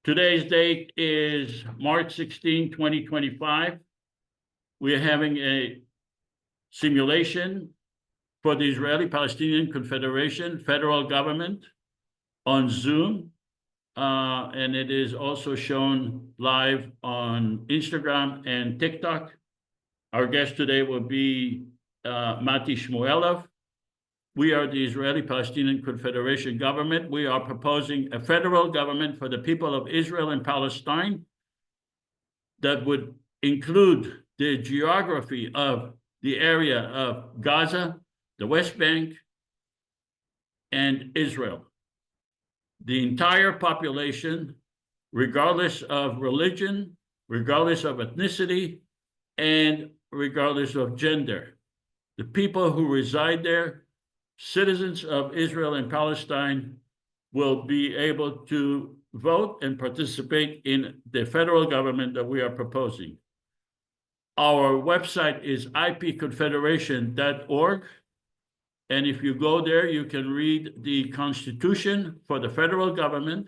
Today's date is March 16, 2025. We are having a simulation for the Israeli Palestinian Confederation federal government on Zoom. And it is also shown live on Instagram and TikTok. Our guest today will be Mati Shemoelof. We are the Israeli Palestinian Confederation government. We are proposing a federal government for the people of Israel and Palestine that would include the geography of the area of Gaza, the West Bank, and Israel. The entire population, regardless of religion, regardless of ethnicity, and regardless of gender. The people who reside there, citizens of Israel and Palestine, will be able to vote and participate in the federal government that we are proposing. Our website is ipconfederation.org. And if you go there, you can read the Constitution for the federal government.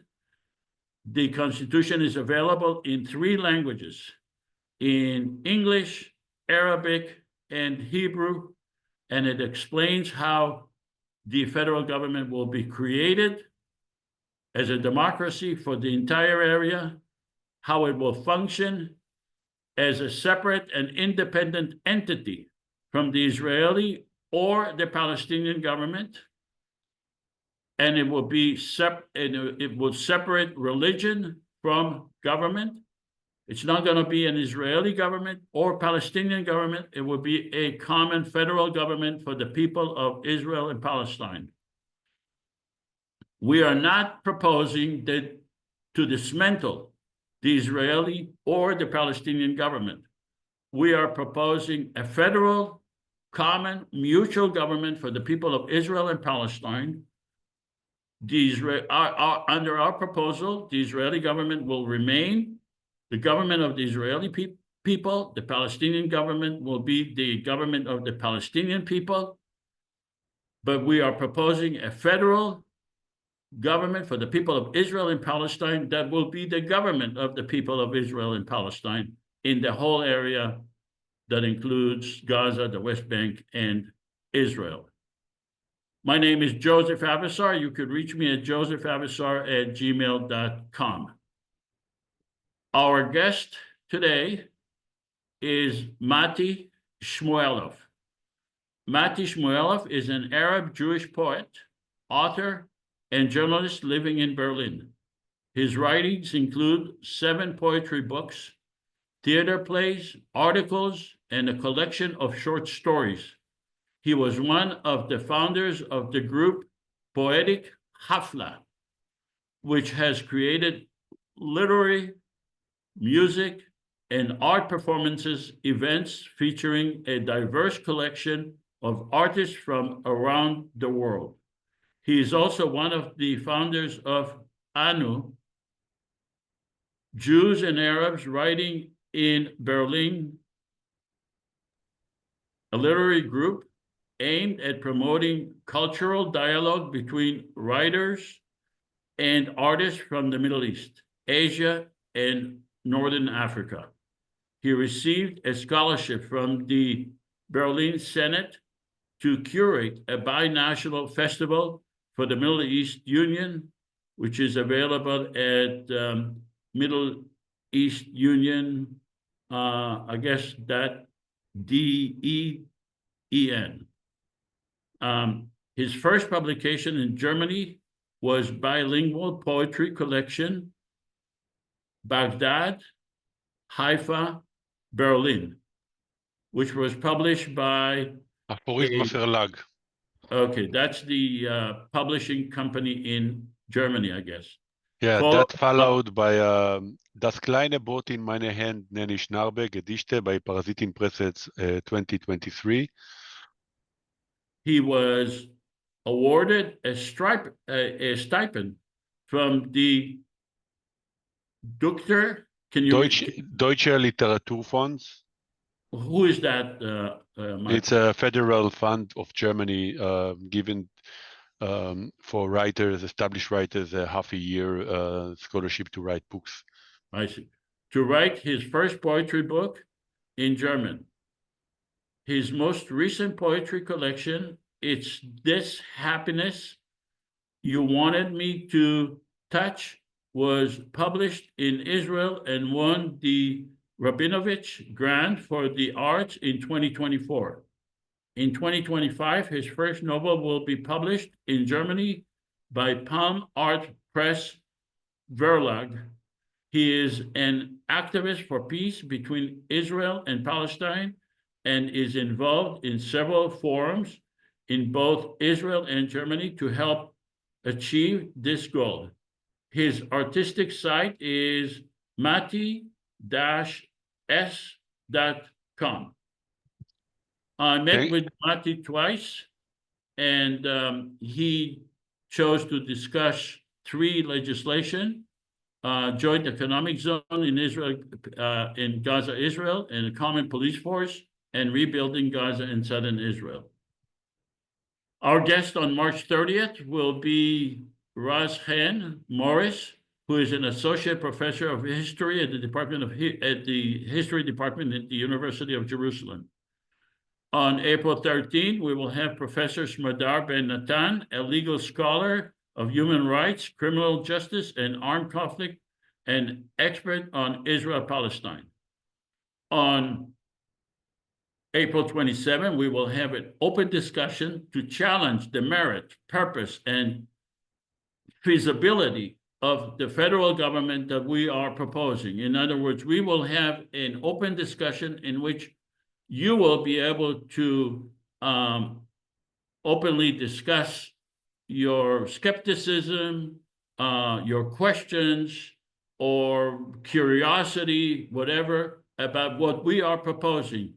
The Constitution is available in 3 languages, in English, Arabic, and Hebrew, and it explains how the federal government will be created as a democracy for the entire area, how it will function as a separate and independent entity from the Israeli or the Palestinian government, and it will be it will separate religion from government. It's not going to be an Israeli government or Palestinian government. It will be a common federal government for the people of Israel and Palestine. We are not proposing to dismantle the Israeli or the Palestinian government. We are proposing a federal, common, mutual government for the people of Israel and Palestine. Under our proposal, the Israeli government will remain the government of the Israeli people. The Palestinian government will be the government of the Palestinian people. But we are proposing a federal government for the people of Israel and Palestine that will be the government of the people of Israel and Palestine in the whole area that includes Gaza, the West Bank, and Israel. My name is Joseph Avasar. You could reach me at josephavassar@gmail.com. Our guest today is Mati Shemoelof. Mati Shemoelof is an Arab Jewish poet, author, and journalist living in Berlin. His writings include 7 poetry books, theater plays, articles, and a collection of short stories. He was one of the founders of the group Poetic Hafla, which has created literary, music, and art performances events featuring a diverse collection of artists from around the world. He is also one of the founders of ANU, Jews and Arabs Writing in Berlin, a literary group aimed at promoting cultural dialogue between writers and artists from the Middle East, Asia, and Northern Africa. He received a scholarship from the Berlin Senate to curate a binational festival for the Middle East Union, which is available at Middle East Union, I guess that DEEN. His first publication in Germany was bilingual poetry collection, Baghdad, Haifa, Berlin, which was published by Okay, that's the publishing company in Germany, I guess. Yeah, that followed by Das kleine Boot in meine Hand, nenne ich Narbe, Gedichte by Parasitinpresse 2023. He was awarded a stipend from the Dr. Deutsche Literaturfonds. Who is that? It's a federal fund of Germany given for writers, established writers, a half a year scholarship to write books. I see. To write his first poetry book in German. His most recent poetry collection, It's This Happiness You Wanted Me to Touch, was published in Israel and won the Rabinovich Grant for the Arts in 2024. In 2025, his first novel will be published in Germany by Palm Art Press Verlag. He is an activist for peace between Israel and Palestine and is involved in several forums in both Israel and Germany to help achieve this goal. His artistic site is mati-s.com. I met with Mati twice, and he chose to discuss three legislation: joint economic zone in Israel, in Gaza, Israel, and a common police force, and rebuilding Gaza and southern Israel. Our guest on March 30th will be Razhan Morris, who is an associate professor of history at the History Department at the University of Jerusalem. On April 13th, we will have Professor Smadar Ben Natan, a legal scholar of human rights, criminal justice, and armed conflict, and expert on Israel-Palestine. On April 27, we will have an open discussion to challenge the merit, purpose, and feasibility of the federal government that we are proposing. In other words, we will have an open discussion in which you will be able to openly discuss your skepticism, your questions, or curiosity, whatever, about what we are proposing,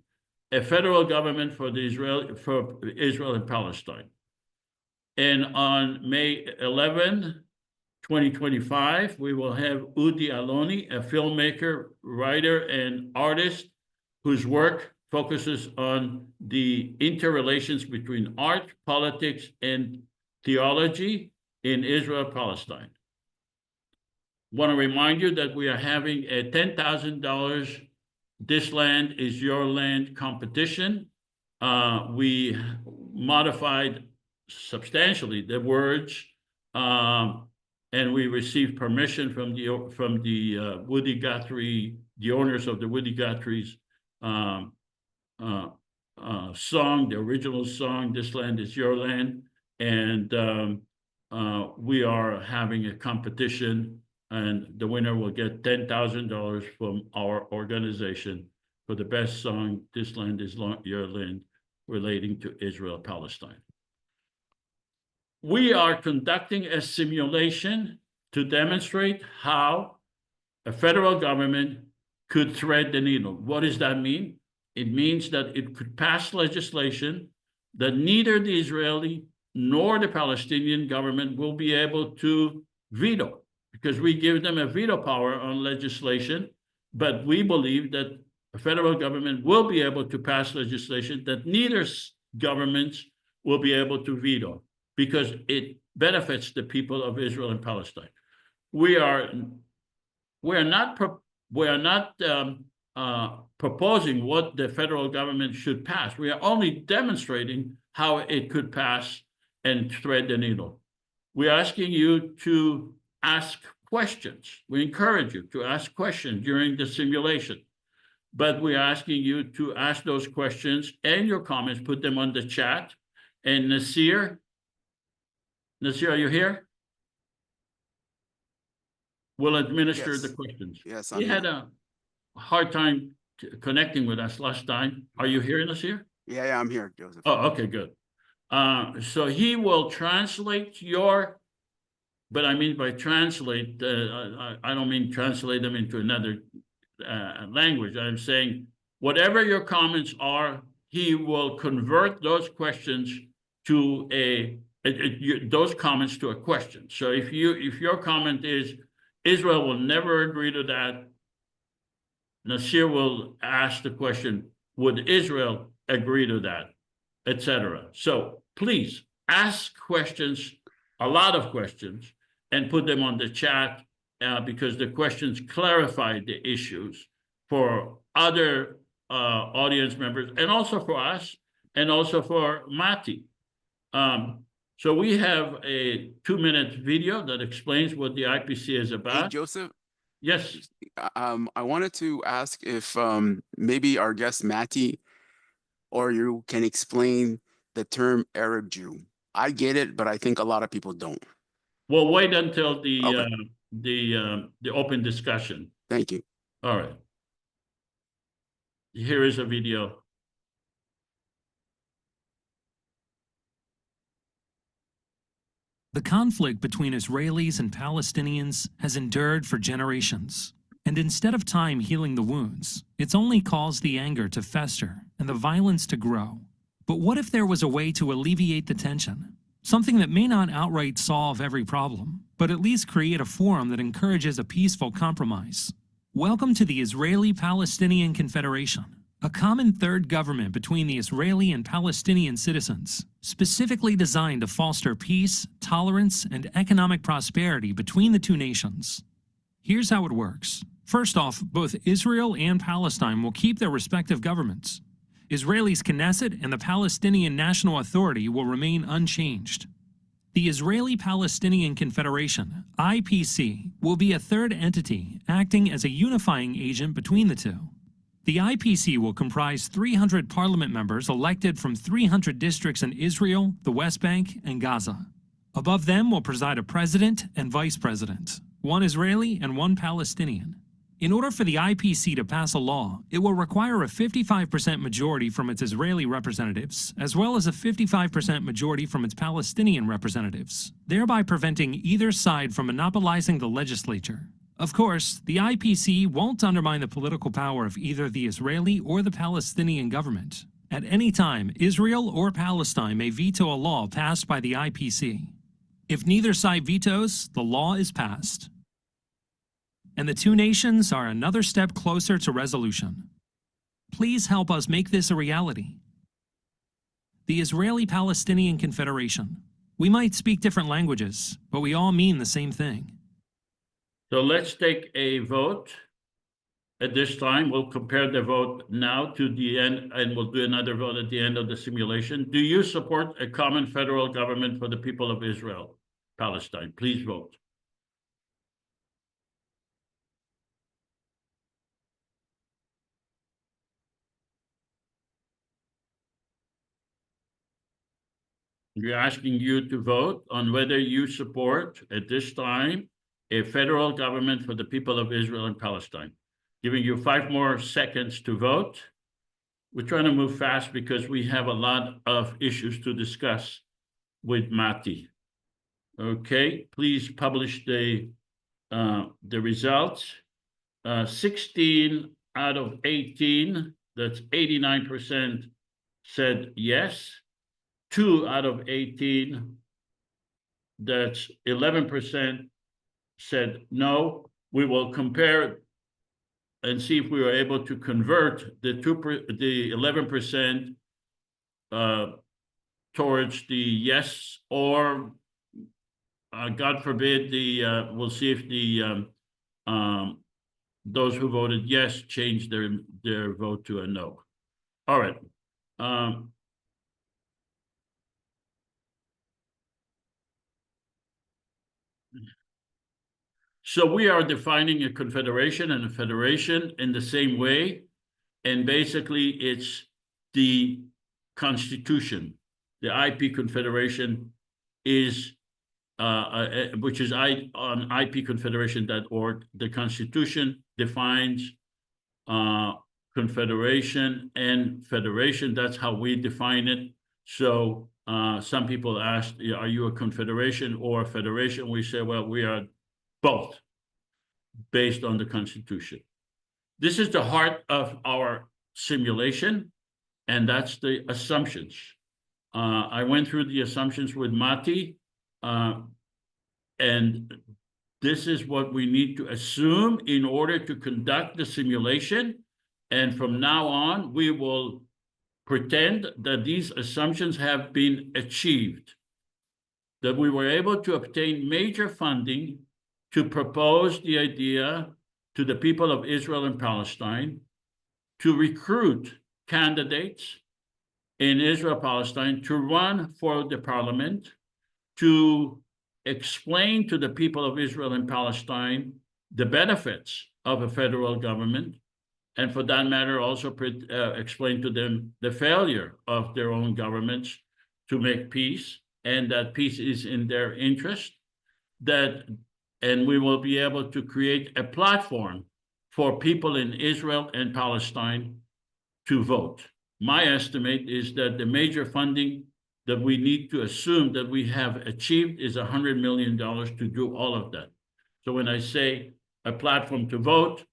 a federal government for Israel and Palestine. And on May 11, 2025, we will have Udi Aloni, a filmmaker, writer, and artist whose work focuses on the interrelations between art, politics, and theology in Israel-Palestine. I want to remind you that we are having a $10,000 This Land is Your Land competition. We modified substantially the words, and we received permission from the Woody Guthrie, the owners of the Woody Guthrie's song, the original song, This Land is Your Land. And we are having a competition, and the winner will get $10,000 from our organization for the best song, This Land is Your Land, relating to Israel-Palestine. We are conducting a simulation to demonstrate how a federal government could thread the needle. What does that mean? It means that it could pass legislation that neither the Israeli nor the Palestinian government will be able to veto, because we give them a veto power on legislation, but we believe that the federal government will be able to pass legislation that neither governments will be able to veto, because it benefits the people of Israel and Palestine. We are not proposing what the federal government should pass. We are only demonstrating how it could pass and thread the needle. We're asking you to ask questions. We encourage you to ask questions during the simulation, but we're asking you to ask those questions and your comments, put them on the chat. And Nasir, are you here? Will administer the questions. Yes, he had a hard time connecting with us last time. Are you here, Nasir? Yeah, I'm here, Joseph. Oh, okay, good. So he will translate your, but I mean by translate, I don't mean translate them into another language. I'm saying whatever your comments are, he will convert those questions to those comments to a question. So if your comment is, Israel will never agree to that, Nasir will ask the question, would Israel agree to that, etc. So please ask questions, a lot of questions, and put them on the chat because the questions clarify the issues for other audience members, and also for us, and also for Mati. So we have a 2-minute video that explains what the IPC is about. Hey, Joseph. Yes. I wanted to ask if maybe our guest Mati or you can explain the term Arab Jew. I get it, but I think a lot of people don't. Well, wait until Okay. the open discussion. Thank you. All right. Here is a video. The conflict between Israelis and Palestinians has endured for generations. And instead of time healing the wounds, it's only caused the anger to fester and the violence to grow. But what if there was a way to alleviate the tension? Something that may not outright solve every problem, but at least create a forum that encourages a peaceful compromise. Welcome to the Israeli Palestinian Confederation, a common third government between the Israeli and Palestinian citizens, specifically designed to foster peace, tolerance, and economic prosperity between the two nations. Here's how it works. First off, both Israel and Palestine will keep their respective governments. Israel's Knesset and the Palestinian National Authority will remain unchanged. The Israeli Palestinian Confederation, IPC, will be a third entity acting as a unifying agent between the two. The IPC will comprise 300 parliament members elected from 300 districts in Israel, the West Bank, and Gaza. Above them will preside a president and vice president, one Israeli and one Palestinian. In order for the IPC to pass a law, it will require a 55% majority from its Israeli representatives, as well as a 55% majority from its Palestinian representatives, thereby preventing either side from monopolizing the legislature. Of course, the IPC won't undermine the political power of either the Israeli or the Palestinian government. At any time, Israel or Palestine may veto a law passed by the IPC. If neither side vetoes, the law is passed. And the two nations are another step closer to resolution. Please help us make this a reality. The Israeli Palestinian Confederation. We might speak different languages, but we all mean the same thing. So let's take a vote. At this time, we'll compare the vote now to the end, and we'll do another vote at the end of the simulation. Do you support a common federal government for the people of Israel, Palestine? Please vote. We're asking you to vote on whether you support, at this time, a federal government for the people of Israel and Palestine. Giving you 5 more seconds to vote. We're trying to move fast because we have a lot of issues to discuss with Mati. Okay, please publish the results. 16 out of 18, that's 89%, said yes. 2 out of 18, that's 11%, said no. We will compare and see if we were able to convert the 11% towards the yes, or God forbid, we'll see if those who voted yes change their vote to a no. All right. So we are defining a confederation and a federation in the same way. And basically, it's the Constitution. The IP Confederation is, which is on ipconfederation.org. The Constitution defines confederation and federation. That's how we define it. So some people asked, are you a confederation or a federation? We say, well, we are both, based on the Constitution. This is the heart of our simulation, and that's the assumptions. I went through the assumptions with Mati, and this is what we need to assume in order to conduct the simulation. And from now on, we will pretend that these assumptions have been achieved. that we were able to obtain major funding to propose the idea to the people of Israel and Palestine to recruit candidates in Israel, Palestine, to run for the parliament, to explain to the people of Israel and Palestine the benefits of a federal government, and for that matter, also explain to them the failure of their own governments to make peace, and that peace is in their interest, and we will be able to create a platform for people in Israel and Palestine to vote. My estimate is that the major funding that we need to assume that we have achieved is $100 million to do all of that. So when I say a platform to vote,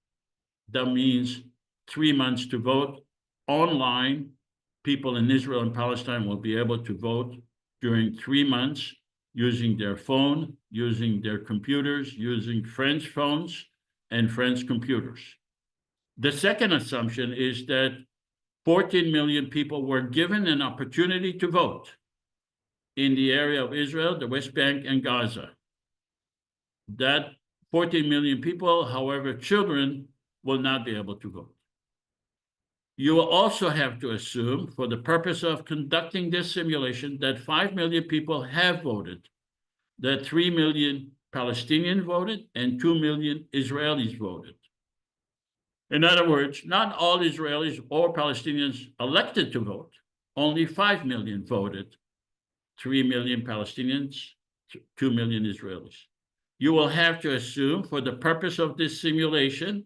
that means 3 months to vote online. People in Israel and Palestine will be able to vote during 3 months using their phone, using their computers, using friends' phones and friends' computers. The second assumption is that 14 million people were given an opportunity to vote in the area of Israel, the West Bank, and Gaza. That 14 million people, however, children will not be able to vote. You will also have to assume, for the purpose of conducting this simulation, that 5 million people have voted, that 3 million Palestinians voted, and 2 million Israelis voted. In other words, not all Israelis or Palestinians elected to vote. Only 5 million voted, 3 million Palestinians, 2 million Israelis. You will have to assume, for the purpose of this simulation,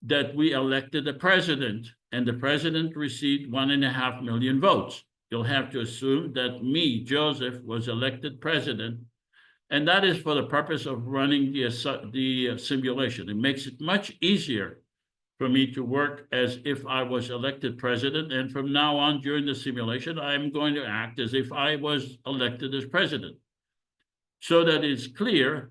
that we elected a president, and the president received 1.5 million votes. You'll have to assume that me, Joseph, was elected president, and that is for the purpose of running the simulation. It makes it much easier for me to work as if I was elected president, and from now on during the simulation, I'm going to act as if I was elected as president. So that it's clear,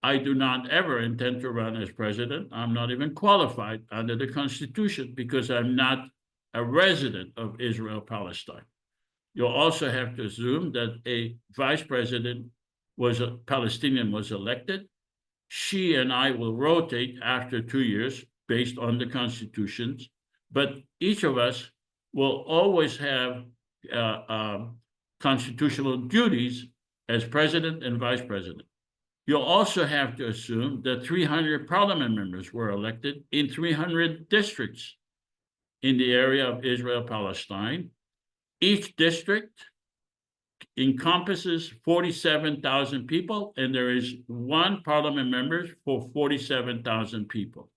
I do not ever intend to run as president. I'm not even qualified under the Constitution because I'm not a resident of Israel, Palestine. You'll also have to assume that a vice president Palestinian was elected. She and I will rotate after 2 years based on the constitutions, but each of us will always have constitutional duties as president and vice president. You'll also have to assume that 300 parliament members were elected in 300 districts in the area of Israel, Palestine. Each district encompasses 47,000 people, and there is 1 parliament member for 47,000 people.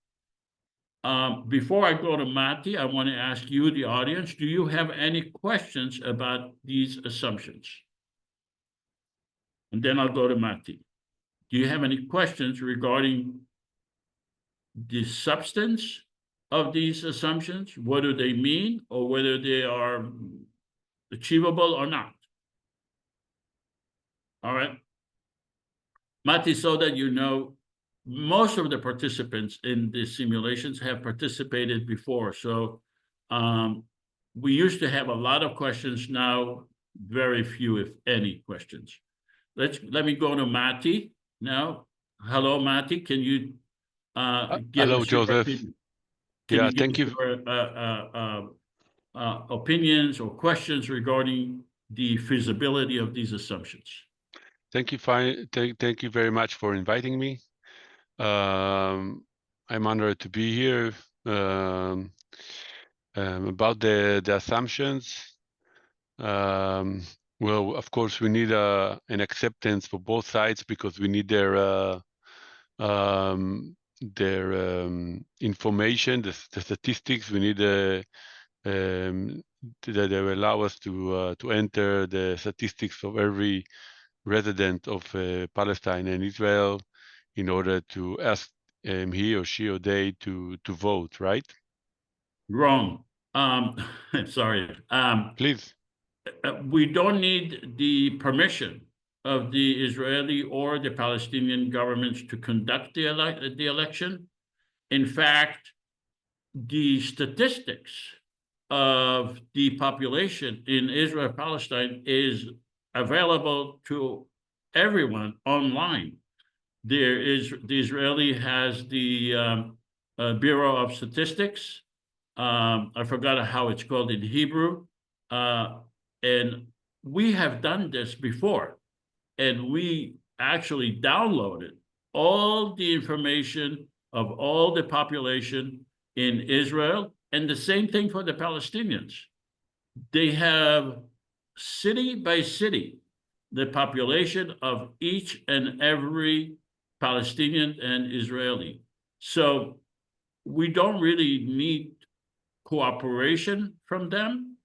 Before I go to Mati, I want to ask you, the audience, do you have any questions about these assumptions? And then I'll go to Mati. Do you have any questions regarding the substance of these assumptions? What do they mean, or whether they are achievable or not? All right. Mati, so that you know, most of the participants in the simulations have participated before. So we used to have a lot of questions, now very few, if any, questions. Let me go to Mati now. Hello, Mati. Can you give hello, us your Joseph. opinion? Yeah, thank you. Opinions or questions regarding the feasibility of these assumptions? Thank you. Thank you very much for inviting me. I'm honored to be here. About the assumptions, well, of course, we need an acceptance for both sides because we need their information, the statistics. We need that they allow us to enter the statistics of every resident of Palestine and Israel in order to ask he or she or they to vote, right? Wrong. Sorry. Please. We don't need the permission of the Israeli or the Palestinian governments to conduct the election. In fact, the statistics of the population in Israel, Palestine is available to everyone online. There is, the Israeli has the Bureau of Statistics. I forgot how it's called in Hebrew. And we have done this before. And we actually downloaded all the information of all the population in Israel, and the same thing for the Palestinians. They have city by city the population of each and every Palestinian and Israeli. So we don't really need cooperation from them.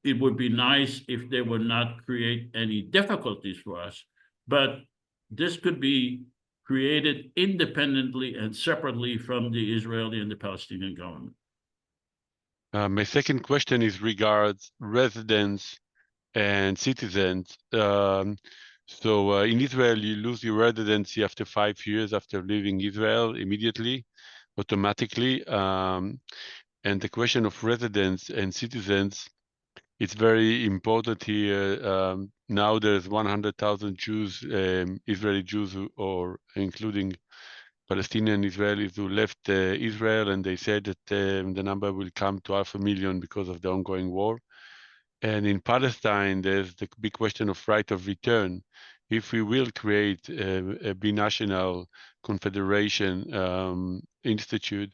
It would be nice if they would not create any difficulties for us, but this could be created independently and separately from the Israeli and the Palestinian government. My second question is regards residents and citizens. In Israel, you lose your residency after 5 years after leaving Israel immediately, automatically. And the question of residents and citizens, it's very important here. Now there's 100,000 Jews, Israeli Jews, or including Palestinian Israelis who left Israel, and they said that the number will come to 500,000 because of the ongoing war. And in Palestine, there's the big question of right of return. If we will create a binational confederation institute,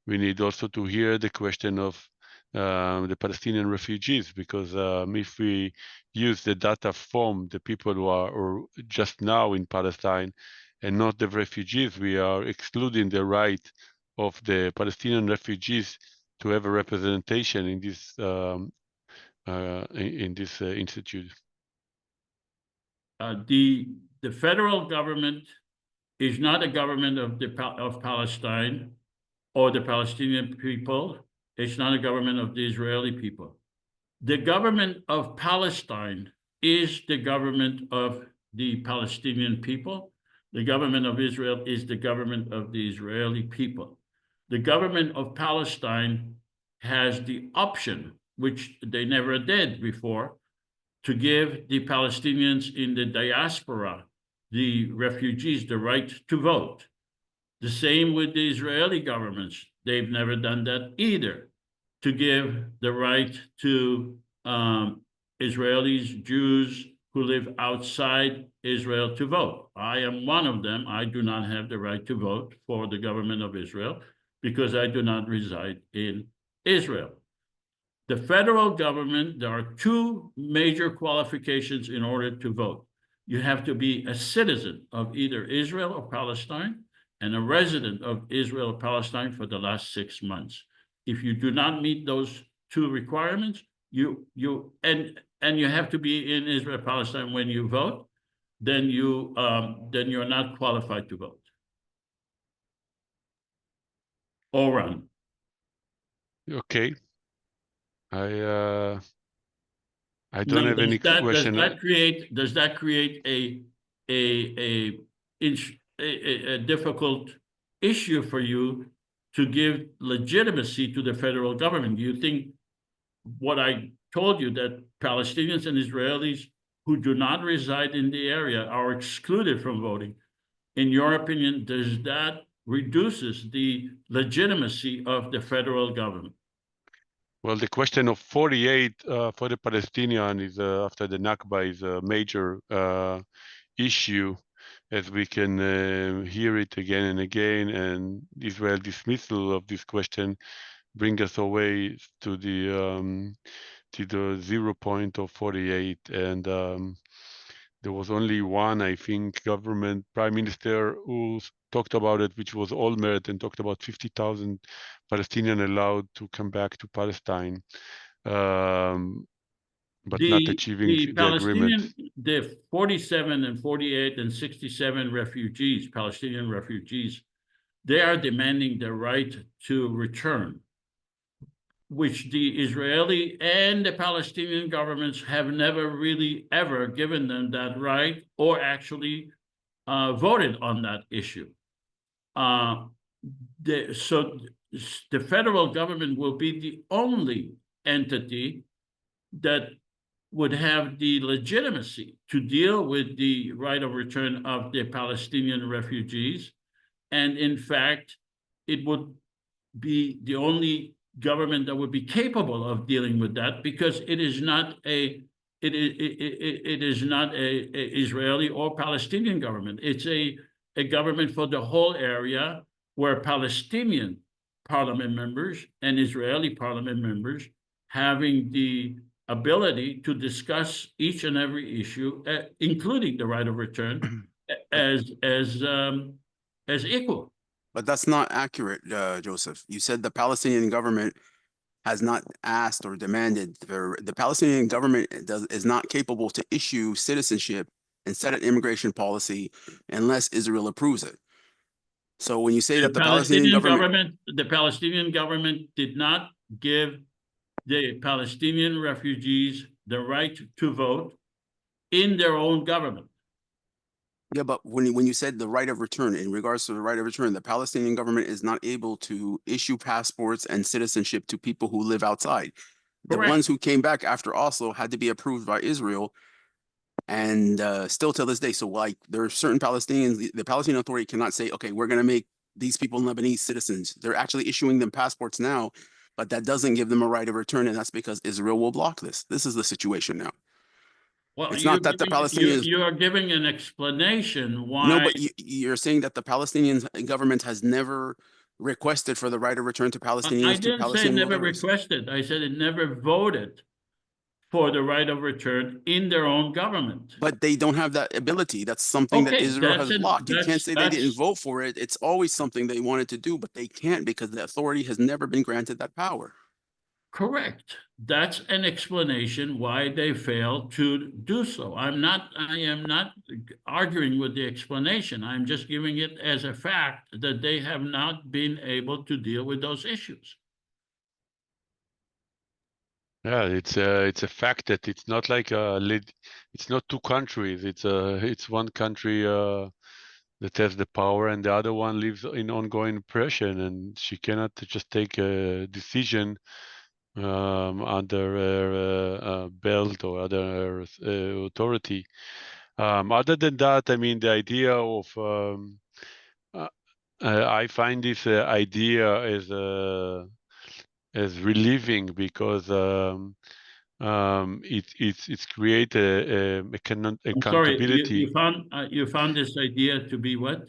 we need also to hear the question of the Palestinian refugees, because if we use the data from the people who are just now in Palestine and not the refugees, we are excluding the right of the Palestinian refugees to have a representation in this institute. The federal government is not a government of Palestine or the Palestinian people. It's not a government of the Israeli people. The government of Palestine is the government of the Palestinian people. The government of Israel is the government of the Israeli people. The government of Palestine has the option, which they never did before, to give the Palestinians in the diaspora, the refugees, the right to vote. The same with the Israeli governments. They've never done that either, to give the right to Israelis, Jews who live outside Israel to vote. I am one of them. I do not have the right to vote for the government of Israel because I do not reside in Israel. The federal government, there are two major qualifications in order to vote. You have to be a citizen of either Israel or Palestine and a resident of Israel or Palestine for the last 6 months. If you do not meet those two requirements, you have to be in Israel, Palestine when you vote, then you're not qualified to vote or run. Okay. I don't have any question. Does that create a difficult issue for you to give legitimacy to the federal government? Do you think what I told you, that Palestinians and Israelis who do not reside in the area are excluded from voting, in your opinion, does that reduces the legitimacy of the federal government? Well, the question of 48 for the Palestinian is after the Nakba is a major issue, as we can hear it again and again, and Israel dismissal of this question bring us away to the 0 point of 48, and there was only one, I think, government prime minister who talked about it, which was Olmert, and talked about 50,000 Palestinians allowed to come back to Palestine, but not achieving the agreement. The 47 and 48 and 67 refugees, Palestinian refugees, they are demanding the right to return, which the Israeli and the Palestinian governments have never really ever given them that right or actually voted on that issue. So the federal government will be the only entity that would have the legitimacy to deal with the right of return of the Palestinian refugees. And in fact, it would be the only government that would be capable of dealing with that, because it is not a Israeli or Palestinian government. It's a government for the whole area, where Palestinian parliament members and Israeli parliament members having the ability to discuss each and every issue, including the right of return, as equal. But that's not accurate, Joseph. You said the Palestinian government has not asked or demanded. The Palestinian government is not capable to issue citizenship and set an immigration policy unless Israel approves it. So when you say that the Palestinian government, the Palestinian government did not give the Palestinian refugees the right to vote in their own government. yeah, but when you said the right of return, in regards to the right of return, the Palestinian government is not able to issue passports and citizenship to people who live outside. The Correct. ones who came back after Oslo had to be approved by Israel, and still to this day. So like there are certain Palestinians, the Palestinian Authority cannot say, okay, we're going to make these people Lebanese citizens. They're actually issuing them passports now, but that doesn't give them a right of return, and that's because Israel will block this. This is the situation now. Well, It's not that the Palestinians. you are giving an explanation why. No, but you're saying that the Palestinian government has never requested for the right of return to Palestinians. I didn't say never requested. I said it never voted for the right of return in their own government. But they don't have that ability. That's something that Israel has blocked. You can't say they didn't vote for it. It's always something they wanted to do, but they can't because the authority has never been granted that power. Correct. That's an explanation why they failed to do so. I am not arguing with the explanation. I'm just giving it as a fact that they have not been able to deal with those issues. Yeah, it's a fact that it's not like it's not two countries. It's one country that has the power, and the other one lives in ongoing oppression, and she cannot just take a decision under her belt or under her authority. Other than that, I mean, the idea of I find this idea as relieving, because it's create a accountability. Sorry, you found this idea to be what?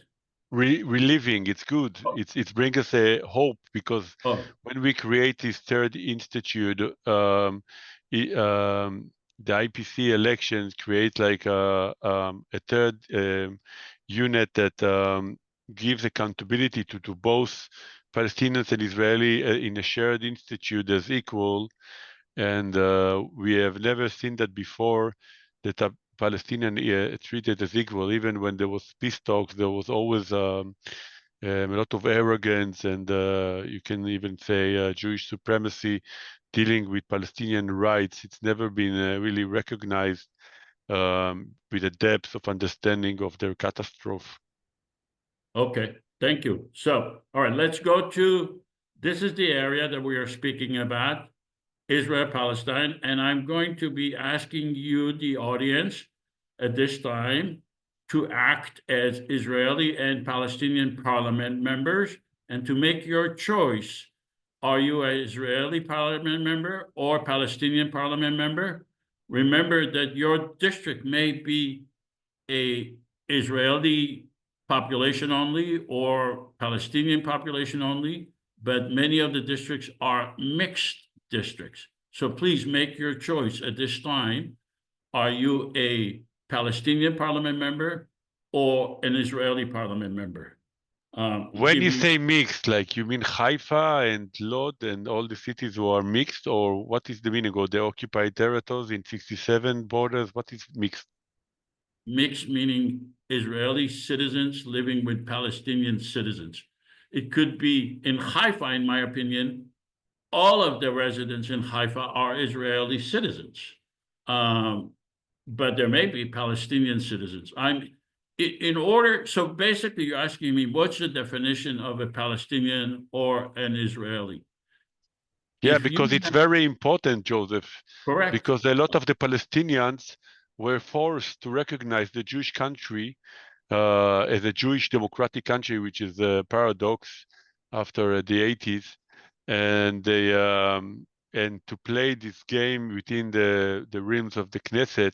Relieving. It's good. Oh. It brings us a hope, because Oh. when we create this third institute, the IPC elections create like a third unit that gives accountability to both Palestinians and Israeli in a shared institute as equal. And we have never seen that before, that a Palestinian treated as equal. Even when there was peace talks, there was always a lot of arrogance, and you can even say Jewish supremacy dealing with Palestinian rights. It's never been really recognized with a depth of understanding of their catastrophe. Okay, thank you. So, all right, let's go to, this is the area that we are speaking about, Israel, Palestine, and I'm going to be asking you, the audience, at this time, to act as Israeli and Palestinian parliament members and to make your choice. Are you an Israeli parliament member or Palestinian parliament member? Remember that your district may be a Israeli population only or Palestinian population only, but many of the districts are mixed districts. So please make your choice at this time. Are you a Palestinian parliament member or an Israeli parliament member? When you say mixed, like you mean Haifa and Lod and all the cities who are mixed, or what is the meaning of the occupied territories in 67 borders? What is mixed? Mixed meaning Israeli citizens living with Palestinian citizens. It could be in Haifa, in my opinion, all of the residents in Haifa are Israeli citizens. But there may be Palestinian citizens. So basically you're asking me, what's the definition of a Palestinian or an Israeli? Yeah, If you because it's have- very important, Joseph, correct. because a lot of the Palestinians were forced to recognize the Jewish country as a Jewish democratic country, which is a paradox after the 80s, and they and to play this game within the realms of the Knesset.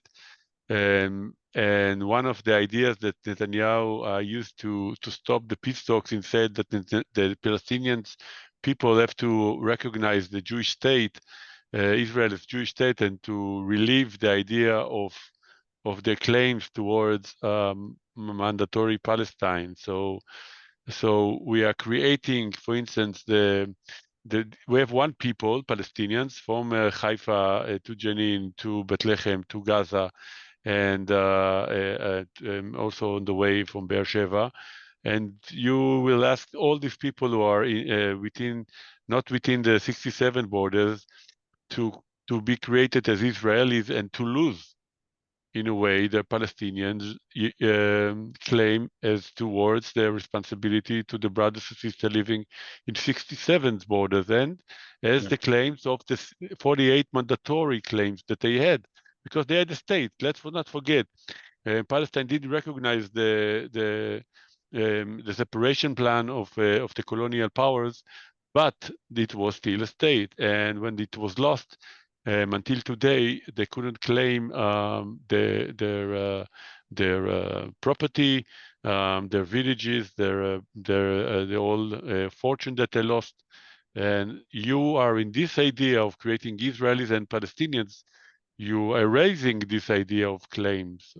And one of the ideas that Netanyahu used to stop the peace talks and said that the Palestinians people have to recognize the Jewish state, Israel as Jewish state, and to relieve the idea of their claims towards mandatory Palestine. So we are creating, for instance, we have one people, Palestinians, from Haifa to Jenin to Bethlehem to Gaza, and also on the way from Beersheba. And you will ask all these people who are not within the 67 borders to be created as Israelis and to lose, in a way, the Palestinians claim as towards their responsibility to the brothers and sisters living in 67th borders, and as the claims of the 48 mandatory claims that they had, because they had a state. Let's not forget, Palestine did recognize the separation plan of the colonial powers, but it was still a state, and when it was lost, until today, they couldn't claim their property, their villages, their whole fortune that they lost. And you are in this idea of creating Israelis and Palestinians, you are raising this idea of claims.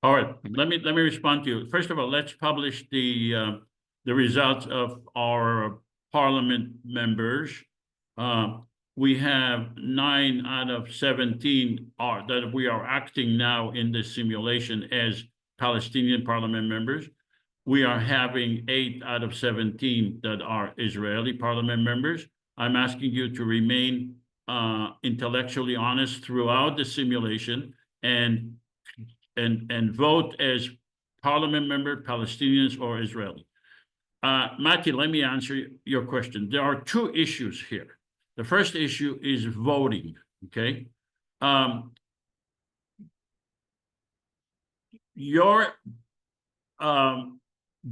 All right, let me respond to you. First of all, let's publish the results of our parliament members. We have 9 out of 17 that we are acting now in this simulation as Palestinian parliament members. We are having 8 out of 17 that are Israeli parliament members. I'm asking you to remain intellectually honest throughout the simulation and vote as parliament member, Palestinians or Israeli. Mati, let me answer your question. There are 2 issues here. The first issue is voting, okay? Your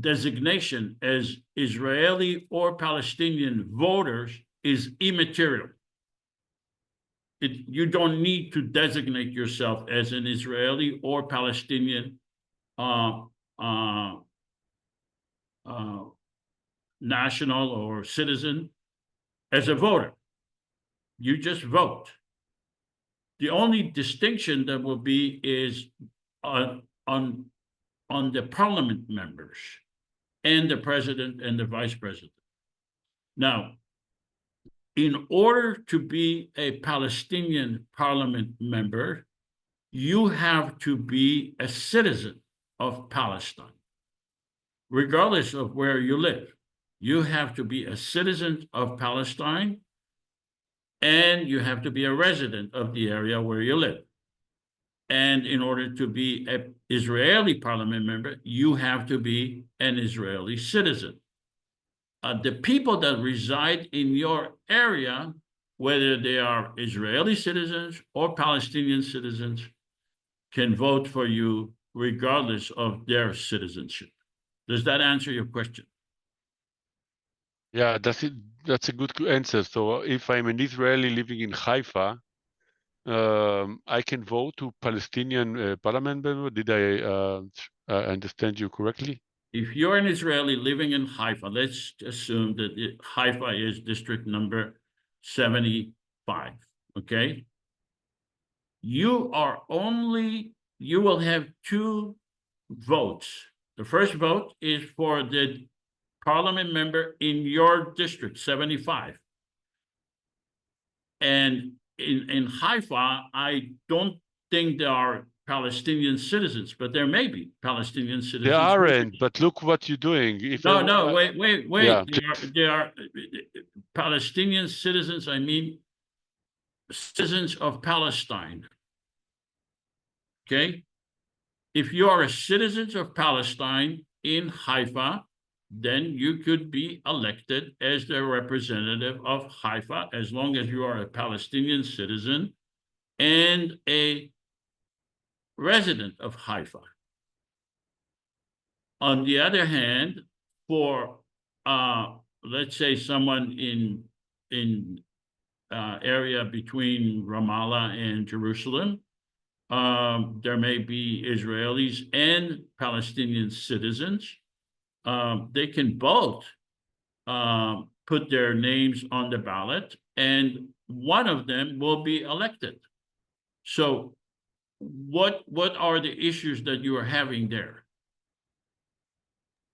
designation as Israeli or Palestinian voters is immaterial. You don't need to designate yourself as an Israeli or Palestinian national or citizen as a voter. You just vote. The only distinction that will be is on the parliament members and the president and the vice president. Now, in order to be a Palestinian parliament member, you have to be a citizen of Palestine, regardless of where you live. You have to be a citizen of Palestine, and you have to be a resident of the area where you live. And in order to be an Israeli parliament member, you have to be an Israeli citizen. The people that reside in your area, whether they are Israeli citizens or Palestinian citizens, can vote for you regardless of their citizenship. Does that answer your question? Yeah, that's a good answer. So if I'm an Israeli living in Haifa, I can vote to Palestinian parliament member. Did I understand you correctly? If you're an Israeli living in Haifa, let's assume that Haifa is district number 75, okay? You will have 2 votes. The first vote is for the parliament member in your district, 75. And in Haifa, I don't think there are Palestinian citizens, but there may be Palestinian citizens. There aren't, but look what you're doing. If wait. Yeah. There are Palestinian citizens, I mean, citizens of Palestine. Okay? If you are a citizen of Palestine in Haifa, then you could be elected as the representative of Haifa as long as you are a Palestinian citizen and a resident of Haifa. On the other hand, for let's say someone in area between Ramallah and Jerusalem, there may be Israelis and Palestinian citizens. They can both put their names on the ballot, and one of them will be elected. So what are the issues that you are having there?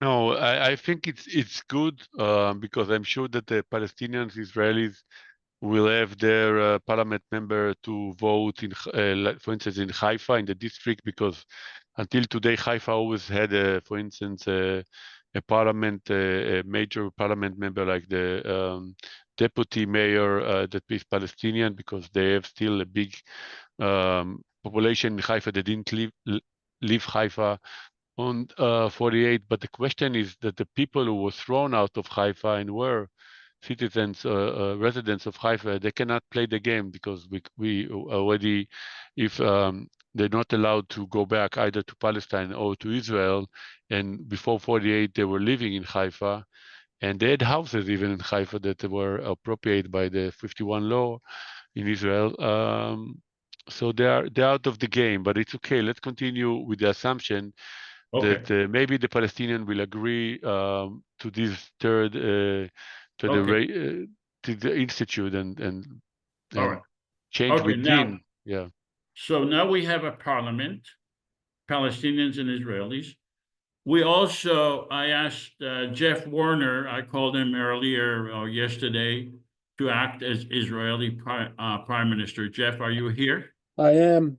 No, I think it's good because I'm sure that the Palestinians, Israelis will have their parliament member to vote in, for instance, in Haifa, in the district, because until today, Haifa always had, for instance, a parliament, a major parliament member like the deputy mayor that is Palestinian, because they have still a big population in Haifa that didn't leave Haifa on 48. But the question is that the people who were thrown out of Haifa and were citizens, residents of Haifa, they cannot play the game because we already, if they're not allowed to go back either to Palestine or to Israel, and before 48 they were living in Haifa, and they had houses even in Haifa that were appropriated by the 51 law in Israel. So they're out of the game, but it's okay. Let's continue with the assumption that maybe the Palestinian will agree to this third to the institute and change within. Now, so now we have a parliament, Palestinians and Israelis. We also, I asked Jeff Warner, I called him earlier or yesterday, to act as Israeli Prime Minister. Jeff, are you here? I am.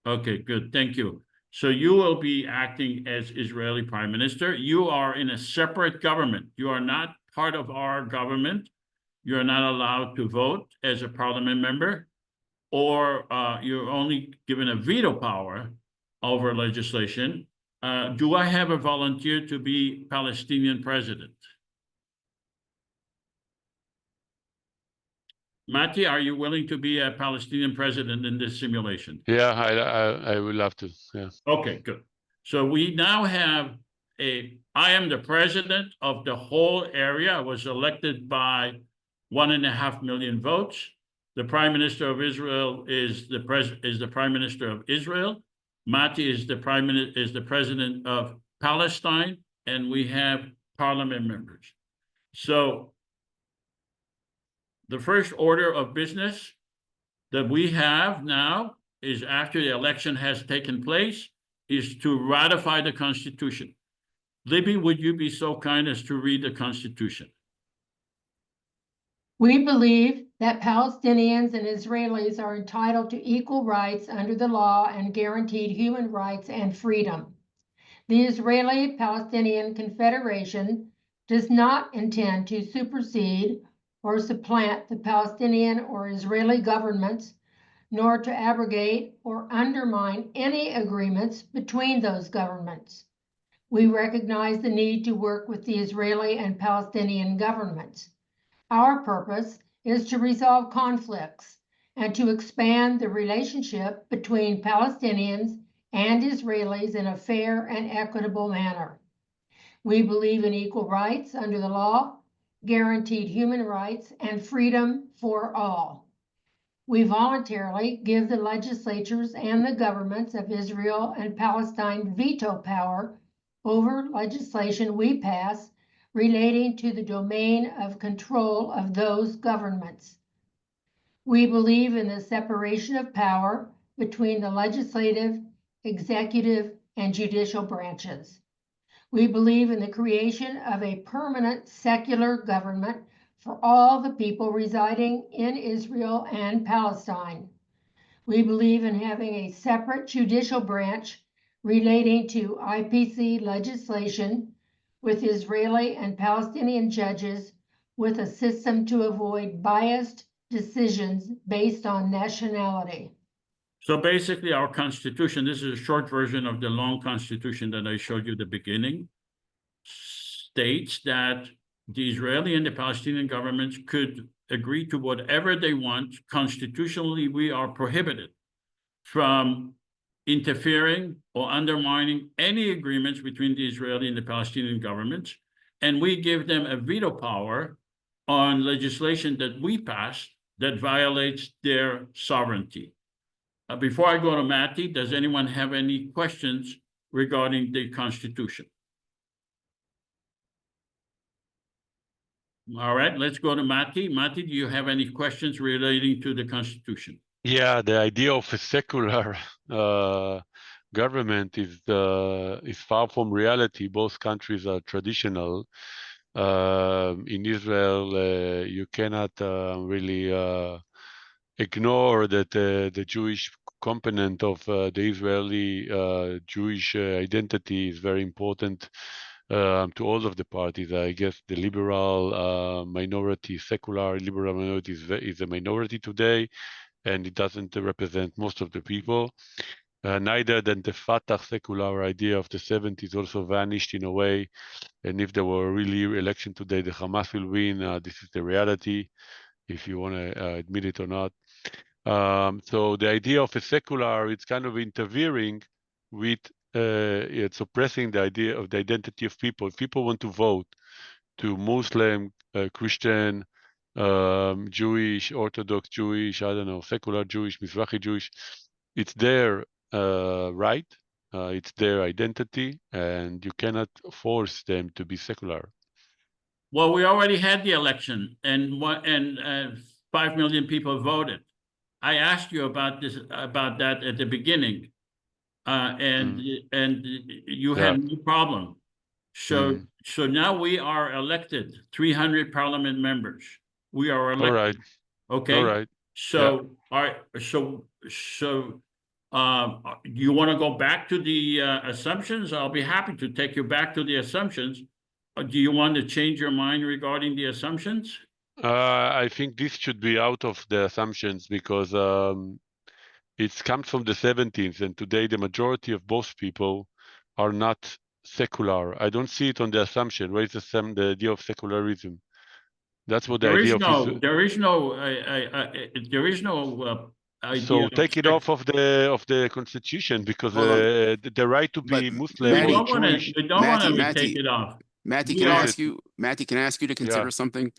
Okay, good. Thank you. So you will be acting as Israeli Prime Minister. You are in a separate government. You are not part of our government. You're not allowed to vote as a parliament member, or you're only given a veto power over legislation. Do I have a volunteer to be Palestinian president? Mati, are you willing to be a Palestinian president in this simulation? Yeah, I would love to. Yeah. Okay, good. So we now have I am the president of the whole area. I was elected by 1.5 million votes. The Prime Minister of Israel is the Prime Minister of Israel. Mati is the President of Palestine, and we have parliament members. So the first order of business that we have now is, after the election has taken place, is to ratify the Constitution. Libby, would you be so kind as to read the Constitution? We believe that Palestinians and Israelis are entitled to equal rights under the law and guaranteed human rights and freedom. The Israeli Palestinian Confederation does not intend to supersede or supplant the Palestinian or Israeli governments, nor to abrogate or undermine any agreements between those governments. We recognize the need to work with the Israeli and Palestinian governments. Our purpose is to resolve conflicts and to expand the relationship between Palestinians and Israelis in a fair and equitable manner. We believe in equal rights under the law, guaranteed human rights, and freedom for all. We voluntarily give the legislatures and the governments of Israel and Palestine veto power over legislation we pass relating to the domain of control of those governments. We believe in the separation of power between the legislative, executive, and judicial branches. We believe in the creation of a permanent secular government for all the people residing in Israel and Palestine. We believe in having a separate judicial branch relating to IPC legislation with Israeli and Palestinian judges, with a system to avoid biased decisions based on nationality. So basically, our Constitution, this is a short version of the long Constitution that I showed you at the beginning, states that the Israeli and the Palestinian governments could agree to whatever they want. Constitutionally, we are prohibited from interfering or undermining any agreements between the Israeli and the Palestinian governments. And we give them a veto power on legislation that we pass that violates their sovereignty. Before I go to Mati, does anyone have any questions regarding the Constitution? All right, let's go to Mati. Mati, do you have any questions relating to the Constitution? Yeah, the idea of a secular government is far from reality. Both countries are traditional. In Israel, you cannot really ignore that the Jewish component of the Israeli Jewish identity is very important to all of the parties. I guess the liberal minority, secular liberal minority is a minority today, and it doesn't represent most of the people. Neither than the Fatah secular idea of the 70s also vanished in a way. And if there were really election today, the Hamas will win. This is the reality, if you want to admit it or not. So the idea of a secular, it's kind of interfering with, it's suppressing the idea of the identity of people. If people want to vote to Muslim, Christian, Jewish, Orthodox Jewish, I don't know, secular Jewish, Mizrahi Jewish, it's their right, it's their identity, and you cannot force them to be secular. Well, we already had the election, and 5 million people voted. I asked you about that at the beginning, and you had no problem. So now we are elected 300 parliament members. We are elected. All right. Okay. All right. So you want to go back to the assumptions? I'll be happy to take you back to the assumptions. Do you want to change your mind regarding the assumptions? I think this should be out of the assumptions because it comes from the 70s, and today the majority of both people are not secular. I don't see it on the assumption. Where is the idea of secularism? That's what the idea of there is no idea. So take it off of the Constitution, because the right to be Muslim or Jewish. We don't want to take it off. Mati, can I ask you to consider something?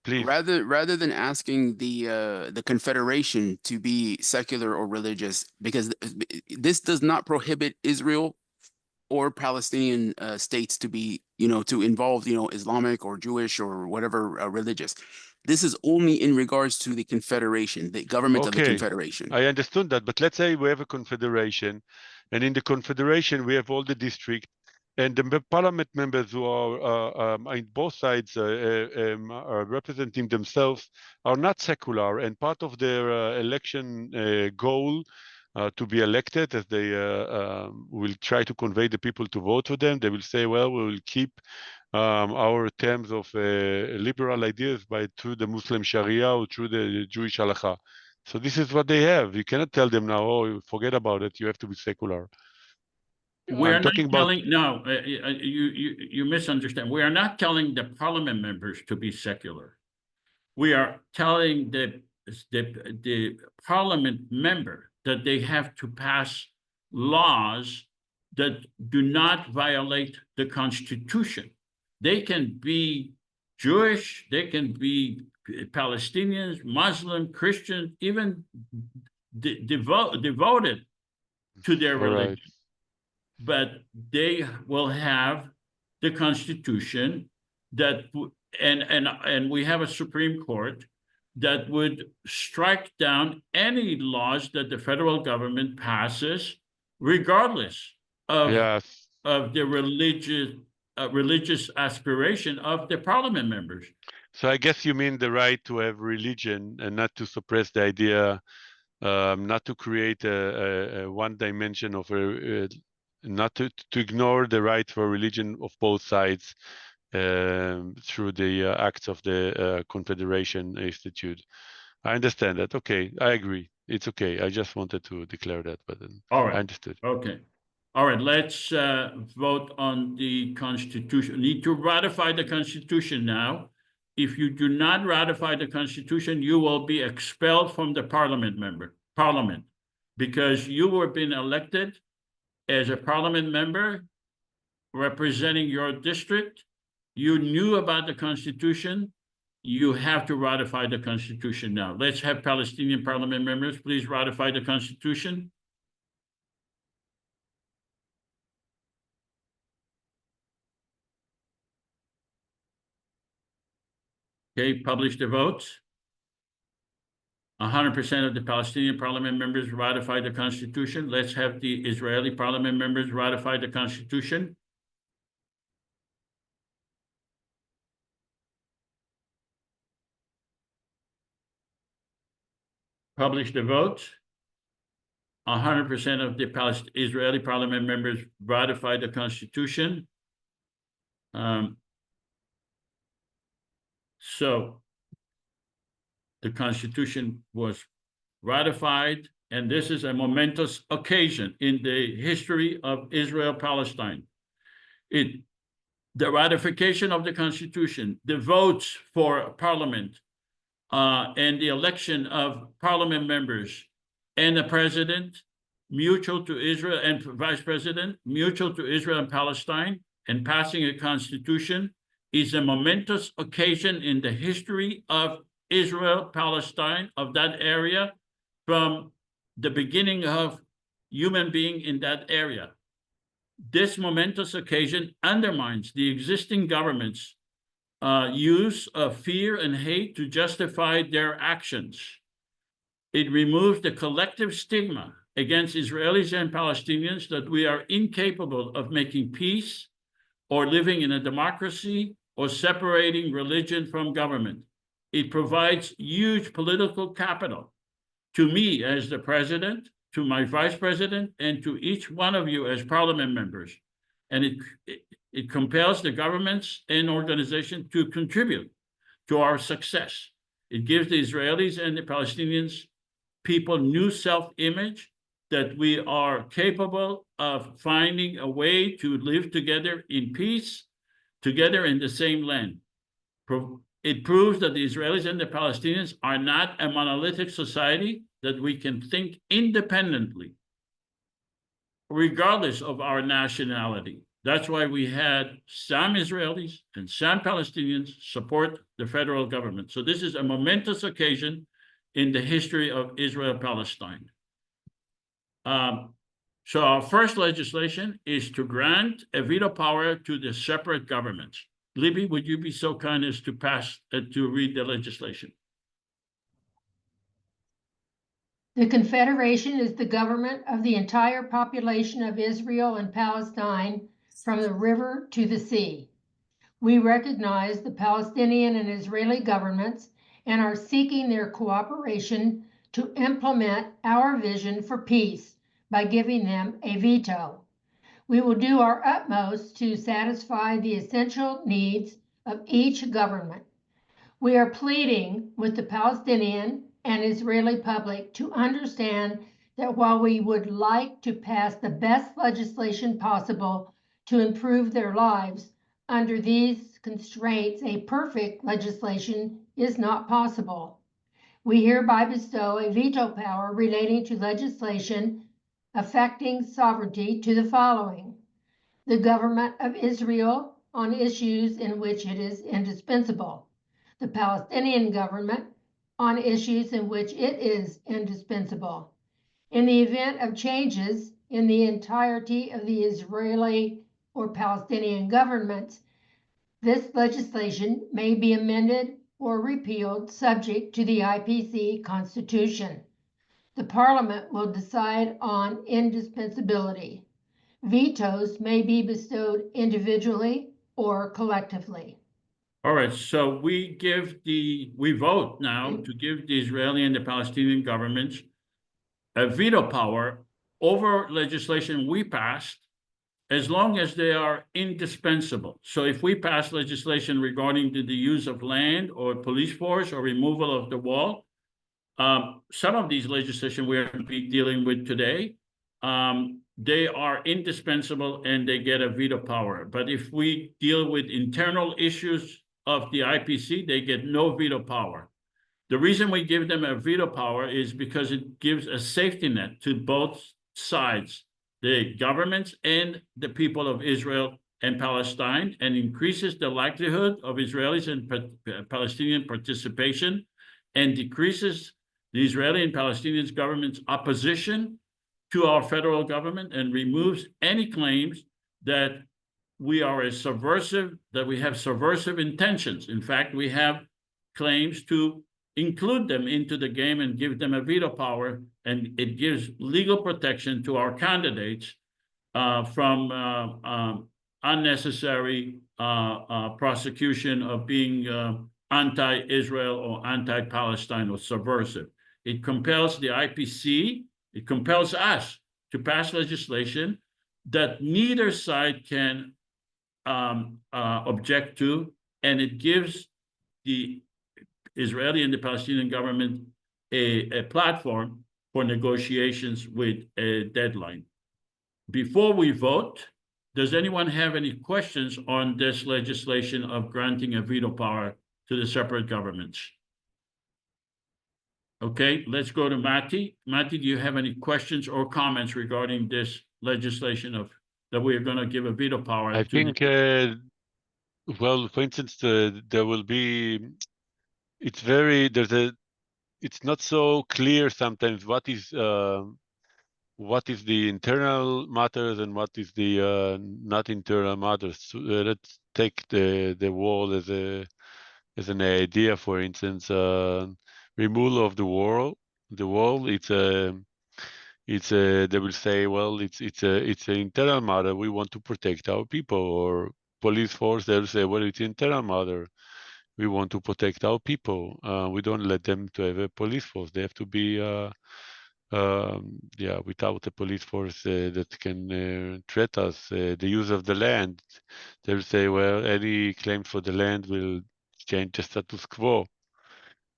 Please. Rather than asking the Confederation to be secular or religious, because this does not prohibit Israel or Palestinian states to be, to involve, Islamic or Jewish or whatever religious. This is only in regards to the Confederation, the government of the Confederation. I understood that, but let's say we have a confederation, and in the confederation we have all the districts, and the parliament members who are on both sides are representing themselves are not secular, and part of their election goal to be elected, as they will try to convey the people to vote for them, they will say, well, we will keep our terms of liberal ideas through the Muslim Sharia or through the Jewish halakha. So this is what they have. You cannot tell them now, oh, forget about it, you have to be secular. We're not telling, no, you misunderstand. We are not telling the parliament members to be secular. We are telling the parliament member that they have to pass laws that do not violate the Constitution. They can be Jewish, they can be Palestinians, Muslim, Christian, even devoted to their religion. But they will have the Constitution that, and we have a Supreme Court that would strike down any laws that the federal government passes, regardless of the religious aspiration of the parliament members. So I guess you mean the right to have religion and not to suppress the idea, not to create a one dimension of not to ignore the right for religion of both sides through the acts of the Confederation Institute. I understand that. Okay, I agree. It's okay. I just wanted to declare that, but all right. I understood. Okay. All right, let's vote on the Constitution. Need to ratify the Constitution now. If you do not ratify the Constitution, you will be expelled from the parliament, because you were being elected as a parliament member representing your district. You knew about the Constitution. You have to ratify the Constitution now. Let's have Palestinian parliament members please ratify the Constitution. Okay, publish the votes. 100% of the Palestinian parliament members ratify the Constitution. Let's have the Israeli parliament members ratify the Constitution. Publish the votes. 100% of the Israeli parliament members ratify the Constitution. So the Constitution was ratified, and this is a momentous occasion in the history of Israel-Palestine. The ratification of the Constitution, the votes for Parliament, and the election of Parliament members and the President, mutual to Israel, and Vice President, mutual to Israel and Palestine, and passing a Constitution is a momentous occasion in the history of Israel, Palestine, of that area, from the beginning of human being in that area. This momentous occasion undermines the existing government's use of fear and hate to justify their actions. It removes the collective stigma against Israelis and Palestinians that we are incapable of making peace or living in a democracy or separating religion from government. It provides huge political capital to me as the president, to my vice president, and to each one of you as parliament members. And it compels the governments and organizations to contribute to our success. It gives the Israelis and the Palestinians people new self-image that we are capable of finding a way to live together in peace, together in the same land. It proves that the Israelis and the Palestinians are not a monolithic society, that we can think independently, regardless of our nationality. That's why we had some Israelis and some Palestinians support the federal government. So this is a momentous occasion in the history of Israel-Palestine. So our first legislation is to grant a veto power to the separate governments. Libby, would you be so kind as to to read the legislation? The Confederation is the government of the entire population of Israel and Palestine from the river to the sea. We recognize the Palestinian and Israeli governments and are seeking their cooperation to implement our vision for peace by giving them a veto. We will do our utmost to satisfy the essential needs of each government. We are pleading with the Palestinian and Israeli public to understand that while we would like to pass the best legislation possible to improve their lives, under these constraints, a perfect legislation is not possible. We hereby bestow a veto power relating to legislation affecting sovereignty to the following: the government of Israel on issues in which it is indispensable, the Palestinian government on issues in which it is indispensable. In the event of changes in the entirety of the Israeli or Palestinian governments, this legislation may be amended or repealed subject to the IPC Constitution. The Parliament will decide on indispensability. Vetoes may be bestowed individually or collectively. All right, so we vote now to give the Israeli and the Palestinian governments a veto power over legislation we passed, as long as they are indispensable. So if we pass legislation regarding the use of land or police force or removal of the wall, some of these legislation we are dealing with today they are indispensable and they get a veto power. But if we deal with internal issues of the IPC, they get no veto power. The reason we give them a veto power is because it gives a safety net to both sides, the governments and the people of Israel and Palestine, and increases the likelihood of Israelis and Palestinian participation, and decreases the Israeli and Palestinian government's opposition to our federal government, and removes any claims that we are a subversive, that we have subversive intentions. In fact, we have claims to include them into the game and give them a veto power, and it gives legal protection to our candidates from unnecessary prosecution of being anti-Israel or anti-Palestine or subversive. It compels the IPC, it compels us to pass legislation that neither side can object to, and it gives the Israeli and the Palestinian government a platform for negotiations with a deadline. Before we vote, does anyone have any questions on this legislation of granting a veto power to the separate governments? Okay, let's go to Mati. Mati, do you have any questions or comments regarding this legislation of that we are going to give a veto power? I think, well, for instance, there will be, it's not so clear sometimes what is the internal matters and what is the not internal matters. So, let's take the wall as an idea. For instance, removal of the wall. The wall. They will say, well, it's an internal matter. We want to protect our people. Or police force, they'll say, well, it's internal matter. We want to protect our people. We don't let them to have a police force. They have to be, without a police force that can treat us. The use of the land, they'll say, well, any claim for the land will change the status quo.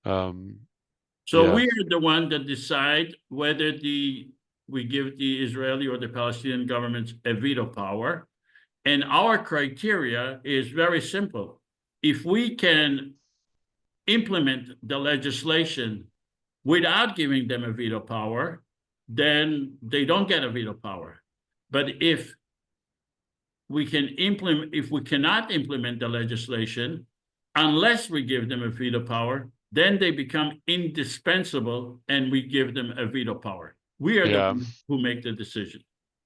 So we are the one that decide whether we give the Israeli or the Palestinian governments a veto power. And our criteria is very simple. If we can implement the legislation without giving them a veto power, then they don't get a veto power. But if we cannot implement the legislation unless we give them a veto power, then they become indispensable and we give them a veto power. We are the ones who make the decision.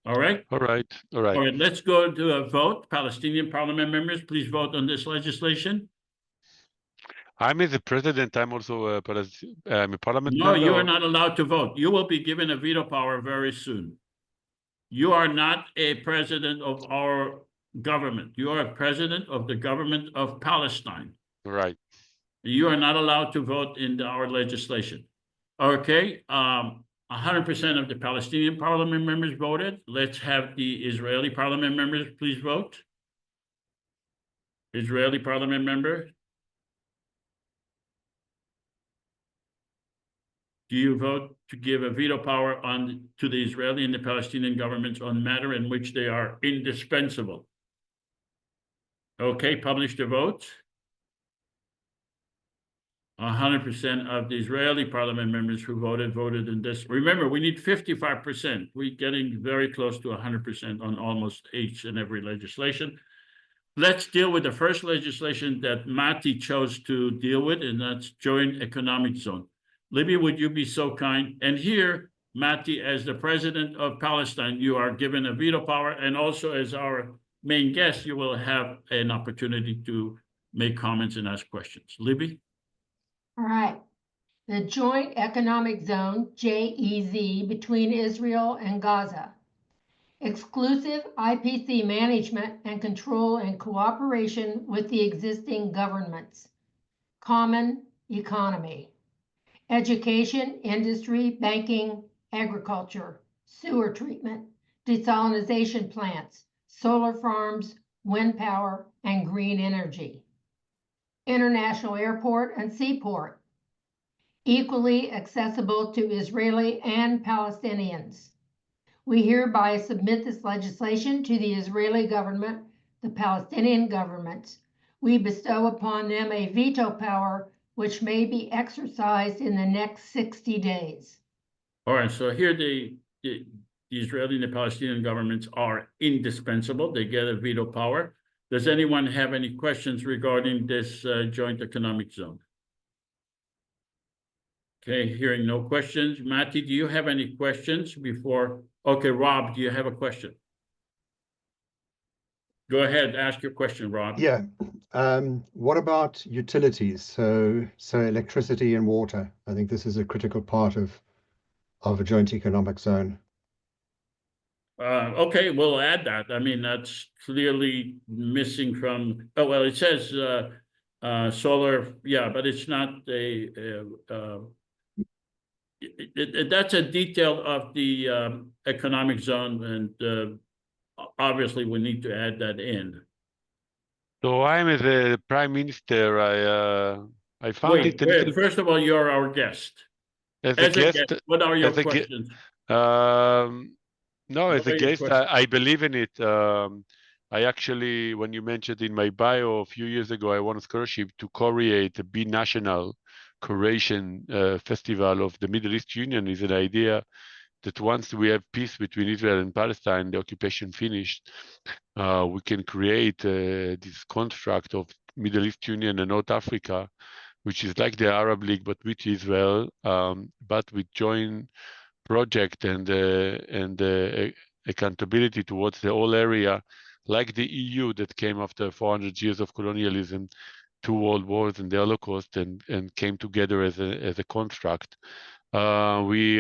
All right? All right. All right, let's go to a vote. Palestinian parliament members, please vote on this legislation. I'm as a president, I'm also a parliament No, member. you are not allowed to vote. You will be given a veto power very soon. You are not a president of our government. You are a president of the government of Palestine. Right. You are not allowed to vote in our legislation. Okay, 100% of the Palestinian parliament members voted. Let's have the Israeli parliament members please vote. Israeli parliament members. Do you vote to give a veto power to the Israeli and the Palestinian governments on matter in which they are indispensable? Okay, publish the votes. 100% of the Israeli parliament members who voted in this. Remember, we need 55%. We're getting very close to 100% on almost each and every legislation. Let's deal with the first legislation that Mati chose to deal with, and that's joint economic zone. Libby, would you be so kind? And here, Mati, as the president of Palestine, you are given a veto power, and also as our main guest, you will have an opportunity to make comments and ask questions. Libby? All right. The Joint Economic Zone, JEZ, between Israel and Gaza. Exclusive IPC management and control and cooperation with the existing governments. Common economy. Education, industry, banking, agriculture, sewer treatment, desalination plants, solar farms, wind power, and green energy. International airport and seaport. Equally accessible to Israeli and Palestinians. We hereby submit this legislation to the Israeli government, the Palestinian government. We bestow upon them a veto power which may be exercised in the next 60 days. All right, so here the Israeli and the Palestinian governments are indispensable. They get a veto power. Does anyone have any questions regarding this joint economic zone? Okay, hearing no questions. Mati, do you have any questions before? Okay, Rob, do you have a question? Go ahead, ask your question, Rob. Yeah. What about utilities? So electricity and water. I think this is a critical part of a joint economic zone. Okay, we'll add that. I mean, that's clearly missing from, oh, well, it says solar, yeah, but it's not that's a detail of the economic zone, and obviously we need to add that in. So I'm as a prime minister. I found Wait, it a little first of all, you're our guest. as As a a guest. guest, what are your as a ge- questions? No, as What a are your guest, questions? I believe in it. I actually, when you mentioned in my bio a few years ago, I won a scholarship to co-create a binational Croatian festival of the Middle East Union. Is an idea that once we have peace between Israel and Palestine, the occupation finished, we can create this construct of Middle East Union and North Africa, which is like the Arab League, but with Israel, but with joint project and accountability towards the whole area, like the EU that came after 400 years of colonialism, 2 world wars and the Holocaust, and came together as a construct. We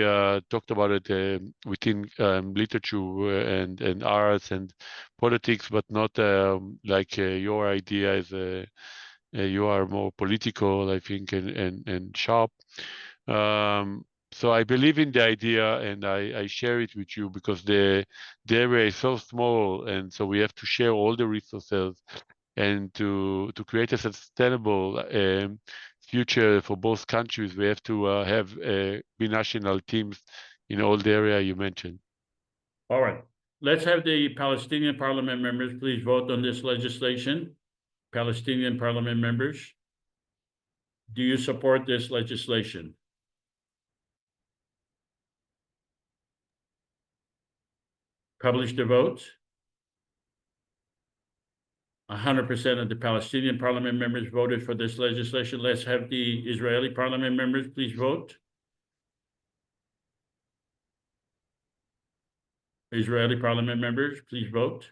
talked about it within literature and arts and politics, but not like your idea is you are more political, I think, and sharp. So I believe in the idea, and I share it with you because the area is so small, and so we have to share all the resources, and to create a sustainable future for both countries, we have to have binational teams in all the area you mentioned. All right, let's have the Palestinian parliament members please vote on this legislation. Palestinian parliament members, do you support this legislation? Publish the votes. 100% of the Palestinian parliament members voted for this legislation. Let's have the Israeli parliament members please vote. Israeli parliament members, please vote.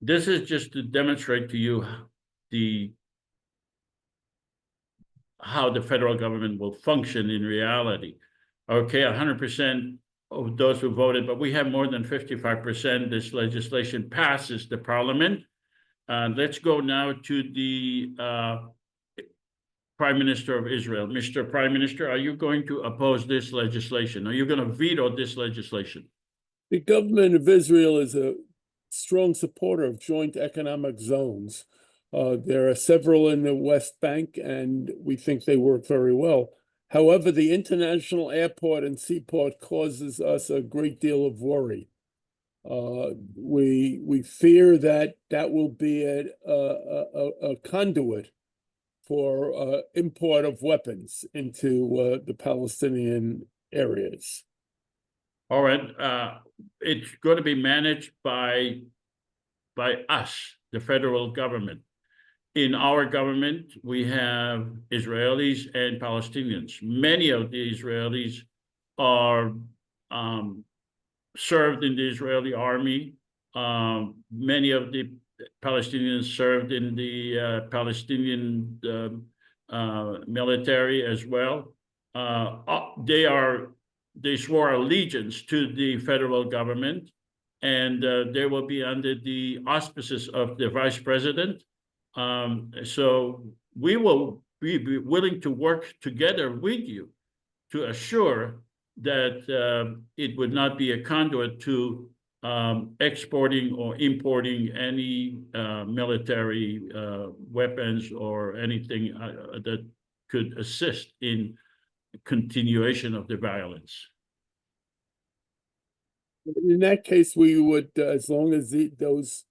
This is just to demonstrate to you how the federal government will function in reality. Okay, 100% of those who voted, but we have more than 55%. This legislation passes the parliament. Let's go now to the Prime Minister of Israel. Mr. Prime Minister, are you going to oppose this legislation? Are you going to veto this legislation? The government of Israel is a strong supporter of joint economic zones. There are several in the West Bank, and we think they work very well. However, the international airport and seaport causes us a great deal of worry. We fear that will be a conduit for import of weapons into the Palestinian areas. All right, it's going to be managed by us, the federal government. In our government, we have Israelis and Palestinians. Many of the Israelis are served in the Israeli army. Many of the Palestinians served in the Palestinian military as well. They swore allegiance to the federal government, and they will be under the auspices of the vice president. So we will be willing to work together with you to assure that it would not be a conduit to exporting or importing any military weapons or anything that could assist in continuation of the violence. In that case, we would, as long as those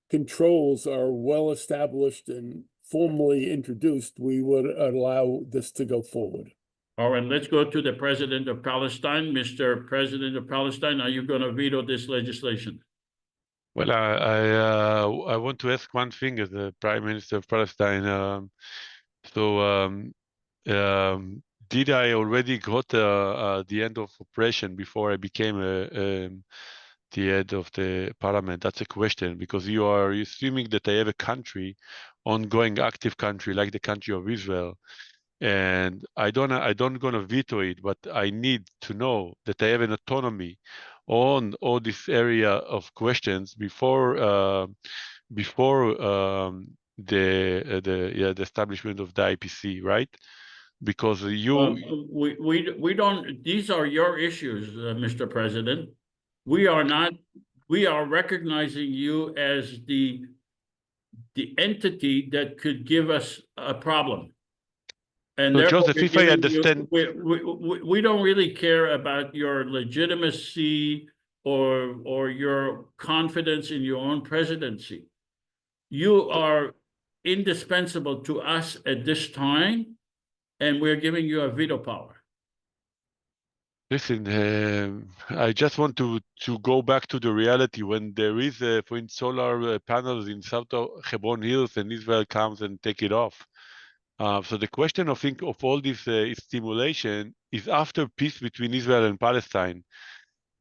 controls are well established and formally introduced, we would allow this to go forward. All right, let's go to the President of Palestine. Mr. President of Palestine, are you going to veto this legislation? Well, I want to ask one thing as the Prime Minister of Palestine. Did I already got the end of operation before I became the head of the parliament? That's a question, because you are assuming that I have a country, ongoing active country like the country of Israel, and I don't gonna veto it, but I need to know that I have an autonomy on all this area of questions before the establishment of the IPC, right? Because We don't, these are your issues, Mr. President. We are recognizing you as the entity that could give us a problem. And so therefore, Joseph, if I understand, we don't really care about your legitimacy or your confidence in your own presidency. You are indispensable to us at this time, and we're giving you a veto power. listen, I just want to go back to the reality. When there is, for instance, solar panels in South of Hebron Hills, and Israel comes and take it off. So the question of all this stimulation is after peace between Israel and Palestine,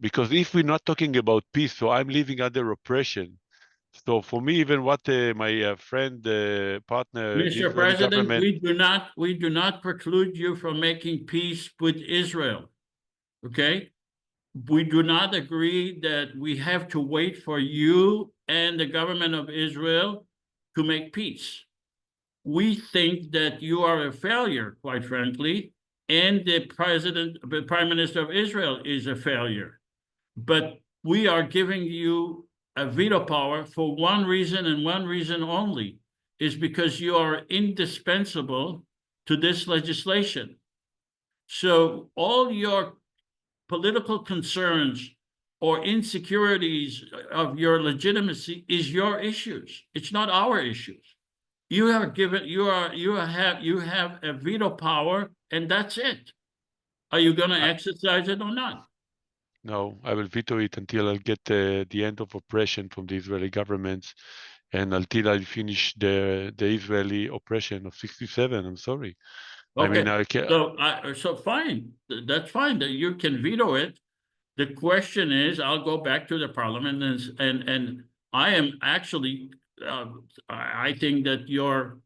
because if we're not talking about peace, so I'm living under oppression. So for me, even what my friend, partner, Mr. President, we do not preclude you from making peace with Israel. Okay? We do not agree that we have to wait for you and the government of Israel to make peace. We think that you are a failure, quite frankly, and the Prime Minister of Israel is a failure. But we are giving you a veto power for one reason and one reason only, is because you are indispensable to this legislation. So all your political concerns or insecurities of your legitimacy is your issues. It's not our issues. You have a veto power, and that's it. Are you going to exercise it or not? No, I will veto it until I get the end of oppression from the Israeli government, and until I finish the Israeli oppression of 67. I'm sorry. Okay. I mean, I can. So fine. That's fine. That you can veto it. The question is, I'll go back to the parliament and I am actually. I think that you're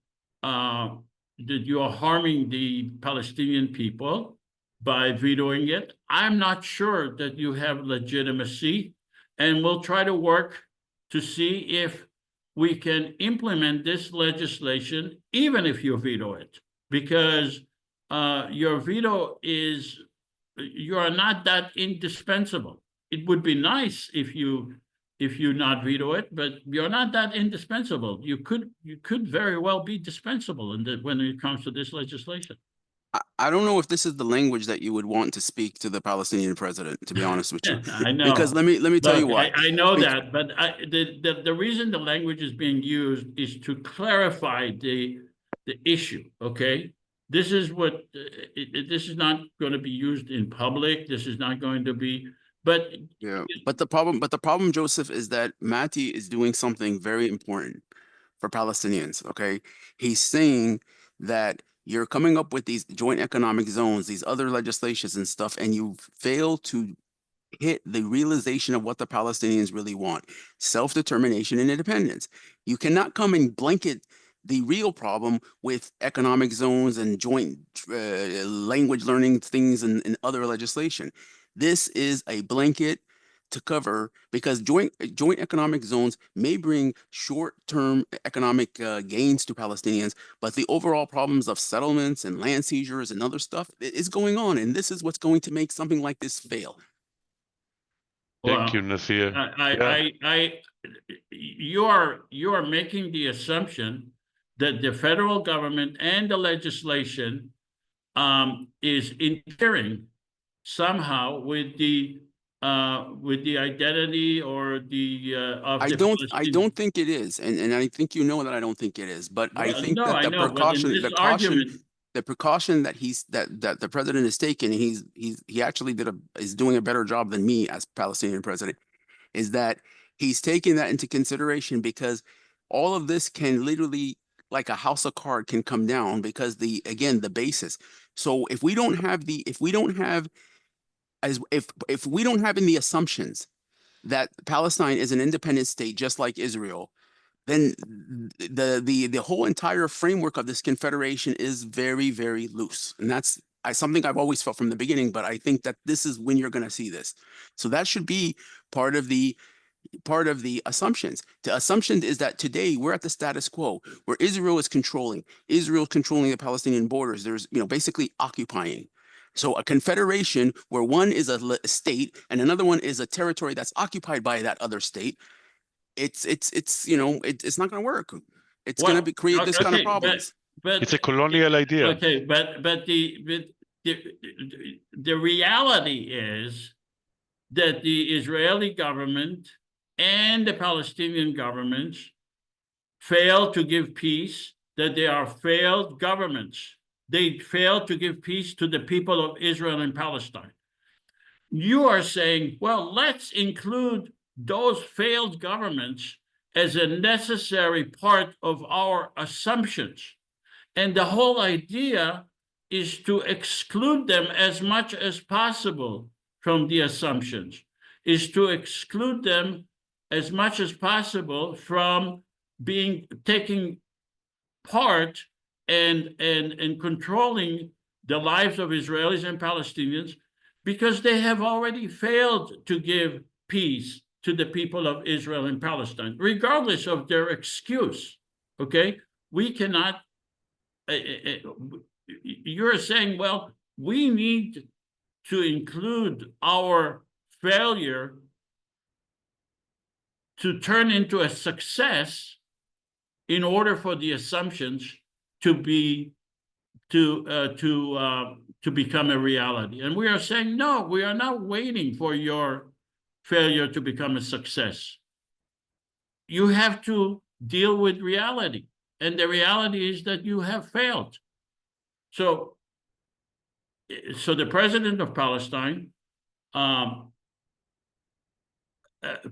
harming the Palestinian people by vetoing it. I'm not sure that you have legitimacy, and we'll try to work to see if we can implement this legislation, even if you veto it, because your veto is, you are not that indispensable. It would be nice if you not veto it, but you're not that indispensable. You could very well be dispensable when it comes to this legislation. I don't know if this is the language that you would want to speak to the Palestinian president, to be honest with you. I know. Because let me tell you why. I know that, but the reason the language is being used is to clarify the issue. Okay, this is what this is not going to be used in public. This is not going to be. But yeah, but the problem, Joseph, is that Mati is doing something very important for Palestinians. Okay, he's saying that you're coming up with these joint economic zones, these other legislations and stuff, and you fail to hit the realization of what the Palestinians really want: self-determination and independence. You cannot come and blanket the real problem with economic zones and joint language learning things and other legislation. This is a blanket to cover, because joint economic zones may bring short-term economic gains to Palestinians, but the overall problems of settlements and land seizures and other stuff is going on, and this is what's going to make something like this fail. Thank you, Nasir. You are making the assumption that the federal government and the legislation is interfering somehow with the identity or the of I the don't Palestinian. think it is. And I think you know that I don't think it is. But I Well, think no, that I the know, but in precaution, this the argument, precaution that that the president is taking, he actually is doing a better job than me as Palestinian president, is that he's taking that into consideration, because all of this can literally, like a house of cards, can come down, because the basis. So if we don't have if we don't have in the assumptions that Palestine is an independent state just like Israel, then the whole entire framework of this confederation is very, very loose. And that's something I've always felt from the beginning, but I think that this is when you're going to see this. So that should be part of the assumptions. The assumption is that today we're at the status quo where Israel is controlling the Palestinian borders. There's, basically occupying. So a confederation where one is a state and another one is a territory that's occupied by that other state, it's not going to work. It's going to create this kind of problems. But It's a colonial idea. Okay, but the reality is that the Israeli government and the Palestinian governments fail to give peace, that they are failed governments. They fail to give peace to the people of Israel and Palestine. You are saying, well, let's include those failed governments as a necessary part of our assumptions. And the whole idea is to exclude them as much as possible from the assumptions, is to exclude them as much as possible from taking part and controlling the lives of Israelis and Palestinians, because they have already failed to give peace to the people of Israel and Palestine, regardless of their excuse. Okay, we cannot. You're saying, well, we need to include our failure to turn into a success in order for the assumptions to become a reality. And we are saying, no, we are not waiting for your failure to become a success. You have to deal with reality. And the reality is that you have failed. So the president of Palestine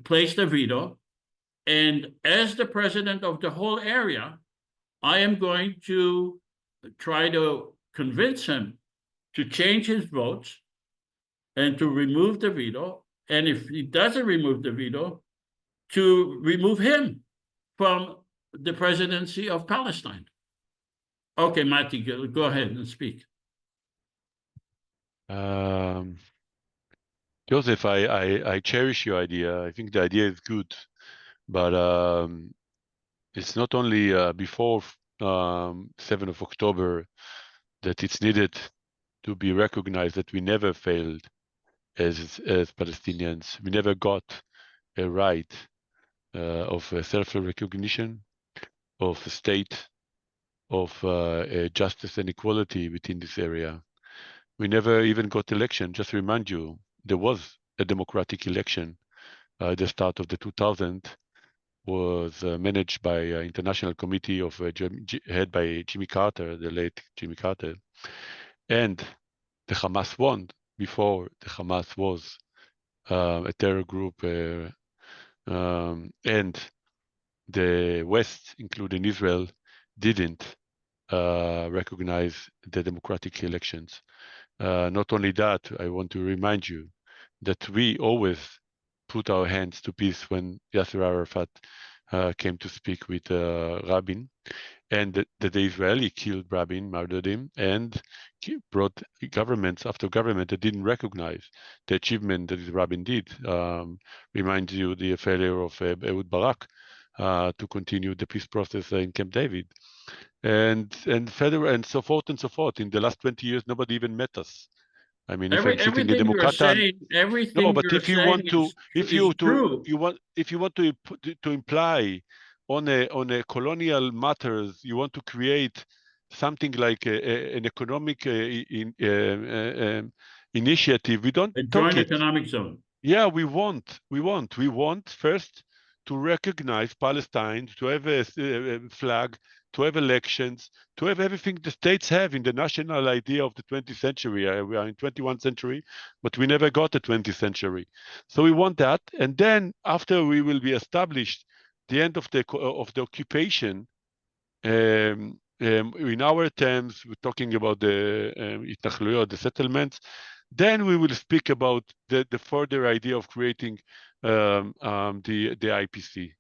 placed a veto. And as the president of the whole area, I am going to try to convince him to change his votes and to remove the veto. And if he doesn't remove the veto, to remove him from the presidency of Palestine. Okay, Mati, go ahead and speak. Joseph, I cherish your idea. I think the idea is good, but it's not only before 7th of October that it's needed to be recognized that we never failed as Palestinians. We never got a right of self-recognition, of a state, of justice and equality within this area. We never even got election. Just to remind you, there was a democratic election at the start of the 2000s, was managed by an international committee of head by Jimmy Carter, the late Jimmy Carter. And the Hamas won before the Hamas was a terror group, and the West, including Israel, didn't recognize the democratic elections. Not only that, I want to remind you that we always put our hands to peace when Yasser Arafat came to speak with Rabin, and that the Israeli killed Rabin, murdered him, and brought governments after government that didn't recognize the achievement that Rabin did. Reminds you the failure of Ehud Barak to continue the peace process in Camp David, and further, and so forth and so forth. In the last 20 years, nobody even met us. I mean, if I'm sitting in Democrata, no, but if you want to, if you want to imply on a colonial matters, you want to create something like an economic initiative. We don't A talk joint it. economic zone. Yeah, we want first to recognize Palestine, to have a flag, to have elections, to have everything the states have in the national idea of the 20th century. We are in 21st century, but we never got the 20th century. So we want that, and then after we will be established, the end of the occupation. In our terms, we're talking about the התנחלויות, the settlements. Then we will speak about the further idea of creating the IPC.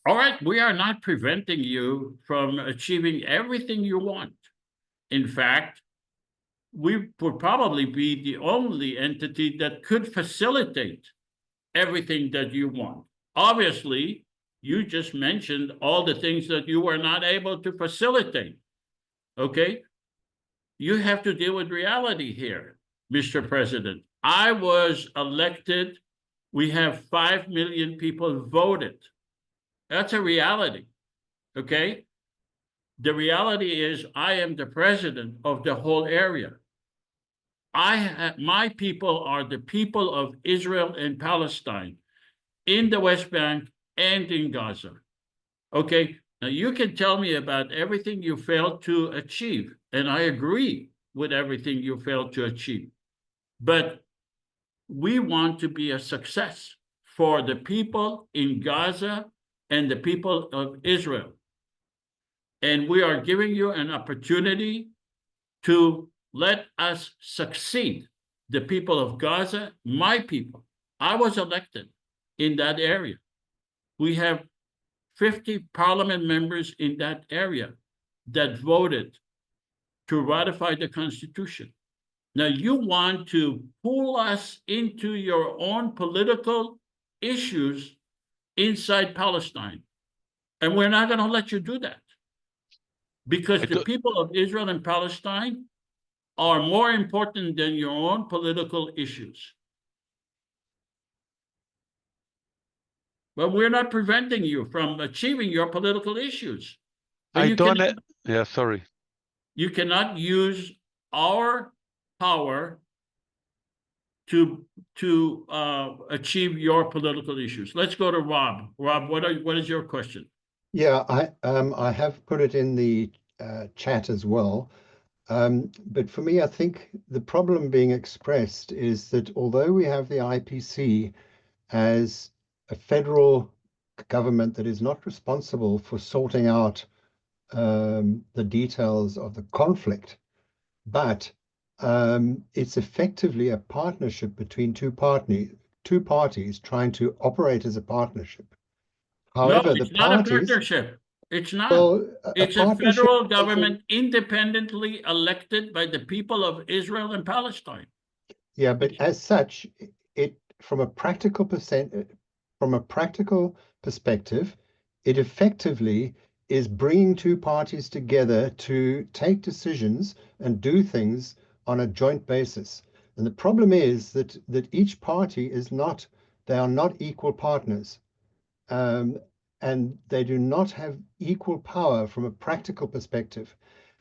All right, we are not preventing you from achieving everything you want. In fact, we would probably be the only entity that could facilitate everything that you want. Obviously, you just mentioned all the things that you were not able to facilitate. Okay? You have to deal with reality here, Mr. President. I was elected. We have 5 million people voted. That's a reality. Okay? The reality is I am the president of the whole area. My people are the people of Israel and Palestine in the West Bank and in Gaza. Okay, now you can tell me about everything you failed to achieve, and I agree with everything you failed to achieve. But we want to be a success for the people in Gaza and the people of Israel. And we are giving you an opportunity to let us succeed. The people of Gaza, my people. I was elected in that area. We have 50 parliament members in that area that voted to ratify the Constitution. Now you want to pull us into your own political issues inside Palestine. And we're not going to let you do that. Because the people of Israel and Palestine are more important than your own political issues. But we're not preventing you from achieving your political issues. But Yeah, sorry. You cannot use our power to achieve your political issues. Let's go to Rob. Rob, what is your question? Yeah, I have put it in the chat as well. But for me, I think the problem being expressed is that although we have the IPC as a federal government that is not responsible for sorting out the details of the conflict, but it's effectively a partnership between two parties trying to operate as a partnership. However, no, it's not a partnership. It's not. Well, it's a federal government independently elected by the people of Israel and Palestine. Yeah, but as such, it from a practical perspective, it effectively is bringing two parties together to take decisions and do things on a joint basis. And the problem is that each party they are not equal partners. And they do not have equal power from a practical perspective.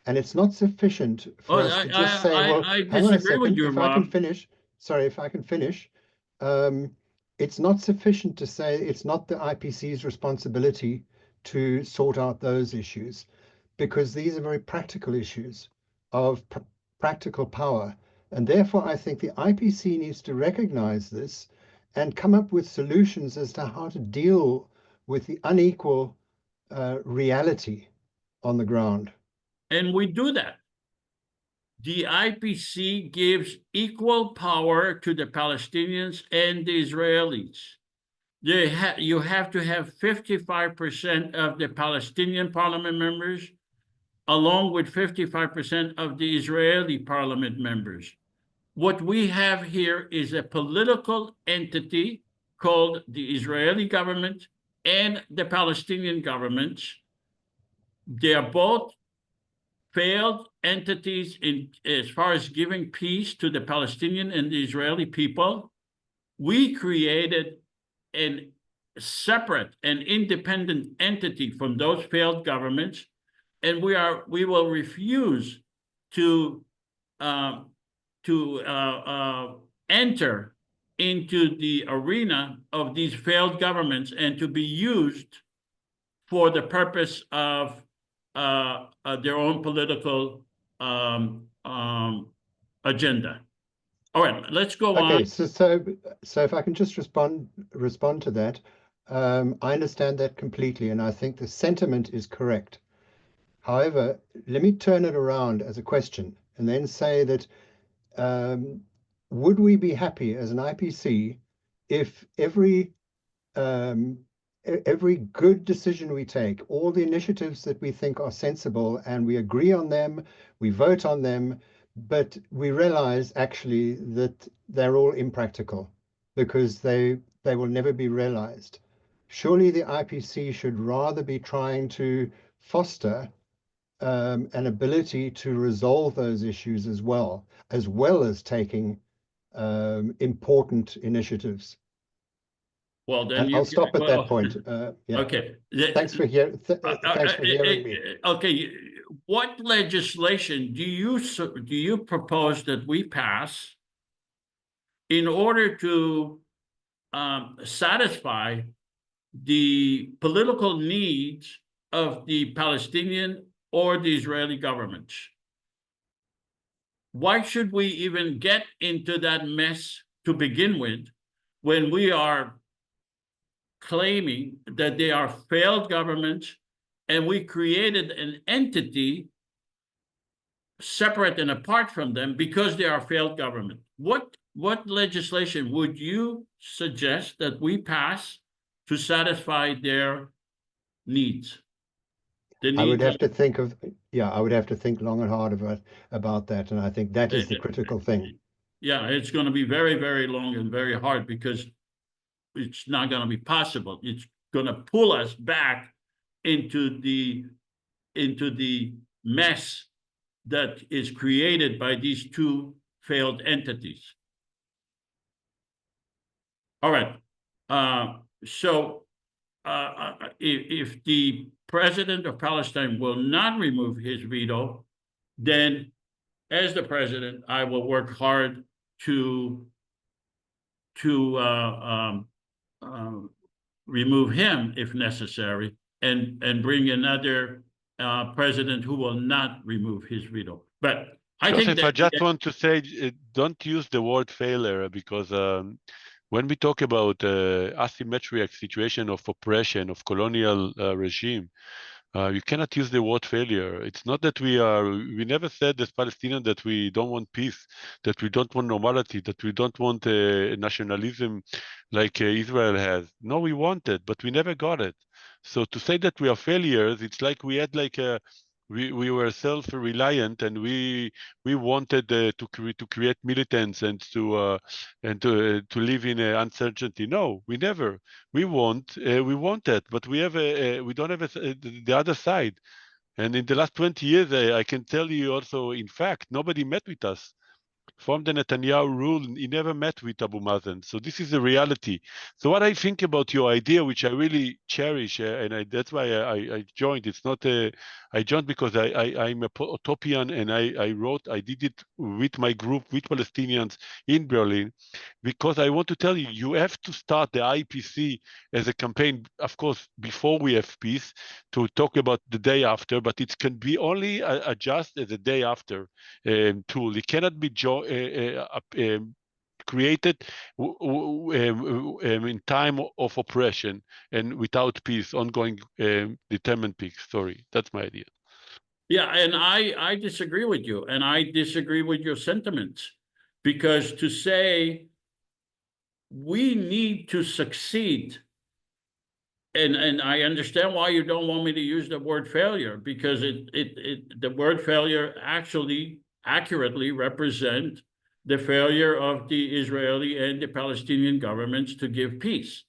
And it's not sufficient for us to just say, well, hang on a second, if I can finish. Sorry, if I can finish. It's not sufficient to say it's not the IPC's responsibility to sort out those issues, because these are very practical issues of practical power. And therefore, I think the IPC needs to recognize this and come up with solutions as to how to deal with the unequal reality on the ground. And we do that. The IPC gives equal power to the Palestinians and the Israelis. You have to have 55% of the Palestinian parliament members, along with 55% of the Israeli parliament members. What we have here is a political entity called the Israeli government and the Palestinian government. They are both failed entities as far as giving peace to the Palestinian and the Israeli people. We created a separate and independent entity from those failed governments and we will refuse to enter into the arena of these failed governments and to be used for the purpose of their own political agenda. All right, let's go on. Okay, so if I can just respond to that, I understand that completely, and I think the sentiment is correct. However, let me turn it around as a question and then say that would we be happy as an IPC if every good decision we take, all the initiatives that we think are sensible, and we agree on them, we vote on them, but we realize actually that they're all impractical because they will never be realized? Surely the IPC should rather be trying to foster an ability to resolve those issues as well as taking important initiatives. Well, then And I'll stop at that point. Yeah. Okay. Thanks for hearing me. Okay. What legislation do you propose that we pass in order to satisfy the political needs of the Palestinian or the Israeli governments? Why should we even get into that mess to begin with when we are claiming that they are failed governments and we created an entity separate and apart from them because they are failed government? What legislation would you suggest that we pass to satisfy their needs? I would have to think long and hard about that, and I think that is the critical thing. Yeah, it's going to be very, very long and very hard because it's not going to be possible. It's going to pull us back into the mess that is created by these two failed entities. All right. So if the president of Palestine will not remove his veto, then as the president, I will work hard to remove him if necessary, and bring another president who will not remove his veto. But I think that I just want to say, don't use the word failure, because when we talk about asymmetric situation of oppression of colonial regime, you cannot use the word failure. It's not that we never said as Palestinians that we don't want peace, that we don't want normality, that we don't want nationalism like Israel has. No, we want it, but we never got it. So to say that we are failures, it's like we had like we were self-reliant, and we wanted to create militants and to live in uncertainty. No, we never. We want that, but we don't have the other side. And in the last 20 years, I can tell you also, in fact, nobody met with us. From the Netanyahu rule, he never met with Abu Mazen. So this is the reality. So what I think about your idea, which I really cherish, and that's why I joined. It's not I joined because I'm a utopian, and I did it with my group, with Palestinians in Berlin, because I want to tell you, you have to start the IPC as a campaign, of course, before we have peace, to talk about the day after, but it can be only adjust as a day after tool. It cannot be created in time of oppression and without peace, ongoing determined peace. Sorry, that's my idea. Yeah, and I disagree with you, and I disagree with your sentiments, because to say we need to succeed, and I understand why you don't want me to use the word failure, because the word failure actually accurately represent the failure of the Israeli and the Palestinian governments to give peace.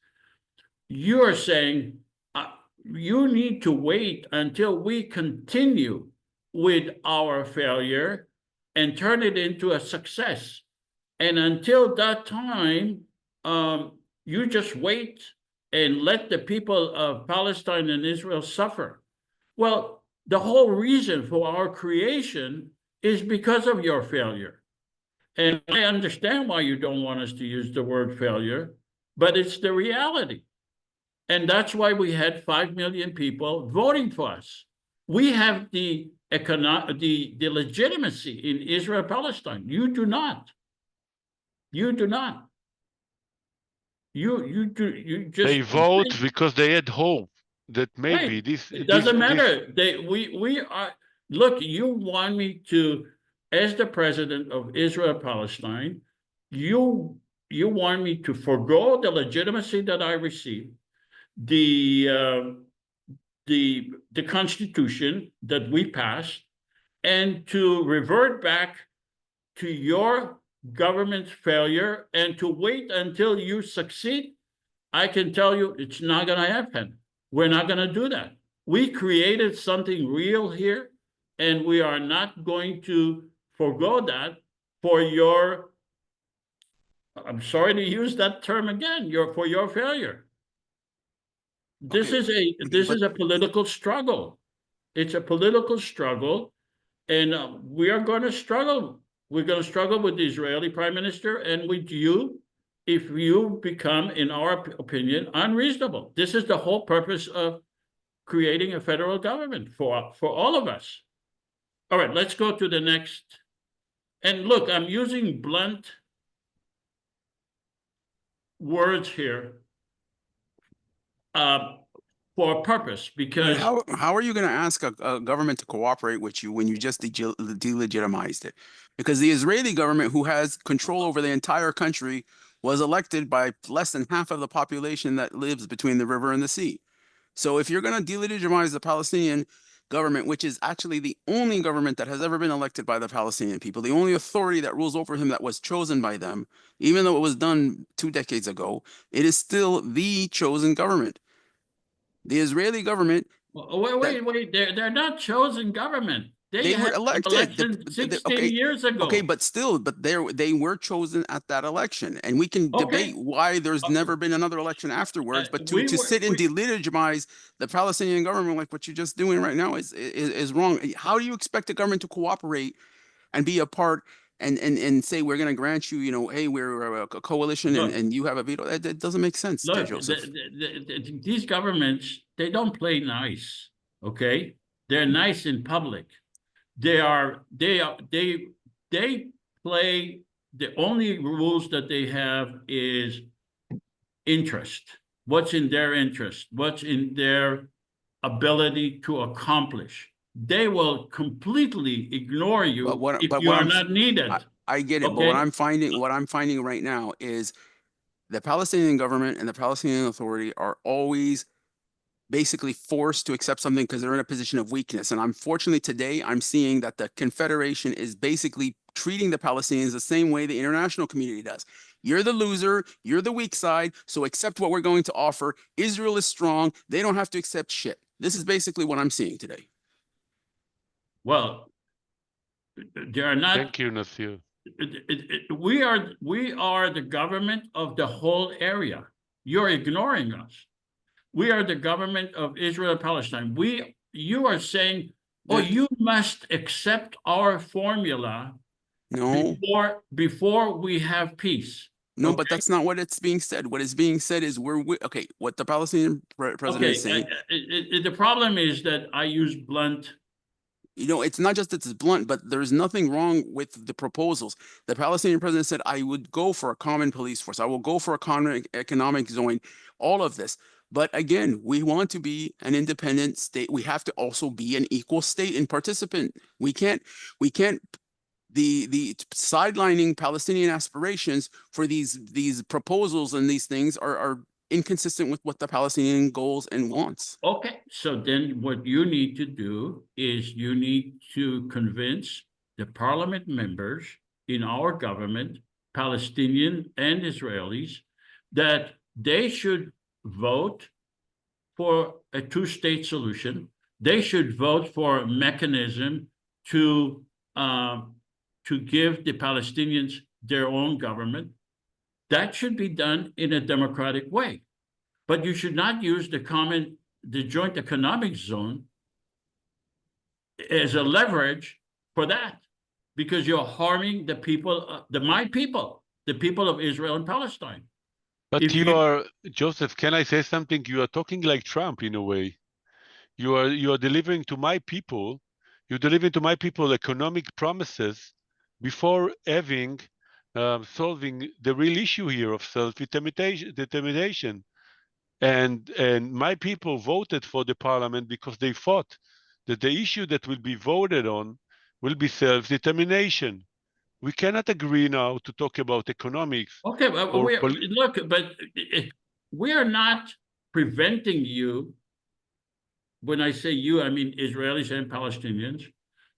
You are saying you need to wait until we continue with our failure and turn it into a success. And until that time, you just wait and let the people of Palestine and Israel suffer. Well, The whole reason for our creation is because of your failure. And I understand why you don't want us to use the word failure, but it's the reality. And that's why we had 5 million people voting for us. We have the legitimacy in Israel-Palestine. You do not. You do not. You just They vote because they had hope that maybe right. this It doesn't this, matter. We are look, you want me to, as the president of Israel-Palestine, you want me to forgo the legitimacy that I received, the Constitution that we passed, and to revert back to your government's failure and to wait until you succeed. I can tell you it's not going to happen. We're not going to do that. We created something real here, and we are not going to forgo that for your, I'm sorry to use that term again, for your failure. This Okay, is a political struggle. It's a political struggle, and we are going to struggle. We're going to struggle with the Israeli prime minister and with you if you become, in our opinion, unreasonable. This is the whole purpose of creating a federal government for all of us. All right, let's go to the next. And look, I'm using blunt words here for a purpose, because how are you going to ask a government to cooperate with you when you just delegitimized it? Because the Israeli government, who has control over the entire country, was elected by less than half of the population that lives between the river and the sea. So if you're going to delegitimize the Palestinian government, which is actually the only government that has ever been elected by the Palestinian people, the only authority that rules over him that was chosen by them, even though it was done 2 decades ago, it is still the chosen government. The Israeli government. wait, they're not chosen government. They were had elected. election 16 years ago. Okay, but still, they were chosen at that election, and we can debate why there's never been another election afterwards. But to sit and delegitimize the Palestinian government like what you're just doing right now is wrong. How do you expect the government to cooperate and be a part and say we're going to grant you, hey, we're a coalition and you have a veto? That doesn't make sense, Look, Joseph. these governments, they don't play nice. Okay, they're nice in public. They play, the only rules that they have is interest. What's in their interest? What's in their ability to accomplish? They will completely ignore you if you are not needed. I get it, okay? But what I'm finding right now is the Palestinian government and the Palestinian Authority are always basically forced to accept something because they're in a position of weakness. And unfortunately today, I'm seeing that the Confederation is basically treating the Palestinians the same way the international community does. You're the loser, you're the weak side, so accept what we're going to offer. Israel is strong, they don't have to accept shit. This is basically what I'm seeing today. Well, they are not. Thank you, Nasir. We are the government of the whole area. You're ignoring us. We are the government of Israel Palestine. You are saying, oh, you must accept our formula before we have peace. No, okay? But that's not what it's being said. What is being said is okay, what the Palestinian president is saying. The problem is that I use blunt. It's not just that it's blunt, but there's nothing wrong with the proposals. The Palestinian president said, I would go for a common police force. I will go for a common economic zone, all of this. But again, we want to be an independent state. We have to also be an equal state and participant. We can't the sidelining Palestinian aspirations for these proposals and these things are inconsistent with what the Palestinian goals and wants. Okay, so then what you need to do is you need to convince the parliament members in our government, Palestinian and Israelis, that they should vote for a two-state solution. They should vote for a mechanism to give the Palestinians their own government. That should be done in a democratic way. But you should not use the joint economic zone as a leverage for that, because you're harming the people, my people, the people of Israel and Palestine. But If you are, Joseph, can I say something? You are talking like Trump in a way. You are delivering to my people, you're delivering to my people economic promises before having solving the real issue here of self-determination. And my people voted for the parliament because they thought that the issue that will be voted on will be self-determination. We cannot agree now to talk about economics. Okay, but look, but we are not preventing you, when I say you, I mean Israelis and Palestinians,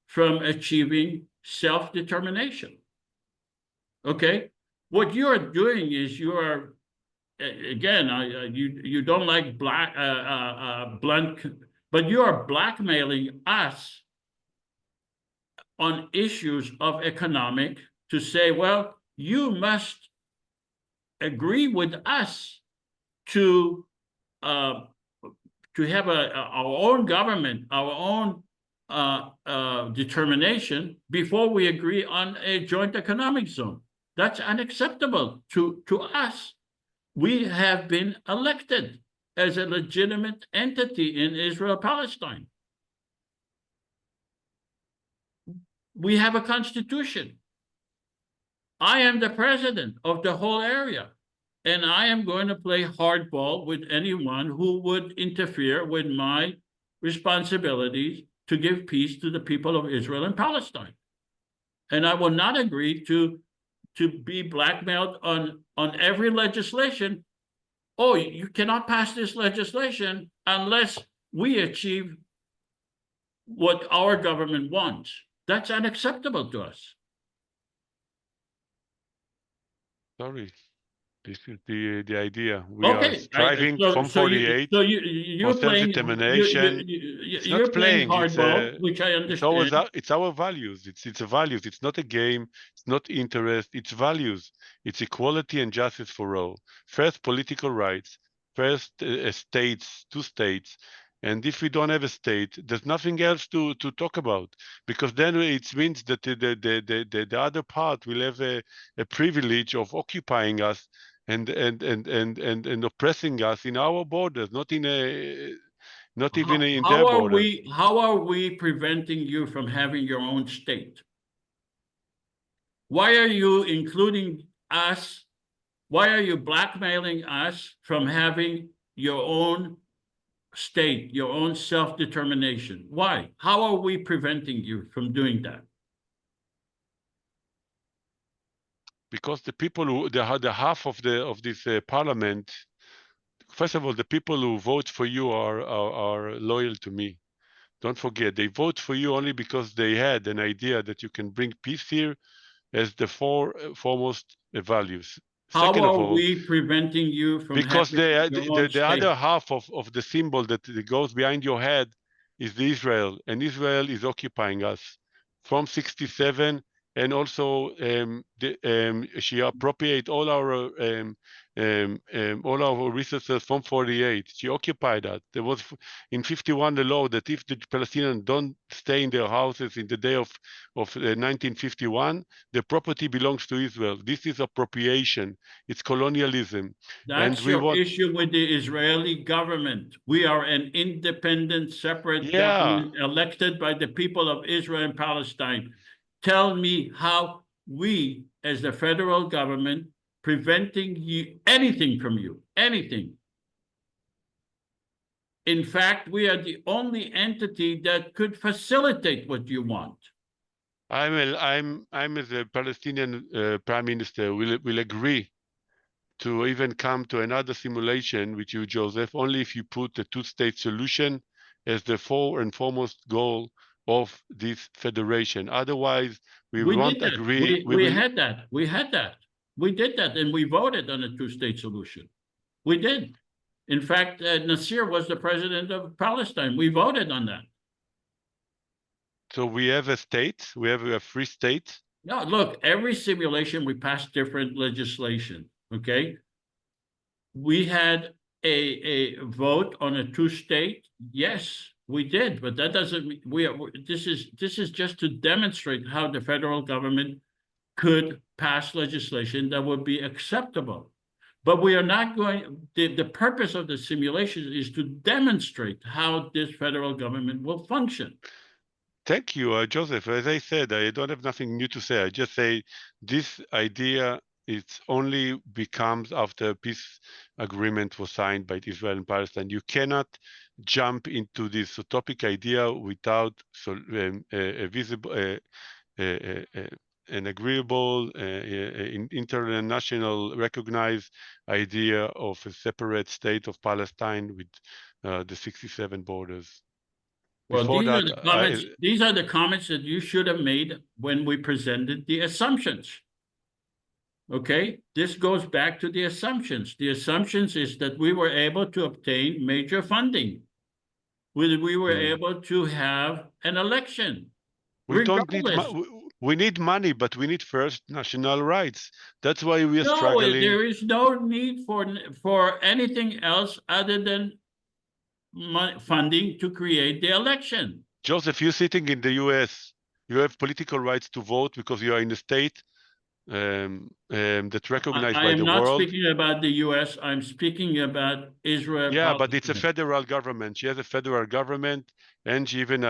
from achieving self-determination. Okay? What you are doing is you are, again, you don't like blunt, but you are blackmailing us on issues of economic to say, well, you must agree with us to have our own government, our own determination before we agree on a joint economic zone. That's unacceptable to us. We have been elected as a legitimate entity in Israel-Palestine. We have a constitution. I am the president of the whole area, and I am going to play hardball with anyone who would interfere with my responsibilities to give peace to the people of Israel and Palestine. And I will not agree to be blackmailed on every legislation. Oh, you cannot pass this legislation unless we achieve what our government wants. That's unacceptable to us. Sorry, this is the idea. We Okay, are striving from 48 so you're for playing, self-determination. you're playing hardball, which I understand. It's our values. It's a values. It's not a game. It's not interest. It's values. It's equality and justice for all. First, political rights. First, states, two states. And if we don't have a state, there's nothing else to talk about, because then it means that the other part will have a privilege of occupying us and oppressing us in our borders, not even in their borders. How are we preventing you from having your own state? Why are you including us? Why are you blackmailing us from having your own state, your own self-determination? Why? How are we preventing you from doing that? Because the people who the half of this parliament, first of all, the people who vote for you are loyal to me. Don't forget, they vote for you only because they had an idea that you can bring peace here as the foremost values. How are we preventing you from because having your own the other half of the symbol that goes behind your head is Israel, and Israel is occupying us from 67, and also she appropriate all our resources from 48. She occupied that. There was in 51 the law that if the Palestinians don't stay in their houses in the day of 1951, the property belongs to Israel. This is appropriation. It's colonialism. That's your issue with the Israeli government. We are an independent, separate government elected by the people of Israel and Palestine. Tell me how we, as the federal government, preventing you anything from you, anything. In fact, we are the only entity that could facilitate what you want. I'm as a Palestinian prime minister will agree to even come to another simulation with you, Joseph, only if you put the two-state solution as the foremost goal of this federation. Otherwise, we won't agree. We had that. We did that, and we voted on a two-state solution. We did. In fact, Nasser was the president of Palestine. We voted on that. So we have a state. We have a free state. No, look, every simulation, we passed different legislation, okay? We had a vote on a two-state. Yes, we did, but that doesn't mean this is just to demonstrate how the federal government could pass legislation that would be acceptable. But we are not going, the purpose of the simulation is to demonstrate how this federal government will function. Thank you, Joseph. As I said, I don't have nothing new to say. I just say this idea it only becomes after peace agreement was signed by Israel and Palestine. You cannot jump into this utopic idea without a visible, an agreeable, international recognized idea of a separate state of Palestine with the 67 borders. Well, Before these are that, the comments. These are the comments that you should have made when we presented the assumptions. Okay, this goes back to the assumptions. The assumptions is that we were able to obtain major funding. We were able to have an election. we don't need we need money, but we need first national rights. That's why we are struggling. There is no need for anything else other than funding to create the election. Joseph, you're sitting in the US. You have political rights to vote because you are in a state that's recognized by the world. I am not speaking about the US. I'm speaking about Israel. Yeah, but it's a federal government. She has a federal government, and she even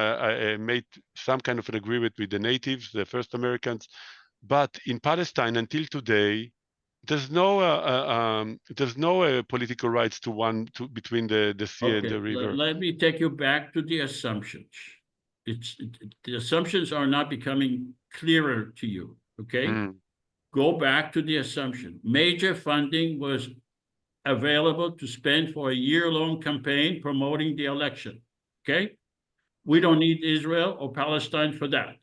made some kind of an agreement with the natives, the first Americans. But in Palestine, until today, there's no political rights between the sea and the river. Let me take you back to the assumptions. The assumptions are not becoming clearer to you. Okay, go back to the assumption. Major funding was available to spend for a year-long campaign promoting the election. Okay, we don't need Israel or Palestine for that.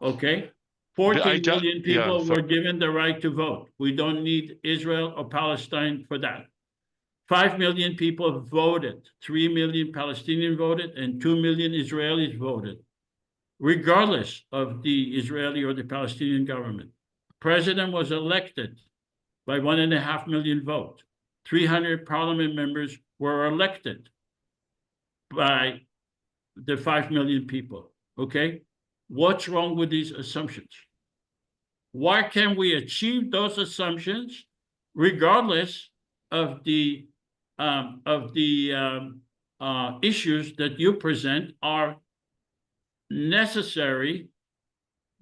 Okay. 14 million people were given the right to vote. We don't need Israel or Palestine for that. 5 million people voted. 3 million Palestinians voted and 2 million Israelis voted, regardless of the Israeli or the Palestinian government. President was elected by 1.5 million votes. 300 parliament members were elected by the 5 million people. Okay? What's wrong with these assumptions? Why can we achieve those assumptions regardless of the issues that you present are necessary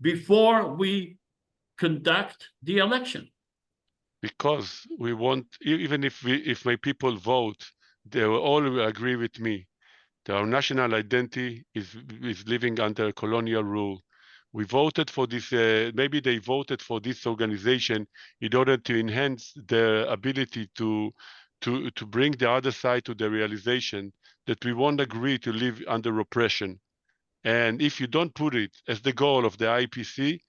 before we conduct the election? Because we want, even if my people vote, they will all agree with me. Our national identity is living under colonial rule. We voted for this, maybe they voted for this organization in order to enhance their ability to bring the other side to the realization that we won't agree to live under oppression. And if you don't put it as the goal of the IPC,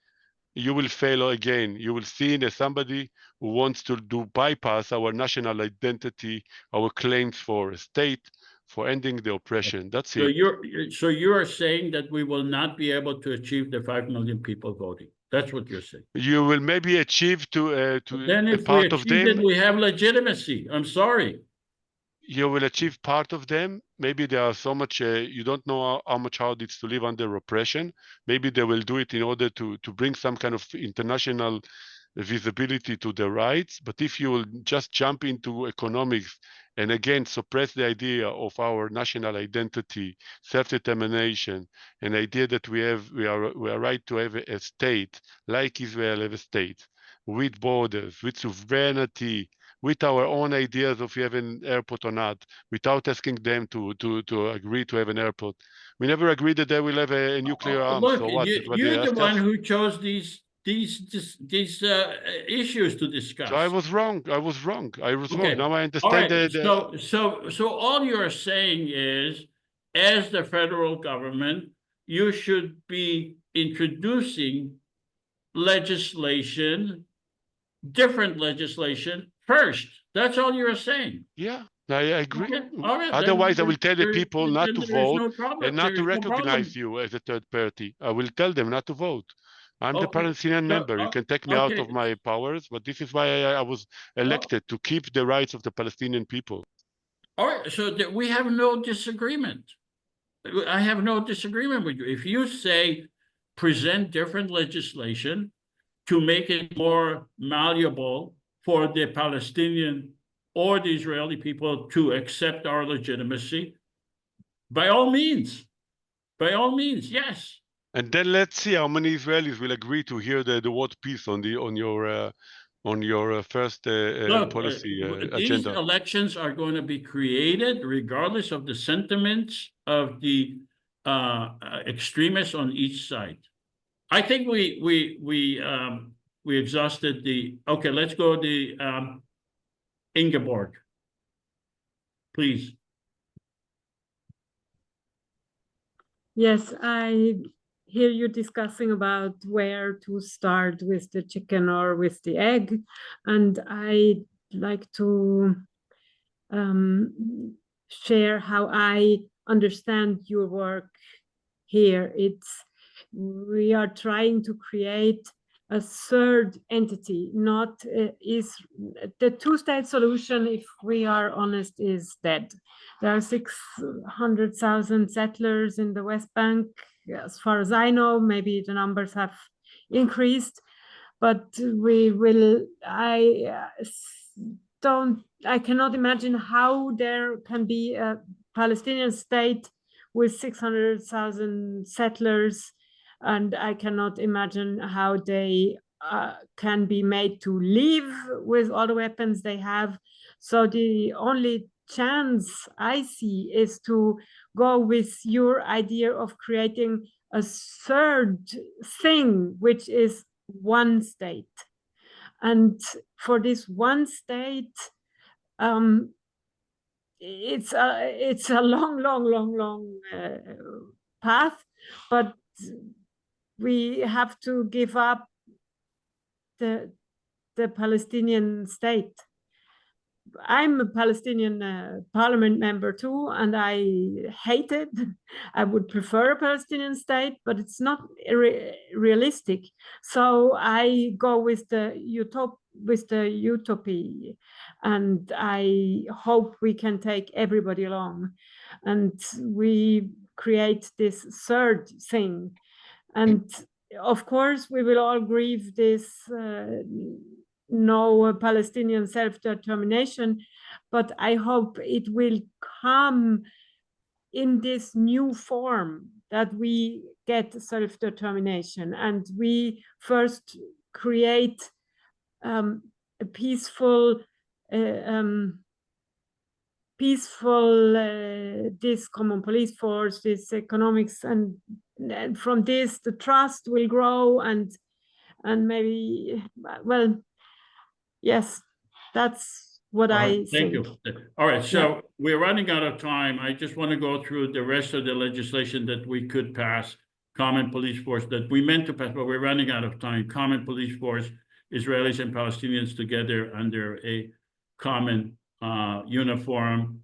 you will fail again. You will see as somebody who wants to bypass our national identity, our claims for a state, for ending the oppression. That's it. So you're saying that we will not be able to achieve the 5 million people voting. That's what you're saying. You will maybe achieve to then if part of them. It, we have legitimacy. I'm sorry. You will achieve part of them. Maybe there are so much, you don't know how much hard it's to live under oppression. Maybe they will do it in order to bring some kind of international visibility to the rights. But if you will just jump into economics and again suppress the idea of our national identity, self-determination, an idea that we are right to have a state like Israel have a state with borders, with sovereignty, with our own ideas of have an airport or not, without asking them to agree to have an airport. We never agreed that they will have a nuclear arm. Look, so what? You're the one who chose these issues to discuss. So I was wrong. I was wrong. Okay. Now I understand. Right. So all you're saying is, as the federal government, you should be introducing legislation, different legislation first. That's all you're saying. Yeah, I agree. Okay. All right, Otherwise, I will tell the people not to vote and not to recognize problem. you as a third party. I will tell them not to vote. I'm the Palestinian member. You can take me out of my powers, but this is why I was elected, to keep the rights of the Palestinian people. All right, so we have no disagreement. I have no disagreement with you. If you say present different legislation to make it more malleable for the Palestinian or the Israeli people to accept our legitimacy, by all means, yes. And then let's see how many Israelis will agree to hear the word peace on your first Look, policy these agenda. elections are going to be created regardless of the sentiments of the extremists on each side. I think we exhausted the. Okay, let's go to Ingeborg, please. Yes, I hear you discussing about where to start with the chicken or with the egg, and I'd like to share how I understand your work here. We are trying to create a third entity, not is the two-state solution, if we are honest, is dead. There are 600,000 settlers in the West Bank, as far as I know. Maybe the numbers have increased, but I cannot imagine how there can be a Palestinian state with 600,000 settlers, and I cannot imagine how they can be made to live with all the weapons they have. So the only chance I see is to go with your idea of creating a third thing, which is one state. And for this one state, it's a long path, but we have to give up the Palestinian state. I'm a Palestinian parliament member too, and I hate it. I would prefer a Palestinian state, but it's not realistic. So I go with the utopia, and I hope we can take everybody along, and we create this third thing. And of course, we will all grieve this no Palestinian self-determination, but I hope it will come in this new form that we get self-determination, and we first create a peaceful this common police force, this economics, and from this the trust will grow, and maybe, well, yes, that's what I think. Thank you. All right, so we're running out of time. I just want to go through the rest of the legislation that we could pass. Common police force that we meant to pass, but we're running out of time. Common police force, Israelis and Palestinians together under a common uniform,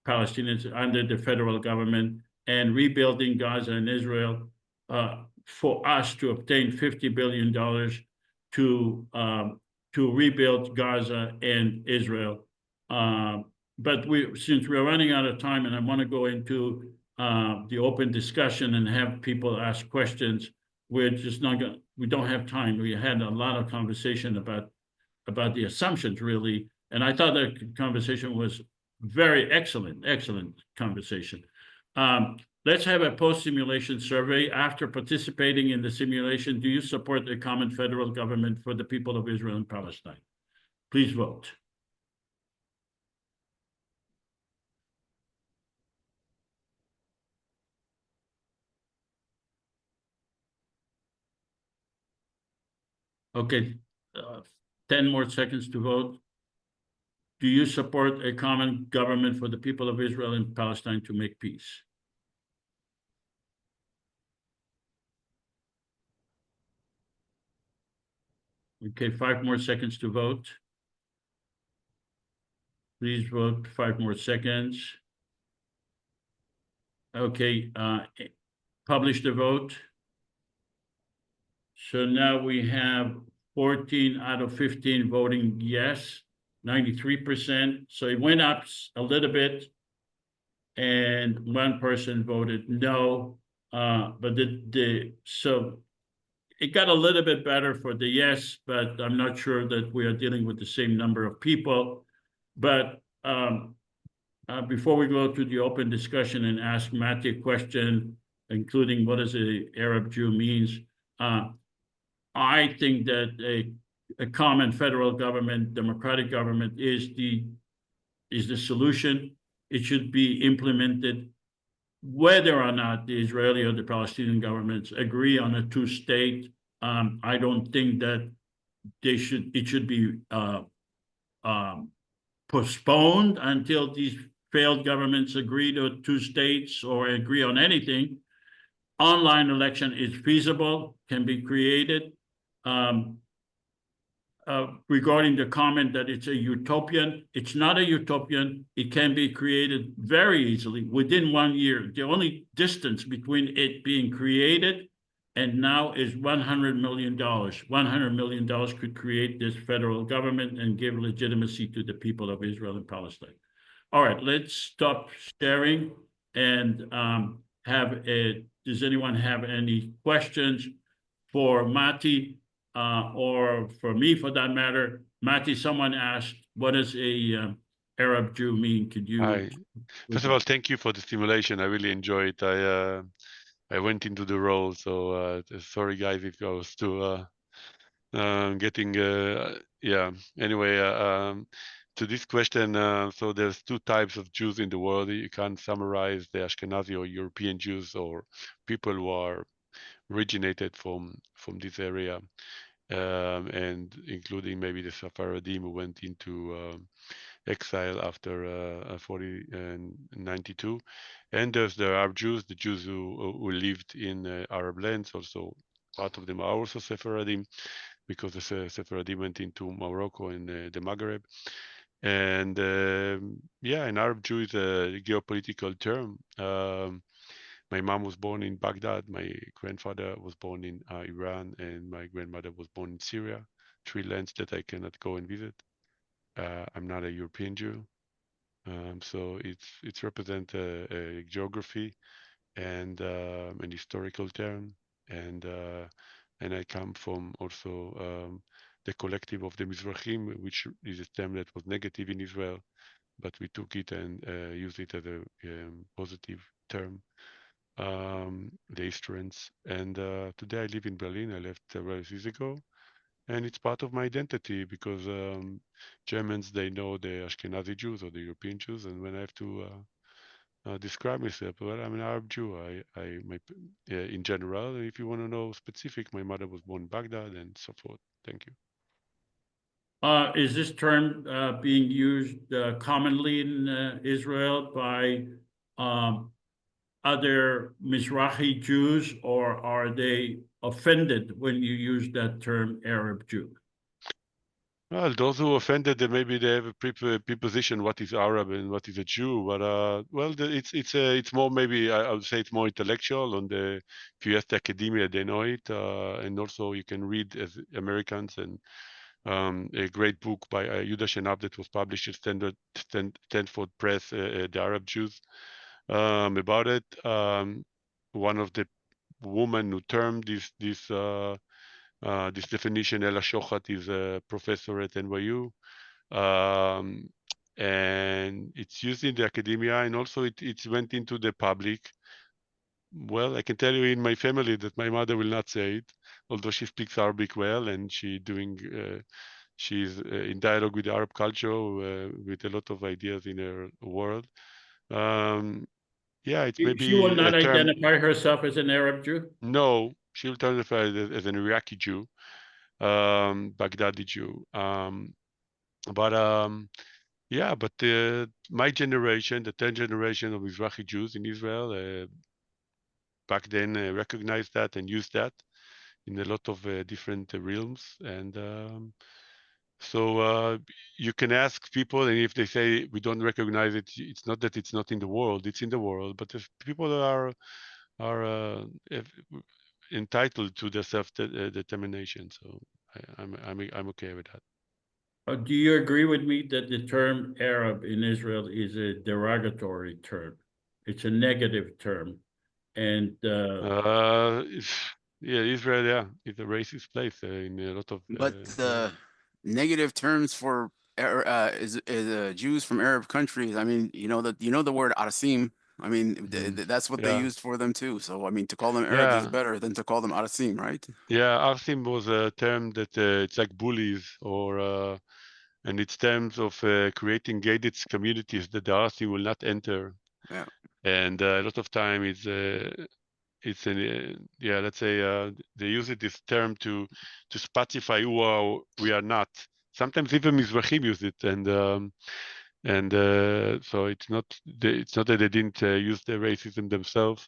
Palestinians under the federal government, and rebuilding Gaza and Israel for us to obtain $50 billion to rebuild Gaza and Israel. But since we're running out of time, and I want to go into the open discussion and have people ask questions, we're just not going. We don't have time. We had a lot of conversation about the assumptions, really, and I thought that conversation was very excellent conversation. Let's have a post-simulation survey. After participating in the simulation, do you support a common federal government for the people of Israel and Palestine? Please vote. Okay, 10 more seconds to vote. Do you support a common government for the people of Israel and Palestine to make peace? Okay, 5 more seconds to vote. Please vote, 5 more seconds. Okay, publish the vote. So now we have 14 out of 15 voting yes, 93%. So it went up a little bit. and one person voted no. But so it got a little bit better for the yes, but I'm not sure that we are dealing with the same number of people. But before we go to the open discussion and ask Mati a question, including what does a Arab Jew means, I think that a common federal government, democratic government, is the solution. It should be implemented whether or not the Israeli or the Palestinian governments agree on a two-state. I don't think that it should be postponed until these failed governments agree to two states or agree on anything. Online election is feasible, can be created. Regarding the comment that it's a utopian, it's not a utopian. It can be created very easily within 1 year. The only distance between it being created and now is $100 million. $100 million could create this federal government and give legitimacy to the people of Israel and Palestine. All right, let's stop sharing and does anyone have any questions for Mati or for me for that matter? Mati, someone asked, what does a Arab Jew mean? Could you? Hi. First of all, thank you for the stimulation. I really enjoy it. I went into the role, so sorry guys if I was too getting yeah. Anyway, to this question, so there's two types of Jews in the world. You can't summarize the Ashkenazi or European Jews or people who are originated from this area, and including maybe the Sephardim who went into exile after 1492, and there's the Arab Jews, the Jews who lived in Arab lands. Also, part of them are also Sephardim, because the Sephardim went into Morocco and the Maghreb. And yeah, an Arab Jew is a geopolitical term. My mom was born in Baghdad. My grandfather was born in Iran, and my grandmother was born in Syria. 3 lands that I cannot go and visit. I'm not a European Jew, so it's represent a geography and an historical term, and I come from also the collective of the Mizrahim, which is a term that was negative in Israel, but we took it and used it as a positive term, the Easterns. And today I live in Berlin. I left several years ago, and it's part of my identity because Germans, they know the Ashkenazi Jews or the European Jews, and when I have to describe myself, well, I'm an Arab Jew. In general, if you want to know specific, my mother was born in Baghdad and so forth. Thank you. Is this term being used commonly in Israel by other Mizrahi Jews, or are they offended when you use that term Arab Jew? Well, those who offended, maybe they have a preposition what is Arab and what is a Jew. But well, it's more, maybe I would say it's more intellectual. If you ask the academia, they know it, and also you can read as Americans and a great book by Yehuda Shenab that was published at Stanford Press, the Arab Jews, about it. One of the women who termed this definition, Ella Shochat, is a professor at NYU, and it's used in the academia, and also it went into the public. Well, I can tell you in my family that my mother will not say it, although she speaks Arabic well, and she's in dialogue with the Arab culture, with a lot of ideas in her world. Yeah, it's maybe she will not a term. identify herself as an Arab Jew? No, she will identify as an Iraqi Jew, Baghdadi Jew. Yeah, but my generation, the 10th generation of Mizrahi Jews in Israel, back then recognized that and used that in a lot of different realms. And so you can ask people, and if they say we don't recognize it, it's not that it's not in the world, it's in the world, but if people are entitled to their self-determination. So I'm okay with that. Do you agree with me that the term Arab in Israel is a derogatory term? It's a negative term. And Yeah, Israel, yeah, it's a racist place in a lot of. But the negative terms for Jews from Arab countries. I mean, you know the word arasim. I mean, that's what they Yeah. used for them too. So I mean, to call them Arabs is Yeah. better than to call them arasim, right? Yeah, Arsim was a term that it's like bullies, or and it's terms of creating gated communities that the Arsim will not enter. Yeah. And a lot of time it's yeah, let's say they use this term to specify who we are not. Sometimes even Mizrahim use it, and so it's not that they didn't use the racism themselves.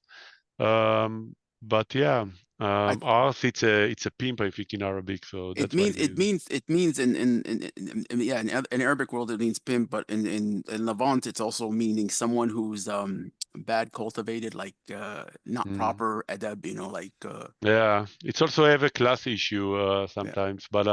But yeah, ours it's a pimp, I think, in Arabic, so that's why It means in Arabic world it means pimp, but in Levant it's also meaning someone who's bad cultivated, like not proper adab, you know, like yeah, it's also have a class issue sometimes, but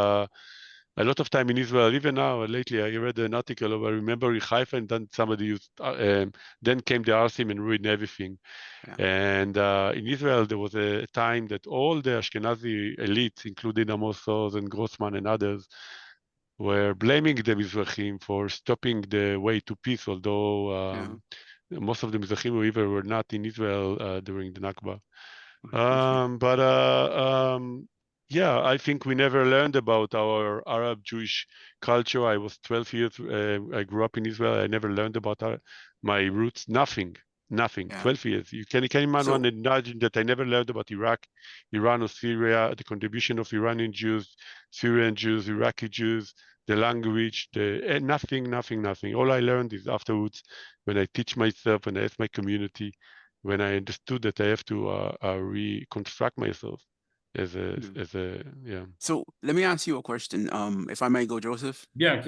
a lot of time in Israel, even now, lately, I read an article of, I remember in Haifa, and then somebody used, then came the Arsim and ruined everything. Yeah. And in Israel, there was a time that all the Ashkenazi elites, including Amos Oz and Grossman and others, were blaming the Mizrahim for stopping the way to peace, although most of the Mizrahim were not in Israel during the Nakba. Yeah, I think we never learned about our Arab Jewish culture. I was 12 years, I grew up in Israel. I never learned about my roots, nothing. Yeah. 12 years. You can imagine that I never learned about Iraq, Iran or Syria, the contribution of Iranian Jews, Syrian Jews, Iraqi Jews, the language, nothing. All I learned is afterwards when I teach myself and I ask my community, when I understood that I have to reconstruct myself as a yeah. So let me ask you a question, if I may go, Joseph. yeah,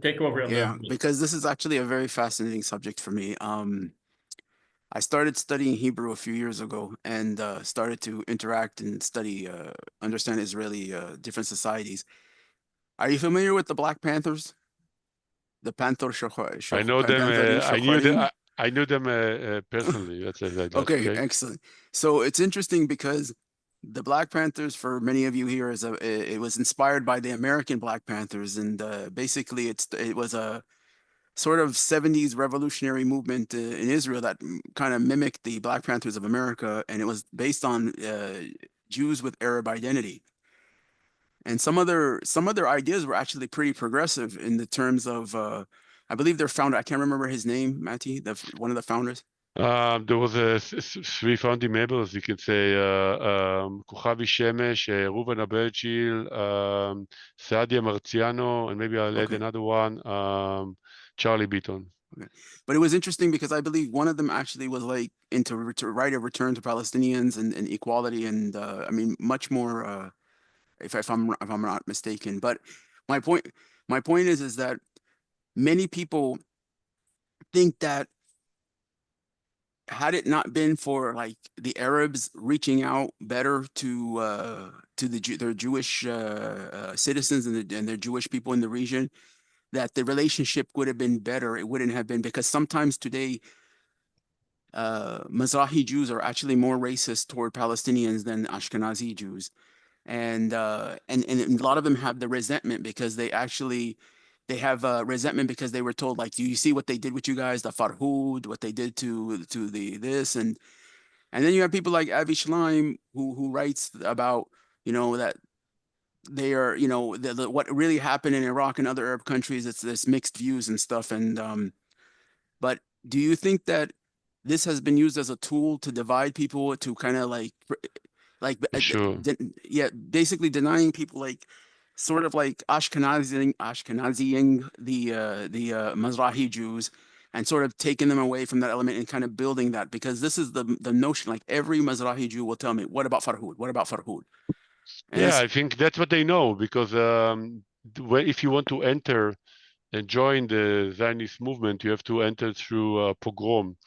take over. Yeah, because this is actually a very fascinating subject for me. I started studying Hebrew a few years ago and started to interact and study, understand Israeli different societies. Are you familiar with the Black Panthers? The Panther I know them. I knew them personally. Let's say like that. Okay, excellent. So it's interesting because the Black Panthers, for many of you here, it was inspired by the American Black Panthers, and basically it was a sort of 70s revolutionary movement in Israel that kind of mimicked the Black Panthers of America, and it was based on Jews with Arab identity. And some other ideas were actually pretty progressive in the terms of I believe their founder, I can't remember his name, Mati, one of the founders. There was three founding members. You can say Kochavi Shemesh, Reuven Abergil, Saadia Marziano, and maybe I'll add another one, Charlie Beaton. Okay. But it was interesting because I believe one of them actually was like into right of return to Palestinians and equality, and I mean much more if I'm not mistaken. But my point is that many people think that had it not been for like the Arabs reaching out better to their Jewish citizens and their Jewish people in the region, that the relationship would have been better. It wouldn't have been, because sometimes today Mizrahi Jews are actually more racist toward Palestinians than Ashkenazi Jews. And a lot of them have the resentment because they have resentment because they were told, like, do you see what they did with you guys, the Farhud, what they did to the this, and then you have people like Avi Shleim who writes about, you know, that they are, you know, what really happened in Iraq and other Arab countries. It's this mixed views and stuff. And but do you think that this has been used as a tool to divide people, to kind of like Sure. basically denying people, like sort of like Ashkenaziing the Mizrahi Jews, and sort of taking them away from that element and kind of building that? Because this is the notion, like every Mizrahi Jew will tell me, what about Farhud? What about Farhud? Yeah, I think that's what they know, because if you want to enter and join the Zionist movement, you have to enter through pogrom.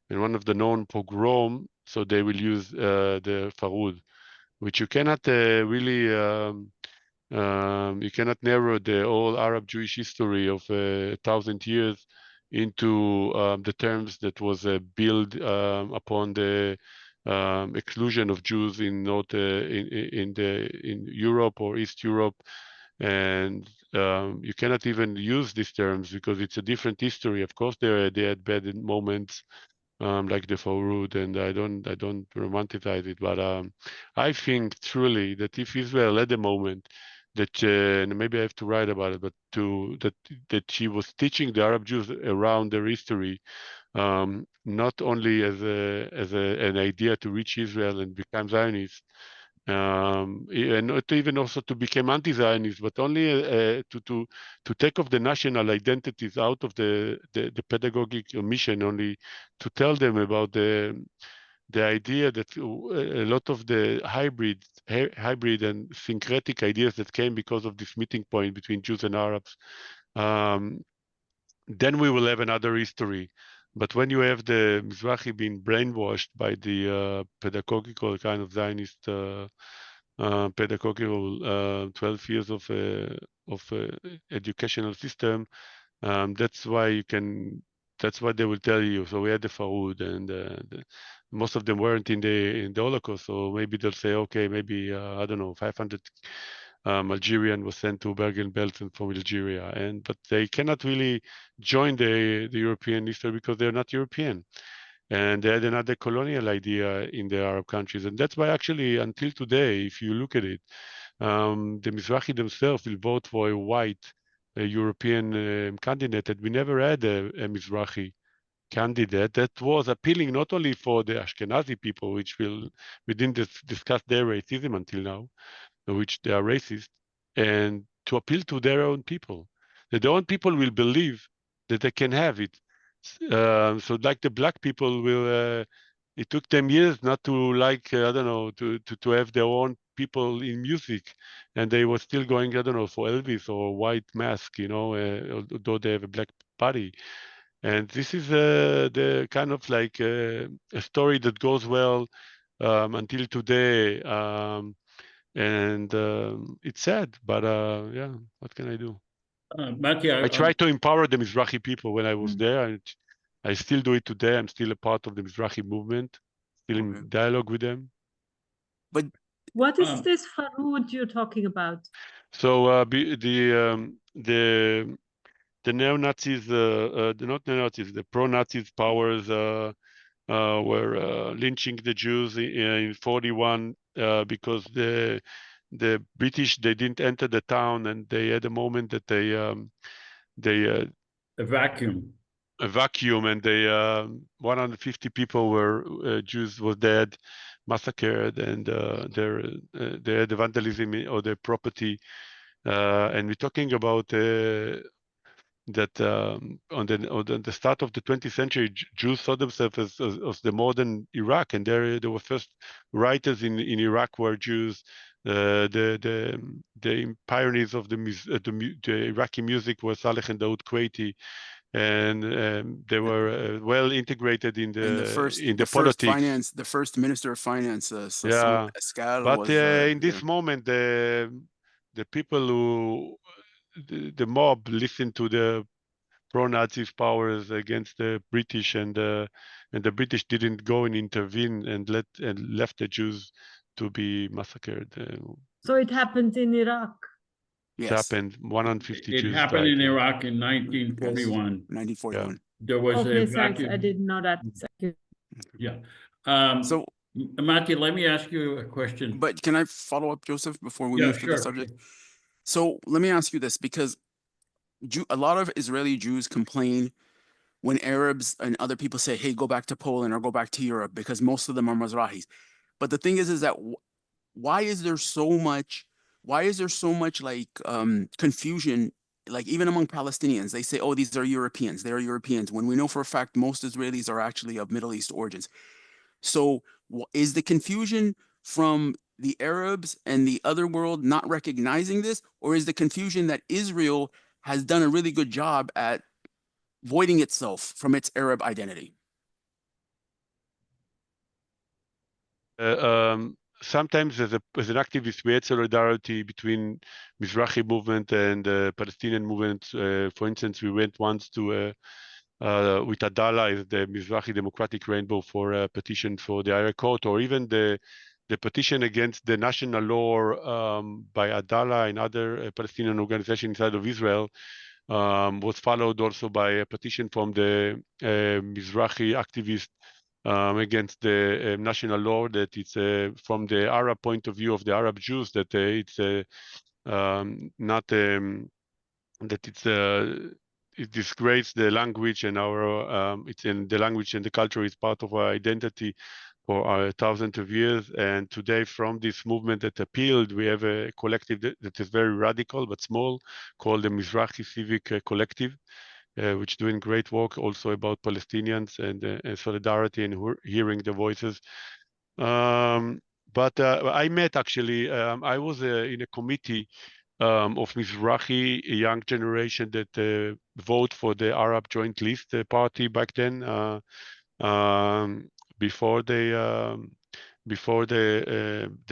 And one of the known pogrom, so they will use the Farhud, which you cannot really, you cannot narrow the whole Arab Jewish history of 1,000 years into the terms that was built upon the exclusion of Jews in in Europe or East Europe, and you cannot even use these terms because it's a different history. Of course, they had bad moments like the Farud, and I don't romanticize it, but I think truly that if Israel at the moment that and maybe I have to write about it, but that she was teaching the Arab Jews around their history, not only as an idea to reach Israel and become Zionists, and not even also to become anti-Zionist, but only to take off the national identities out of the pedagogic mission, only to tell them about the idea that a lot of the hybrid and syncretic ideas that came because of this meeting point between Jews and Arabs, then we will have another history. But when you have the Mizrahi being brainwashed by the pedagogical kind of Zionist pedagogical 12 years of educational system, that's why they will tell you. So we had the Farud, and most of them weren't in the Holocaust. So maybe they'll say, okay, maybe I don't know, 500 Algerian was sent to Bergen-Belsen from Algeria, but they cannot really join the European history because they're not European. And they had another colonial idea in the Arab countries. And that's why actually until today, if you look at it, the Mizrahi themselves will vote for a white European candidate. And we never had a Mizrahi candidate that was appealing not only for the Ashkenazi people, we didn't discuss their racism until now, which they are racist, and to appeal to their own people. That their own people will believe that they can have it. So like the black people will, it took them years not to like, I don't know, to have their own people in music. And they were still going, I don't know, for Elvis or White Mask, although they have a black body. And this is the kind of like a story that goes well until today. And it's sad, but yeah, what can I do? Mati, I tried to empower the Mizrahi people when I was there, and I still do it today. I'm still a part of the Mizrahi movement, still in dialogue with them. But what is this Farud you're talking about? So the neo-Nazis, not neo-Nazis, the pro-Nazis powers were lynching the Jews in 41 because the British, they didn't enter the town, and they had a moment that they a vacuum, and they 150 people were Jews was dead, massacred, and they had the vandalism of their property, and we're talking about that on the start of the 20th century, Jews saw themselves as the modern Iraq, and there were first writers in Iraq were Jews. The pioneers of the Iraqi music were Saleh and Daoud Kuwaiti, and they were well integrated in the politics. The first minister of finance, Yeah, Escal, but was in this moment, the people who the mob listened to the pro-Nazi powers against the British, and the British didn't go and intervene and left the Jews to be massacred. So it happened in Iraq. Yes. It happened. 150 it Jews happened died, in Iraq in 1941. 1941. Yeah. There was Okay, a thanks. vacuum. I didn't know that. Thank you. Yeah. So, Mati, let me ask you a question. but can I follow up, Joseph, before we move to the subject? So let me ask you this, because a lot of Israeli Jews complain when Arabs and other people say, hey, go back to Poland or go back to Europe, because most of them are Mizrahis. But the thing is that why is there so much like confusion, like even among Palestinians? They say, oh, these are Europeans, they're Europeans, when we know for a fact most Israelis are actually of Middle East origins. So is the confusion from the Arabs and the other world not recognizing this, or is the confusion that Israel has done a really good job at voiding itself from its Arab identity? Sometimes as an activist, we had solidarity between Mizrahi movement and the Palestinian movement. For instance, we went once to with Adala, the Mizrahi Democratic Rainbow, for a petition for the higher court, or even the petition against the national law by Adala and other Palestinian organizations inside of Israel was followed also by a petition from the Mizrahi activists against the national law, that it's from the Arab point of view of the Arab Jews, that it's not that it's it disgraces the language and our it's in the language and the culture is part of our identity for thousands of years. And today, from this movement that appealed, we have a collective that is very radical but small, called the Mizrahi Civic Collective, which is doing great work also about Palestinians and solidarity and hearing the voices. But I met actually, I was in a committee of Mizrahi, a young generation that vote for the Arab Joint List party back then, before the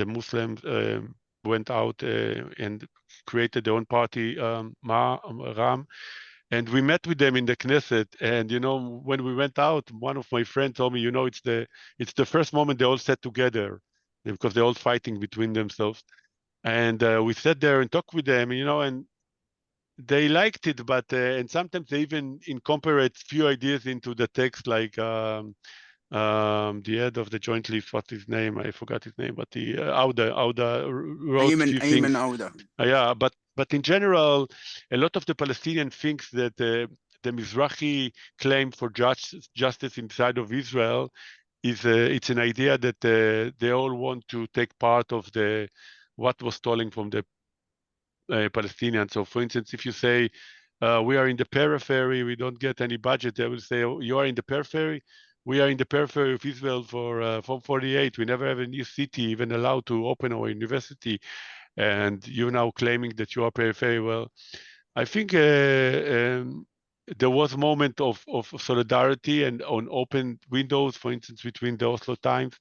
Muslims went out and created their own party, Ram. And we met with them in the Knesset, and when we went out, one of my friends told me, it's the first moment they all sat together, because they're all fighting between themselves. And we sat there and talked with them, and they liked it, but and sometimes they even incorporate few ideas into the text, like the head of the joint list, what's his name? I forgot his name, but the Auda wrote a few things. Yeah, but in general, a lot of the Palestinian thinks that the Mizrahi claim for justice inside of Israel is it's an idea that they all want to take part of what was stolen from the Palestinians. So, for instance, if you say we are in the periphery, we don't get any budget, they will say, oh, you are in the periphery. We are in the periphery of Israel from 48. We never have a new city even allowed to open our university, and you're now claiming that you are periphery. Well, I think there was a moment of solidarity and on open windows, for instance, between the Oslo times.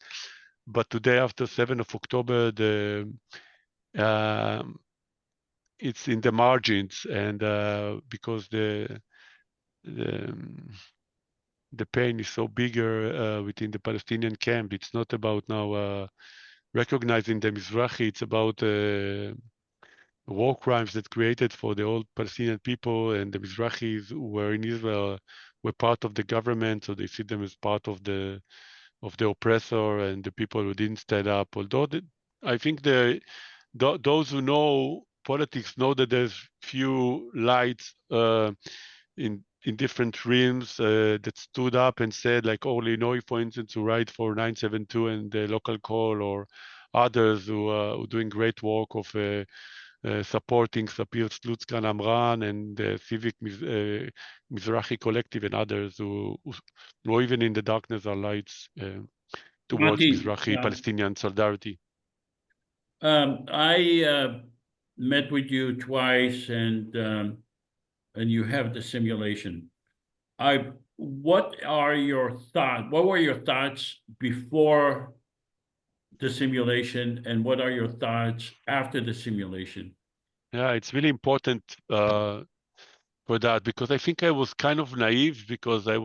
But today, after 7th of October, it's in the margins, and because the pain is so bigger within the Palestinian camp. It's not about now recognizing the Mizrahi. It's about war crimes that created for the old Palestinian people, and the Mizrahis who were in Israel were part of the government, so they see them as part of the oppressor and the people who didn't stand up. Although I think those who know politics know that there's few lights in different realms that stood up and said, like Orly Noy, for instance, who write for 972 and the local call, or others who are doing great work of supporting Sapir Slutskan Amran and the Civic Mizrahi Collective and others who even in the darkness are lights towards Mati, Mizrahi Palestinian solidarity. I met with you twice, and you have the simulation. What are your thoughts? What were your thoughts before the simulation, and what are your thoughts after the simulation? Yeah, it's really important for that, because I think I was kind of naive, because I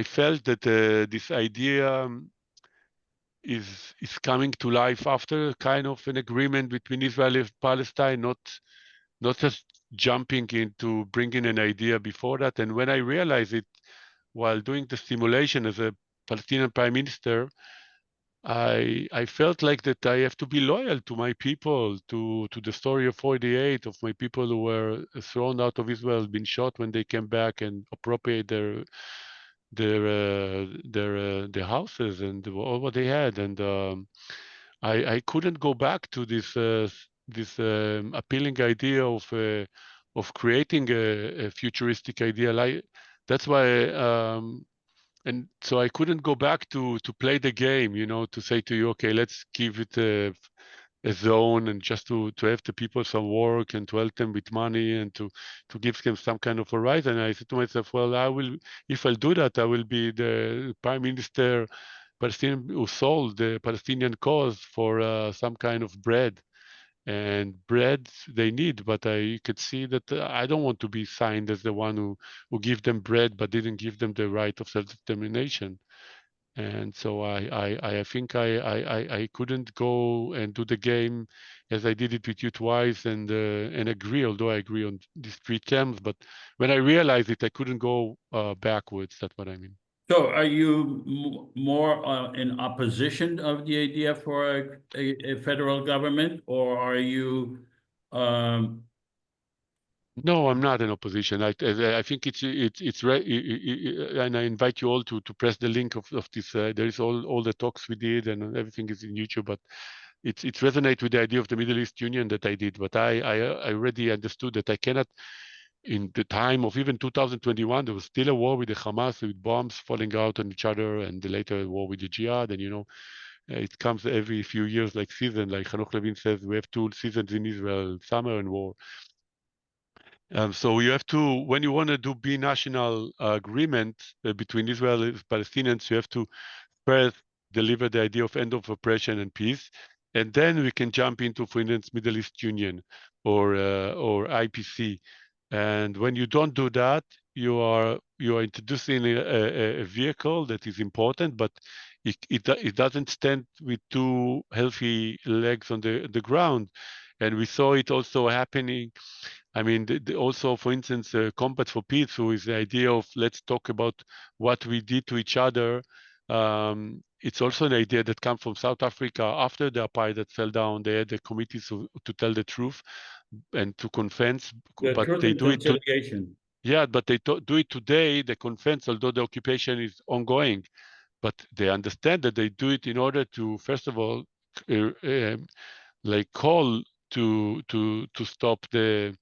felt that this idea is coming to life after kind of an agreement between Israel and Palestine, not just jumping into bringing an idea before that. And when I realized it while doing the simulation as a Palestinian prime minister, I felt like that I have to be loyal to my people, to the story of 48, of my people who were thrown out of Israel, been shot when they came back, and appropriate their houses and all what they had. And I couldn't go back to this appealing idea of creating a futuristic idea. Like that's why. And so I couldn't go back to play the game, to say to you, okay, let's give it a zone, and just to have the people some work and to help them with money and to give them some kind of horizon. And I said to myself, well, if I'll do that, I will be the prime minister Palestinian who sold the Palestinian cause for some kind of bread. and bread they need, but I could see that I don't want to be signed as the one who give them bread but didn't give them the right of self-determination. And so I think I couldn't go and do the game as I did it with you twice and agree, although I agree on these three terms. But when I realized it, I couldn't go backwards. That's what I mean. So are you more in opposition of the idea for a federal government, or are you No, I'm not in opposition. I think and I invite you all to press the link of this. There is all the talks we did, and everything is in YouTube. But it resonates with the idea of the Middle East Union that I did. But I already understood that I cannot. In the time of even 2021, there was still a war with the Hamas, with bombs falling out on each other, and later a war with the Jihad. And it comes every few years, like season. Like Hanoch Levin says, we have 2 seasons in Israel: summer and war. So you have to, when you want to do binational agreement between Israel and Palestinians, you have to first deliver the idea of end of oppression and peace, and then we can jump into, for instance, Middle East Union or IPC. And when you don't do that, you are introducing a vehicle that is important, but it doesn't stand with 2 healthy legs on the ground. And we saw it also happening. I mean, also, for instance, Compact for Peace, who is the idea of let's talk about what we did to each other. It's also an idea that comes from South Africa. After the apartheid fell down, they had the committees to tell the truth and to confess, but they do it to, yeah, but they do it today, the confess, although the occupation is ongoing. But they understand that they do it in order to, first of all, like call to stop the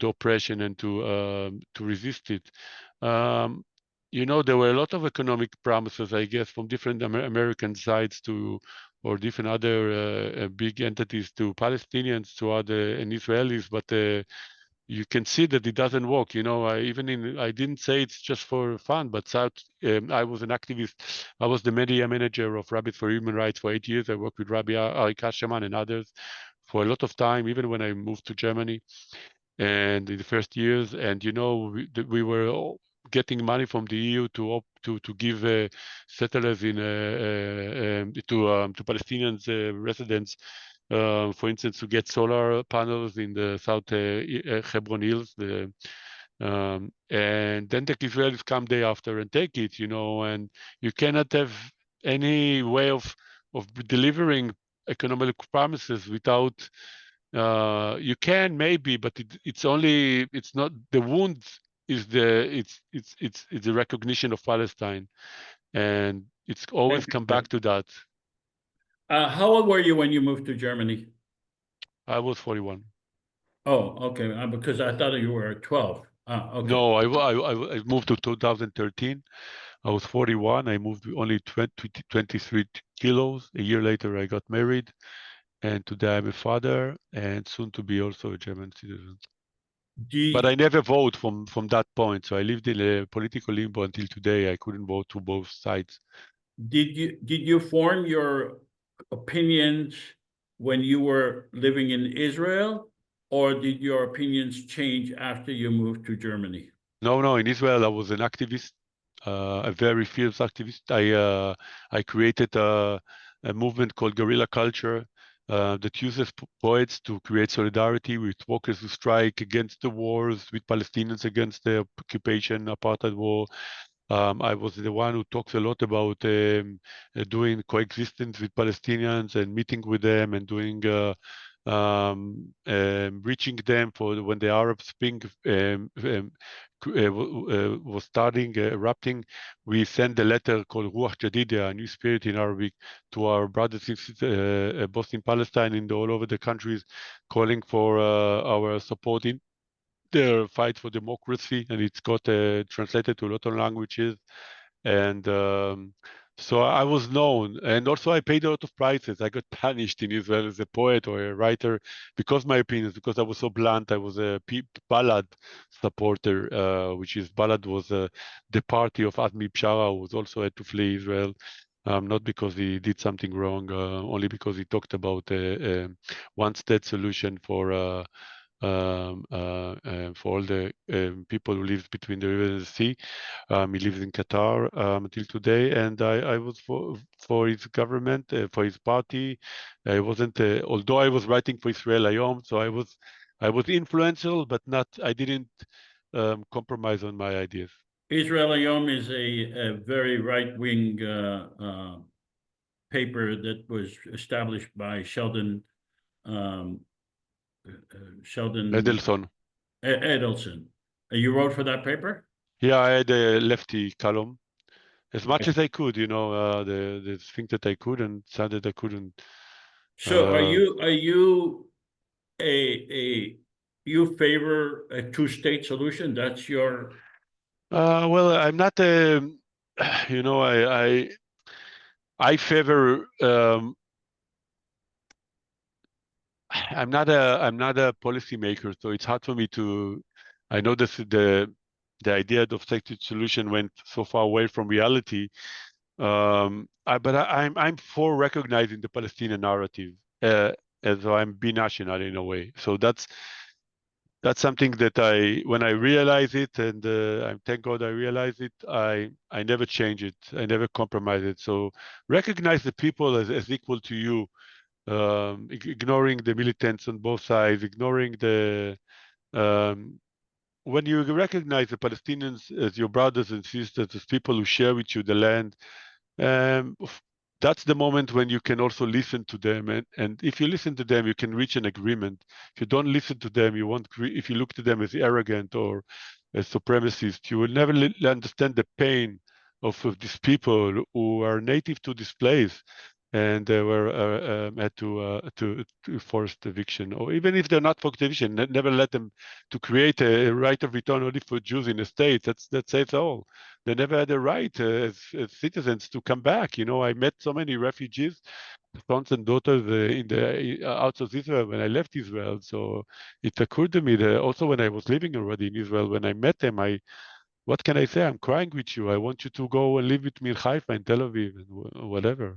oppression and to resist it. There were a lot of economic promises, I guess, from different American sides or different other big entities to Palestinians, to other and Israelis, but you can see that it doesn't work. I didn't say it's just for fun, but I was an activist. I was the media manager of Rabbis for Human Rights for 8 years. I worked with Rabbi Arik Hashaman and others for a lot of time, even when I moved to Germany and in the first years. And we were getting money from the EU to give settlers in to Palestinians residents, for instance, to get solar panels in the South Hebron Hills. And then the Israelis come day after and take it, and you cannot have any way of delivering economic promises without. You can maybe, but it's not the wound. It's the recognition of Palestine, and it's always come back to that. How old were you when you moved to Germany? I was 41. Oh, okay. Because I thought you were 12. Okay. No, I moved to 2013. I was 41. I moved only 23 kilos. A year later, I got married, and today I'm a father, and soon to be also a German citizen. But I never vote from that point. So I lived in a political limbo until today. I couldn't vote to both sides. Did you form your opinions when you were living in Israel, or did your opinions change after you moved to Germany? No. In Israel, I was an activist, a very fierce activist. I created a movement called guerrilla culture that uses poets to create solidarity with workers who strike against the wars, with Palestinians against the occupation, apartheid war. I was the one who talks a lot about doing coexistence with Palestinians and meeting with them and doing reaching them for when the Arab Spring was starting, erupting. We sent a letter called Ruach Jadida, a new spirit in Arabic, to our brothers and sisters both in Palestine and all over the countries, calling for our support in their fight for democracy, and it's got translated to a lot of languages. And so I was known, and also I paid a lot of prices. I got punished in Israel as a poet or a writer because my opinions, because I was so blunt. I was a Balad supporter, which is Balad was the party of Azmi Bishara, who was also had to flee Israel. not because he did something wrong, only because he talked about a one-state solution for all the people who live between the river and the sea. He lives in Qatar until today, and I was for his government, for his party. I wasn't, although I was writing for Israel Hayom, so I was influential, but not. I didn't compromise on my ideas. Israel Hayom is a very right-wing paper that was established by Sheldon Edelson. Edelson. You wrote for that paper? Yeah, I had a lefty column as much as I could, you know, the thing that I could and some that I couldn't. So are you you favor a two-state solution? That's your Well, I'm not you know, I favor I'm not a policymaker, so it's hard for me to. I know this the idea of state solution went so far away from reality. I'm for recognizing the Palestinian narrative as though I'm binational in a way. So that's something that when I realize it, and thank God I realize it, I never change it. I never compromise it. So recognize the people as equal to you. Ignoring the militants on both sides, ignoring the when you recognize the Palestinians as your brothers and sisters, as people who share with you the land, that's the moment when you can also listen to them. And if you listen to them, you can reach an agreement. If you don't listen to them, you won't. If you look to them as arrogant or as supremacists, you will never understand the pain of these people who are native to this place and were had to forced eviction, or even if they're not forced eviction, never let them to create a right of return only for Jews in the state. That says all. They never had a right as citizens to come back. You know, I met so many refugees, sons and daughters in the out of Israel when I left Israel. So it occurred to me that also when I was living already in Israel, when I met them, what can I say? I'm crying with you. I want you to go and live with me in Haifa, in Tel Aviv, and whatever.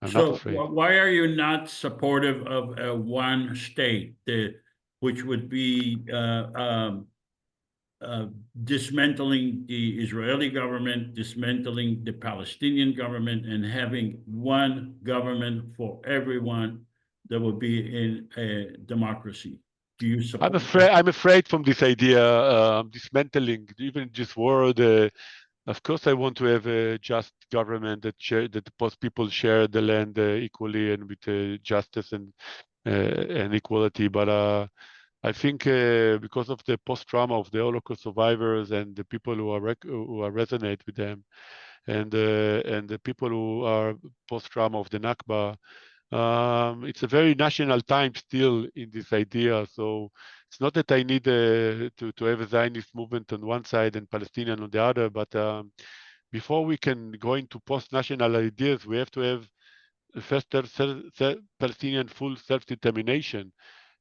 I'm not afraid. Why are you not supportive of a one state, which would be dismantling the Israeli government, dismantling the Palestinian government, and having one government for everyone that would be in a democracy? Do you support? I'm afraid from this idea, dismantling even this word. Of course, I want to have a just government that both people share the land equally and with justice and equality. But I think because of the post-trauma of the Holocaust survivors and the people who resonate with them, and the people who are post-trauma of the Nakba, it's a very national time still in this idea. So it's not that I need to have a Zionist movement on one side and Palestinian on the other, but before we can go into post-national ideas, we have to have first Palestinian full self-determination.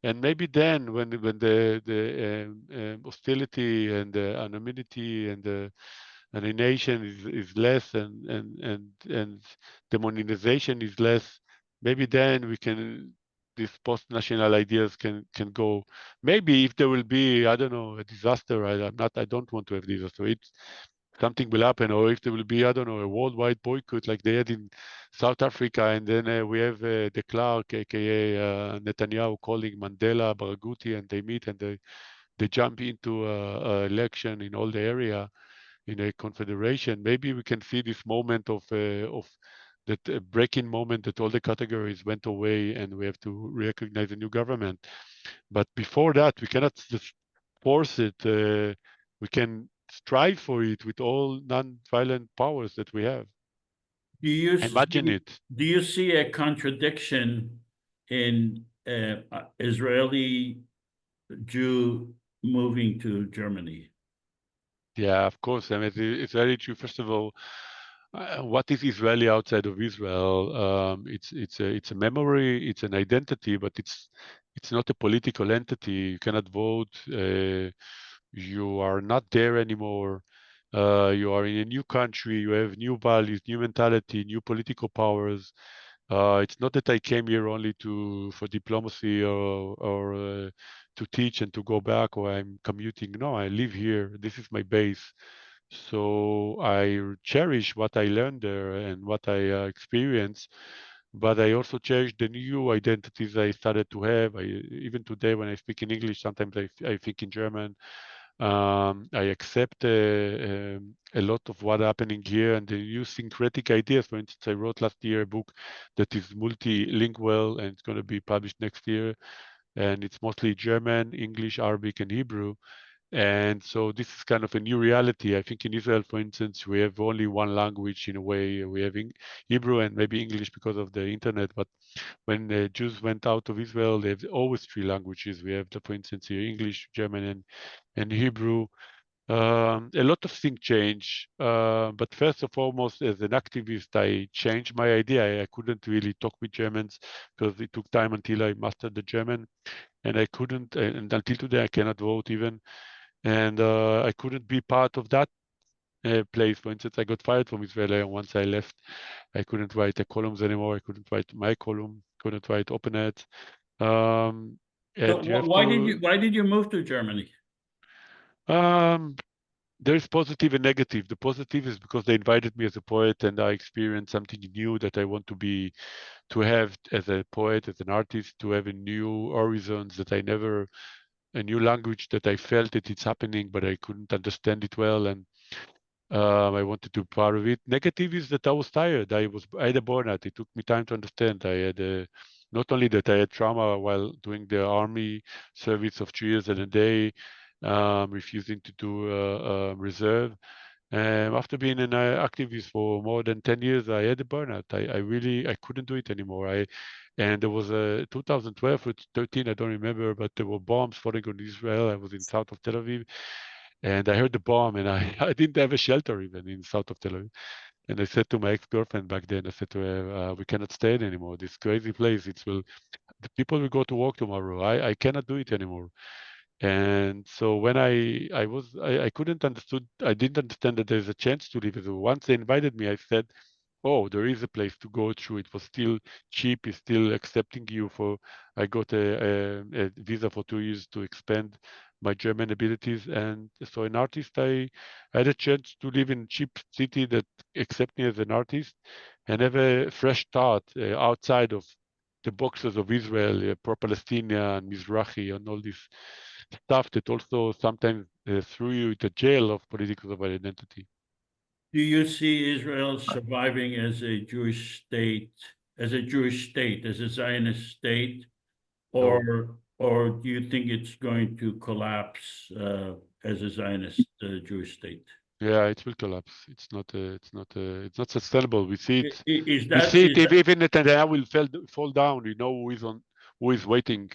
And maybe then, when the hostility and the anonymity and the alienation is less, and demonization is less, maybe then these post-national ideas can go. Maybe if there will be, I don't know, a disaster. I don't want to have disaster. Something will happen, or if there will be, I don't know, a worldwide boycott like they had in South Africa, and then we have de Klerk, aka Netanyahu, calling Mandela, Barghouti, and they meet and they jump into election in all the area in a confederation. Maybe we can see this moment of that breaking moment that all the categories went away and we have to recognize a new government. But before that, we cannot just force it. We can strive for it with all non-violent powers that we have. Do you Imagine it. Do you see a contradiction in Israeli Jew moving to Germany? Yeah, of course. I mean, it's very true. First of all, what is Israeli outside of Israel? It's a memory, it's an identity, but it's not a political entity. You cannot vote. You are not there anymore. You are in a new country, you have new values, new mentality, new political powers. It's not that I came here only for diplomacy or to teach and to go back, or I'm commuting. No, I live here. This is my base. So I cherish what I learned there and what I experienced, but I also cherish the new identities I started to have. Even today, when I speak in English, sometimes I think in German. I accept a lot of what happening here and the new syncretic ideas. For instance, I wrote last year a book that is multilingual and it's going to be published next year. And it's mostly German, English, Arabic, and Hebrew. And so this is kind of a new reality. I think in Israel, for instance, we have only one language in a way. We have Hebrew and maybe English because of the internet. But when the Jews went out of Israel, they have always three languages. We have, for instance, here English, German, and Hebrew. A lot of things change, but first and foremost, as an activist, I changed my idea. I couldn't really talk with Germans because it took time until I mastered the German, and I couldn't, and until today, I cannot vote even, and I couldn't be part of that place. For instance, I got fired from Israel, and once I left, I couldn't write the columns anymore. I couldn't write my column, couldn't write open ads. So And you have why did you move to Germany? There is positive and negative. The positive is because they invited me as a poet, and I experienced something new that I want to have as a poet, as an artist, to have a new horizons that I never, a new language that I felt that it's happening, but I couldn't understand it well, and I wanted to be part of it. Negative is that I was tired. I had a burnout. It took me time to understand. I had not only that I had trauma while doing the army service of 3 years and a day, refusing to do reserve. After being an activist for more than 10 years, I had a burnout. I couldn't do it anymore. And there was a 2012 or 13, I don't remember, but there were bombs falling on Israel. I was in south of Tel Aviv, and I heard the bomb, and I didn't have a shelter even in south of Tel Aviv. And I said to my ex-girlfriend back then, I said to her, we cannot stay in anymore. This crazy place, the people will go to work tomorrow. I cannot do it anymore. And so when I couldn't I didn't understand that there's a chance to leave. So once they invited me, I said, oh, there is a place to go through. It was still cheap. It's still accepting you I got a visa for 2 years to expand my German abilities. And so an artist, I had a chance to live in a cheap city that accept me as an artist and have a fresh start outside of the boxes of Israel, pro-Palestinian, Mizrahi, and all this stuff that also sometimes threw you into jail of political identity. Do you see Israel surviving as a Jewish state, as a Zionist state, or do you think it's going to collapse as a Zionist Jewish state? Yeah, it will collapse. It's not sustainable. We see it. Even Netanyahu will fall down. You know who is waiting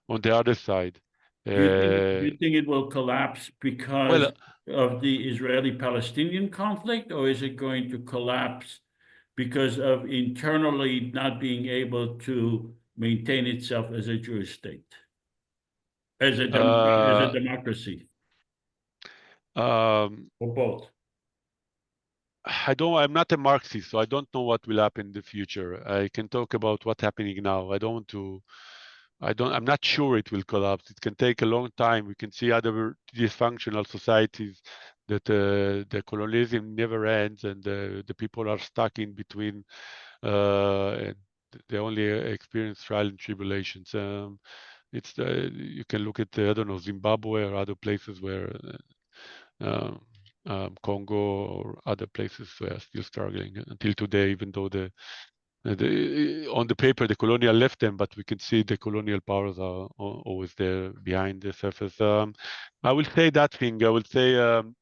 on the other side. Do you think it will collapse because of the Israeli-Palestinian conflict, or is it going to collapse because of internally not being able to maintain itself as a Jewish state, as a democracy, or both? I'm not a Marxist, so I don't know what will happen in the future. I can talk about what's happening now. I'm not sure it will collapse. It can take a long time. We can see other dysfunctional societies that the colonialism never ends, and the people are stuck in between, and they only experience trial and tribulations. You can look at I don't know, Zimbabwe or other places where Congo or other places were still struggling until today, even though on the paper the colonial left them, but we can see the colonial powers are always there behind the surface. I will say that thing. I will say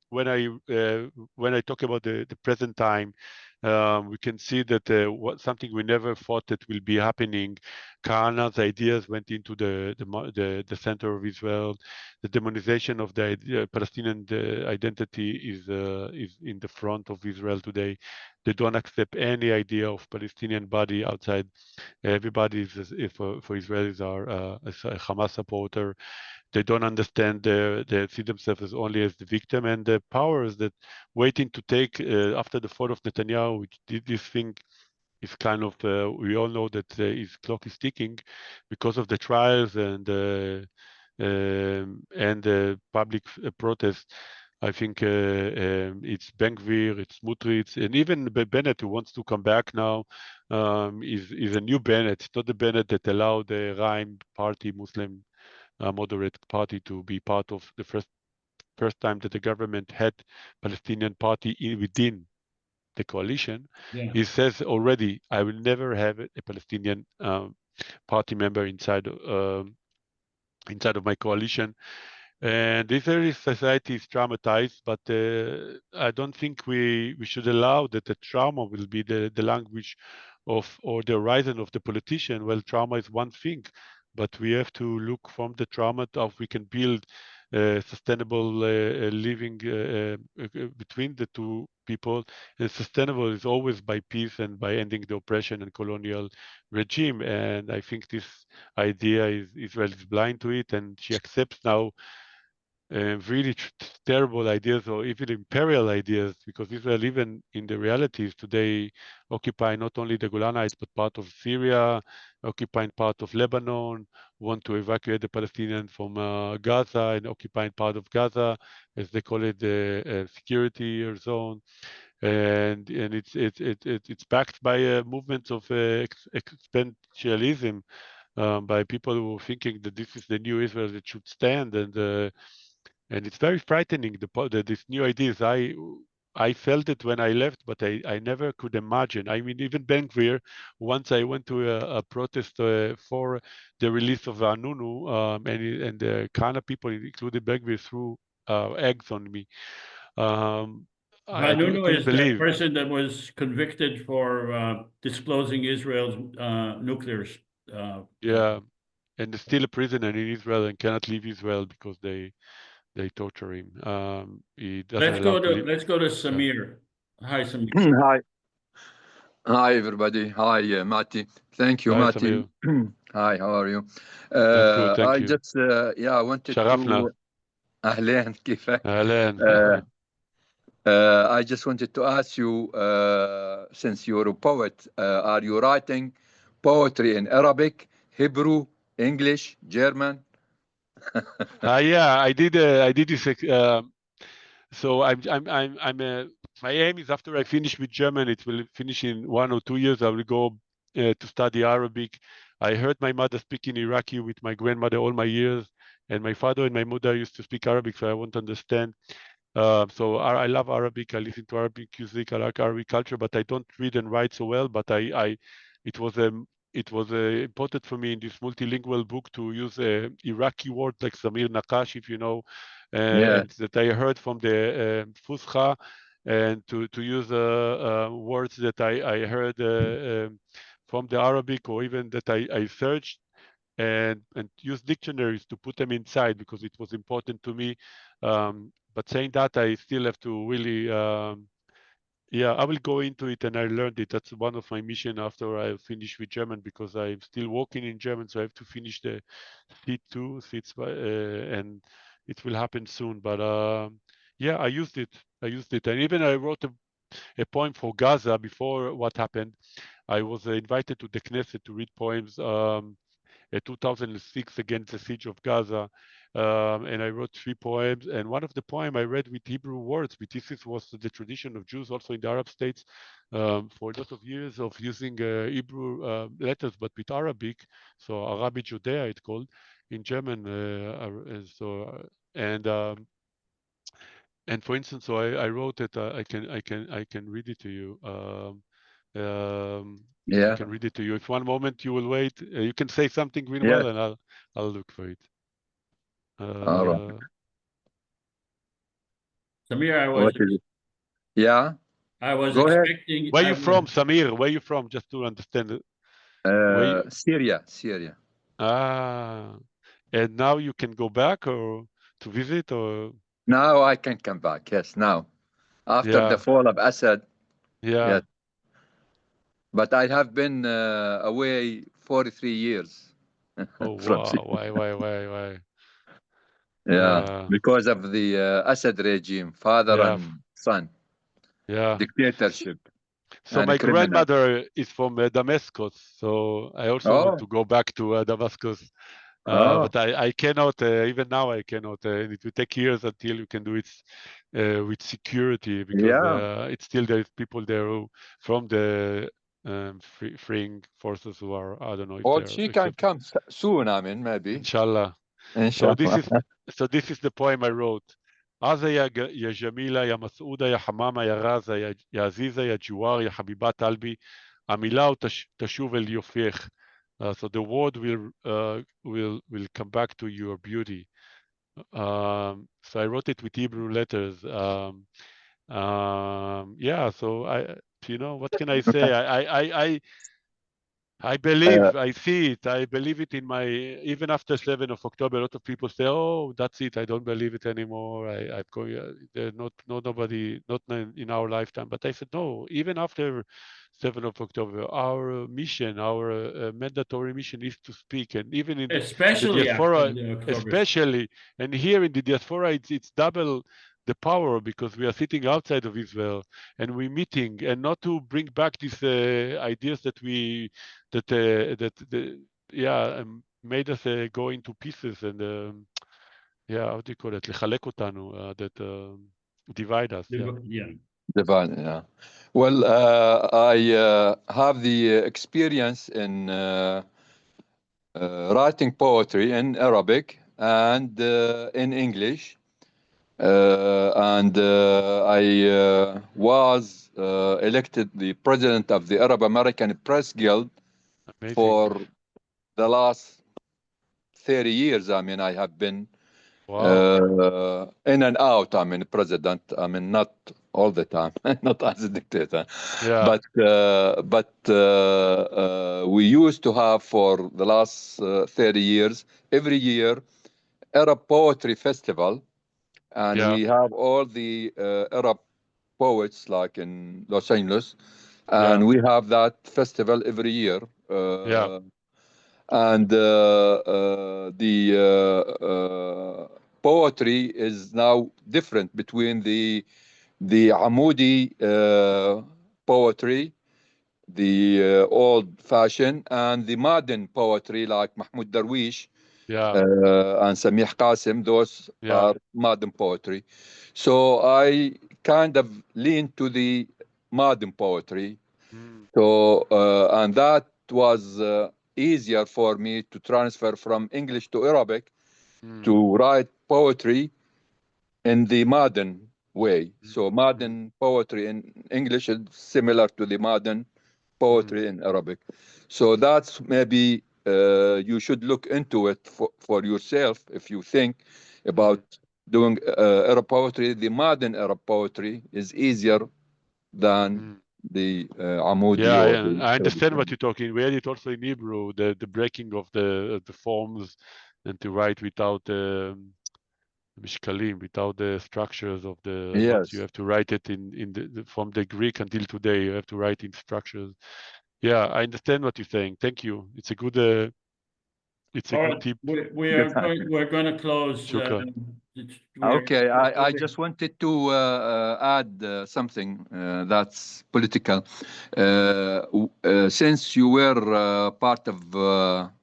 when I talk about the present time, we can see that something we never thought that will be happening. Kahana's ideas went into the center of Israel. The demonization of the Palestinian identity is in the front of Israel today. They don't accept any idea of Palestinian body outside. Everybody for Israelis are a Hamas supporter. they don't understand they see themselves as only as the victim, and the powers that waiting to take after the fall of Netanyahu, which did this thing is kind of we all know that his clock is ticking because of the trials and the public protest. I think it's Ben Gvir, it's Smotrich, and even Bennett, who wants to come back now, is a new Bennett. It's not the Bennett that allowed the Ra'im party, Muslim moderate party, to be part of the first time that the government had Palestinian party within the coalition. Yeah. He says already, I will never have a Palestinian party member inside of my coalition. And Israeli society is traumatized, but I don't think we should allow that the trauma will be the language of, or the horizon of the politician. Well, trauma is one thing, but we have to look from the trauma of we can build sustainable living between the two people. And sustainable is always by peace and by ending the oppression and colonial regime. And I think this idea Israel is blind to it, and she accepts now really terrible ideas or even imperial ideas, because Israel, even in the realities today, occupy not only the Golan Heights, but part of Syria, occupying part of Lebanon, want to evacuate the Palestinians from Gaza, and occupying part of Gaza, as they call it, the security zone. And it's backed by movements of expansionism, by people who are thinking that this is the new Israel that should stand, and it's very frightening, these new ideas. I felt it when I left, but I never could imagine. I mean, even Ben Gvir, once I went to a protest for the release of Anunu, and the kind of people, including Ben Gvir, threw eggs on me. I Vanunu couldn't is the believe. person that was convicted for disclosing Israel's nuclear. Yeah, and is still a prisoner in Israel and cannot leave Israel because they torture him. He doesn't Let's allow go to to leave. let's go to Samir. Hi, Samir. Hi. Hi, everybody. Hi, Mati. Thank you, Hi, Mati. Samir. Hi, how are you? I'm good, thank I you. just, I wanted شرفنا. to... أهلين كيفك? أهلين. I just wanted to ask you, since you're a poet, are you writing poetry in Arabic, Hebrew, English, German? Yeah, I did this. So my aim is, after I finish with German, it will finish in 1 or 2 years. I will go to study Arabic. I heard my mother speaking Iraqi with my grandmother all my years, and my father and my mother used to speak Arabic, so I want to understand. So I love Arabic. I listen to Arabic music. I like Arabic culture, but I don't read and write so well. But it was important for me in this multilingual book to use Iraqi words like Samir Naqash, if you know, Yeah. and that I heard from the Fusha, and to use words that I heard from the Arabic, or even that I searched, and use dictionaries to put them inside, because it was important to me. But saying that, I still have to really, yeah, I will go into it, and I learned it. That's one of my mission after I finish with German, because I'm still working in German, so I have to finish the C2, and it will happen soon. But yeah, I used it, and even I wrote a poem for Gaza before what happened. I was invited to the Knesset to read poems. 2006 against the siege of Gaza, and I wrote 3 poems. And one of the poem I read with Hebrew words, because this was the tradition of Jews also in the Arab states for a lot of years, of using Hebrew letters, but with Arabic. So Arabic Judea, it's called in German. And for instance, so I wrote it. I can read it to you. Yeah. I can read it to you. If one moment you will wait, you can say something real Yeah. well, and I'll look for it. All right. Samir, What is it? Yeah. I was Go ahead. expecting. Where you from, Samir? Where you from? Just to understand it. Syria. And now you can go back or to visit, or? Now I can come back. Yes, now. After the fall of Assad. Yeah. Yes. But I have been away 43 years. Oh, wow. Why? Yeah. because of the Assad regime, father Yeah. and son, Yeah. dictatorship. So and my criminal. grandmother is from Damascus, so I also Oh. want to go back to Damascus. Oh. But I cannot, even now I cannot, and it will take years until you can do it with security, because it's still there's people there who, from the freeing forces who are, I don't know if Well, they're she can come soon, I mean, maybe. Inshallah. So this is the poem I wrote. عزة يا جميلة يا مسعودة يا حمامة يا غازة يا عزيزة يا جوار يا حبيبات قلبي عميلة تشوف اليوفيخ. So the word will come back to your beauty. So I wrote it with Hebrew letters. Yeah. So what can I say? I believe, I see it. I believe it in my, even after 7th of October, a lot of people say, oh, that's it. I don't believe it anymore. I'm going, there's nobody, not in our lifetime. But I said, no, even after 7th of October, our mission, our mandatory mission is to speak. And even in especially the diaspora, after the October. especially, and here in the diaspora, it's double the power, because we are sitting outside of Israel and we're meeting, and not to bring back these ideas that made us go into pieces, and how do you call it? לחלק אותנו, that divide us. Divine, yeah. Well, I have the experience in writing poetry in Arabic and in English. And I was elected the president of the Arab American Press Guild. Amazing. For the last 30 years. I mean, I have been in and out. I mean, president. I mean, not all the time, not as a dictator. Yeah. But we used to have for the last 30 years, every year, Arab Poetry Festival. And we have all the Arab poets like in Los Angeles. And we have that festival every year. And the poetry is now different between the Amudi poetry, the old-fashioned, and the modern poetry like Mahmoud Darwish and Samih Qasim. Those are modern poetry. So I kind of lean to the modern poetry. So and that was easier for me to transfer from English to Arabic to write poetry in the modern way. So modern poetry in English is similar to the modern poetry in Arabic. So that's maybe you should look into it for yourself if you think about doing Arab poetry. The modern Arab poetry is easier than the Amudi. I understand what you're talking. We had it also in Hebrew, the breaking of the forms, and to write without mishkalim, without the structures of the words. You have to write it in from the Greek until today. You have to write in structures. Yeah, I understand what you're saying. Thank you. It's a good tip. We're going to close. Okay, I just wanted to add something that's political. Since you were part of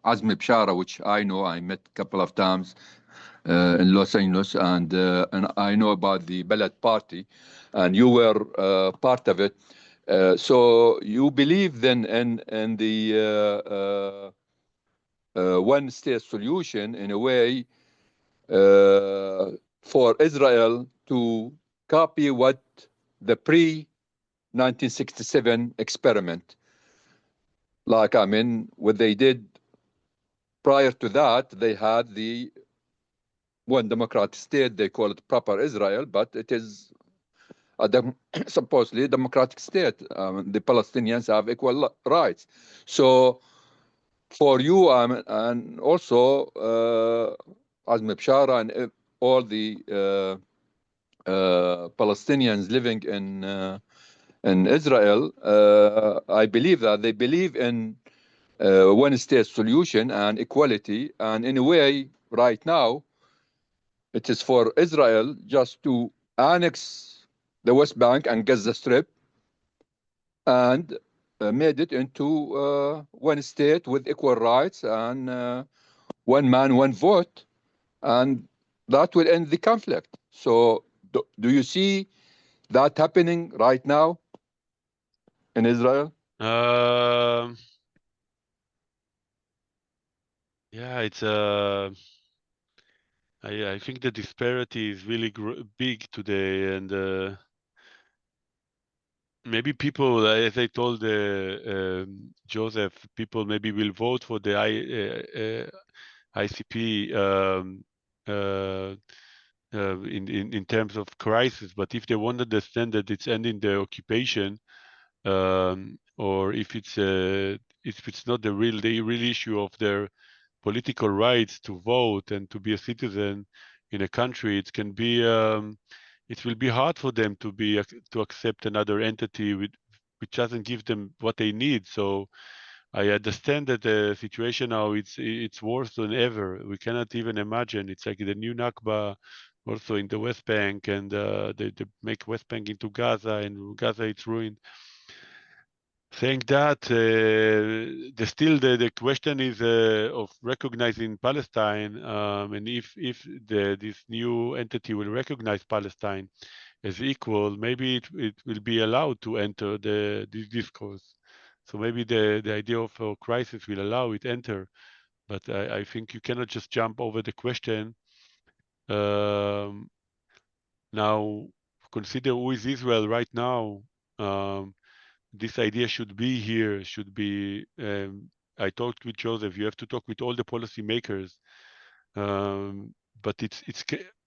Azmi Bshara, which I know, I met a couple of times in Los Angeles, and I know about the Balad Party, and you were part of it. So you believe then in the one-state solution in a way for Israel to copy what the pre-1967 experiment, like, I mean, what they did prior to that, they had the one democratic state, they call it proper Israel, but it is supposedly a democratic state. The Palestinians have equal rights. So for you and also Azmi Bshara and all the Palestinians living in Israel, I believe that they believe in one-state solution and equality. And in a way, right now, It is for Israel just to annex the West Bank and Gaza Strip and made it into one state with equal rights and one man, one vote, and that will end the conflict. So do you see that happening right now in Israel? Yeah, it's I think the disparity is really big today, and maybe people, as I told Joseph, people maybe will vote for the ICP in terms of crisis, but if they want to understand that it's ending the occupation, or if it's not the real issue of their political rights to vote and to be a citizen in a country, it can be it will be hard for them to accept another entity which doesn't give them what they need. So I understand that the situation now it's worse than ever. We cannot even imagine. It's like the new Nakba also in the West Bank, and they make West Bank into Gaza, and Gaza it's ruined. Saying that, the question is of recognizing Palestine, and if this new entity will recognize Palestine as equal, maybe it will be allowed to enter this discourse. So maybe the idea of a crisis will allow it enter, but I think you cannot just jump over the question. Now, consider who is Israel right now. This idea should be here, should be, I talked with Joseph, you have to talk with all the policymakers, but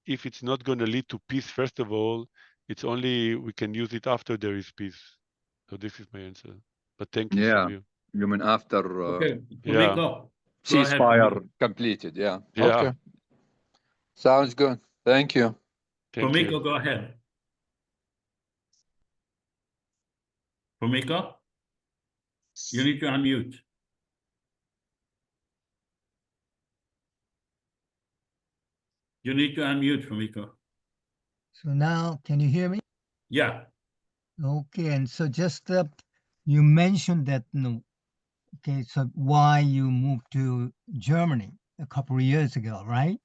if it's not going to lead to peace, first of all, it's only, we can use it after there is peace. So this is my answer, but thank you, Yeah, Samir. you mean after Okay, Yeah. Fumiko, go ahead, ceasefire Fumiko. completed? Yeah. Yeah. Okay. Sounds good. Thank you. Thank Fumiko, you. go ahead. Fumiko, you need to unmute. You need to unmute, Fumiko. So now, can you hear me? Yeah. Okay, and so just you mentioned that, okay, so why you moved to Germany a couple of years ago, right?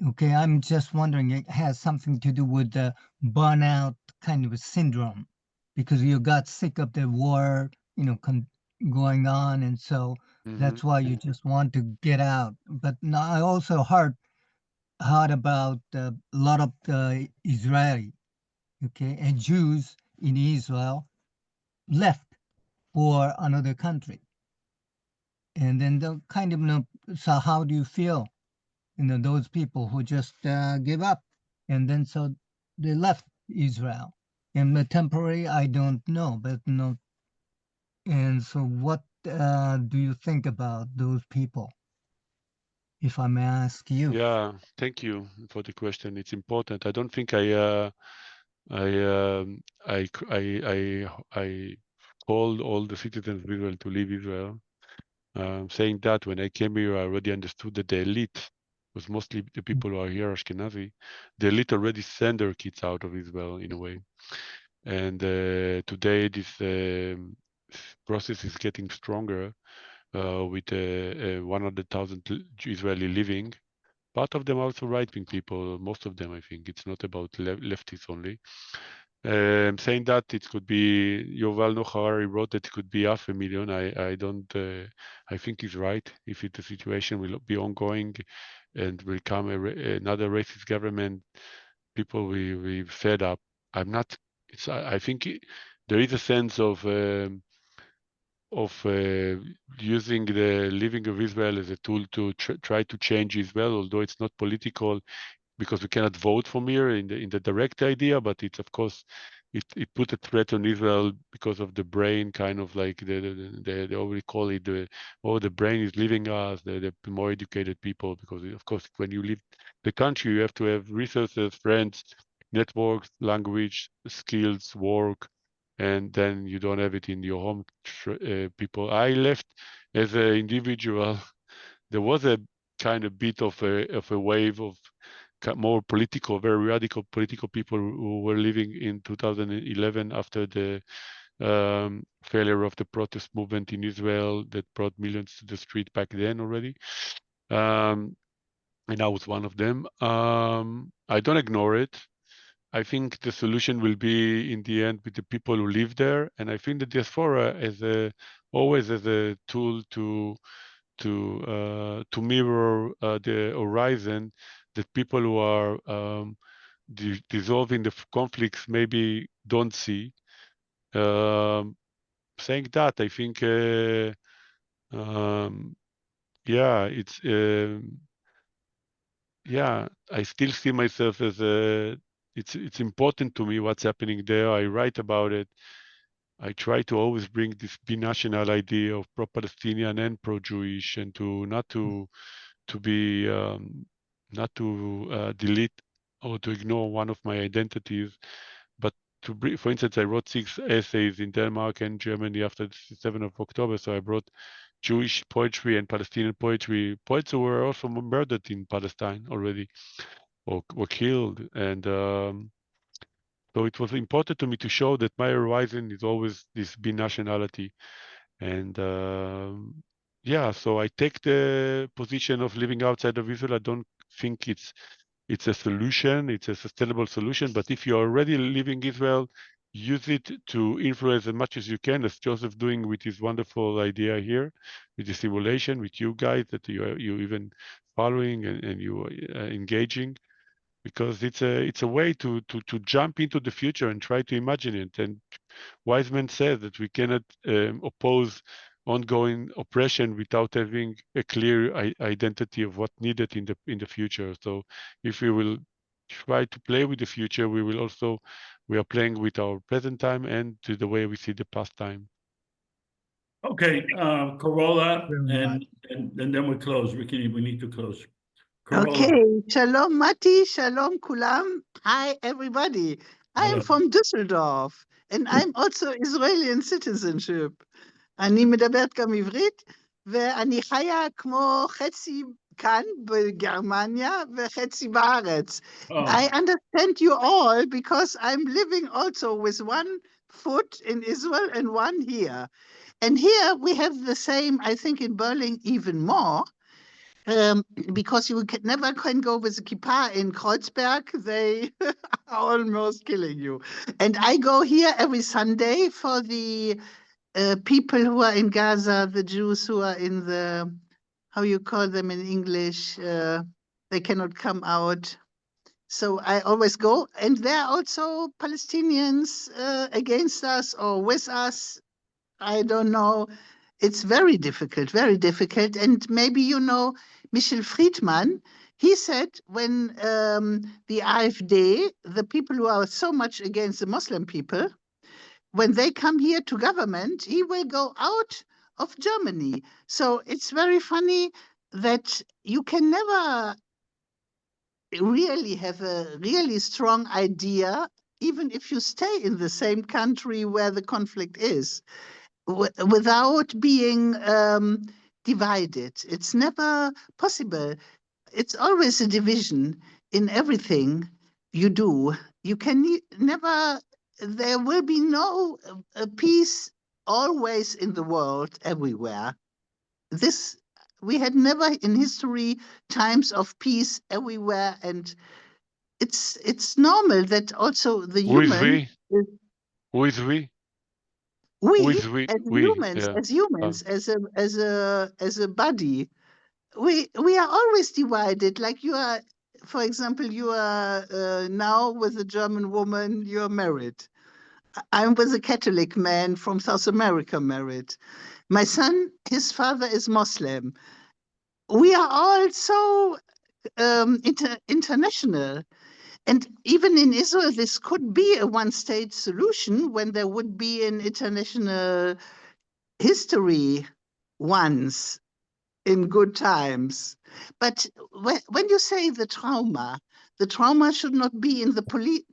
Okay, I'm just wondering, it has something to do with the burnout kind of a syndrome, because you got sick of the war, going on, and so that's why you just want to get out. But now I also heard about a lot of the Israeli, okay, and Jews in Israel left for another country. And then the kind of, so how do you feel, those people who just give up, and then so they left Israel, and the temporary, I don't know, but and so what do you think about those people, if I may ask you? Yeah, thank you for the question. It's important. I don't think I called all the citizens of Israel to leave Israel. Saying that, when I came here, I already understood that the elite was mostly the people who are here, Ashkenazi. The elite already sent their kids out of Israel in a way. And today, this process is getting stronger with 100,000 Israeli living. Part of them are also right-wing people, most of them, I think. It's not about leftists only. Saying that, it could be, Yuval Noah Harari wrote that it could be 500,000. I don't, I think he's right. If the situation will be ongoing and will come another racist government, people will be fed up. I'm not, I think there is a sense of using the living of Israel as a tool to try to change Israel, although it's not political, because we cannot vote from here in the direct idea, but it's, of course, it put a threat on Israel because of the brain, kind of like they already call it the brain is leaving us, the more educated people, because of course when you leave the country you have to have resources, friends, networks, language, skills, work, and then you don't have it in your home. People, I left as an individual. There was a kind of bit of a wave of more political, very radical political people who were living in 2011 after the failure of the protest movement in Israel that brought millions to the street back then already. And I was one of them. I don't ignore it. I think the solution will be in the end with the people who live there, and I think the diaspora is always as a tool to mirror the horizon that people who are dissolving the conflicts maybe don't see. Saying that, I think, yeah, yeah, I still see myself as it's important to me what's happening there. I write about it. I try to always bring this binational idea of pro-Palestinian and pro-Jewish, and not to delete or to ignore one of my identities, but to bring, for instance, I wrote 6 essays in Denmark and Germany after the 7th of October. So I brought Jewish poetry and Palestinian poetry, poets who were also murdered in Palestine already, or were killed. And so it was important to me to show that my horizon is always this binationality. And yeah, so I take the position of living outside of Israel. I don't think it's a solution, it's a sustainable solution. But if you're already living Israel, use it to influence as much as you can, as Joseph doing with his wonderful idea here, with the simulation, with you guys that you even following and you engaging, because it's a way to jump into the future and try to imagine it. And Wiseman says that we cannot oppose ongoing oppression without having a clear identity of what needed in the future. So if we will try to play with the future, we are playing with our present time and to the way we see the past time. Okay, Corolla, Very much. and then we close. We need to close. Corolla. Okay, shalom Mati, shalom kulam. Hi everybody. I'm Hello. from Düsseldorf and I'm also Israeli citizenship. אני מדברת גם עברית ואני חיה כמו חצי כאן בגרמניה וחצי בארץ. Oh, I understand you all because I'm living also with one foot in Israel and one here. And here we have the same, I think in Berlin even more. Because you never can go with a kippah in Kreuzberg, they are almost killing you. And I go here every Sunday for the people who are in Gaza, the Jews who are in the, how you call them in English, they cannot come out. So I always go, and there are also Palestinians against us or with us. I don't know. It's very difficult, very difficult. And maybe you know Michel Friedman, he said when the AfD, the people who are so much against the Muslim people, when they come here to government, he will go out of Germany. So it's very funny that you can never really have a really strong idea, even if you stay in the same country where the conflict is, without being divided. It's never possible. It's always a division in everything you do. You can never, there will be no peace always in the world, everywhere. This, we had never in history times of peace everywhere, and it's normal that also the Who is human we? Who is we? we Who is we? as We, humans, yeah. as humans, as a body, we are always divided. Like you are, for example, you are now with a German woman, you're married. I'm with a Catholic man from South America married. My son, his father is Muslim. We are all so international. And even in Israel, this could be a one-state solution when there would be an international history once in good times. But when you say the trauma should not be in the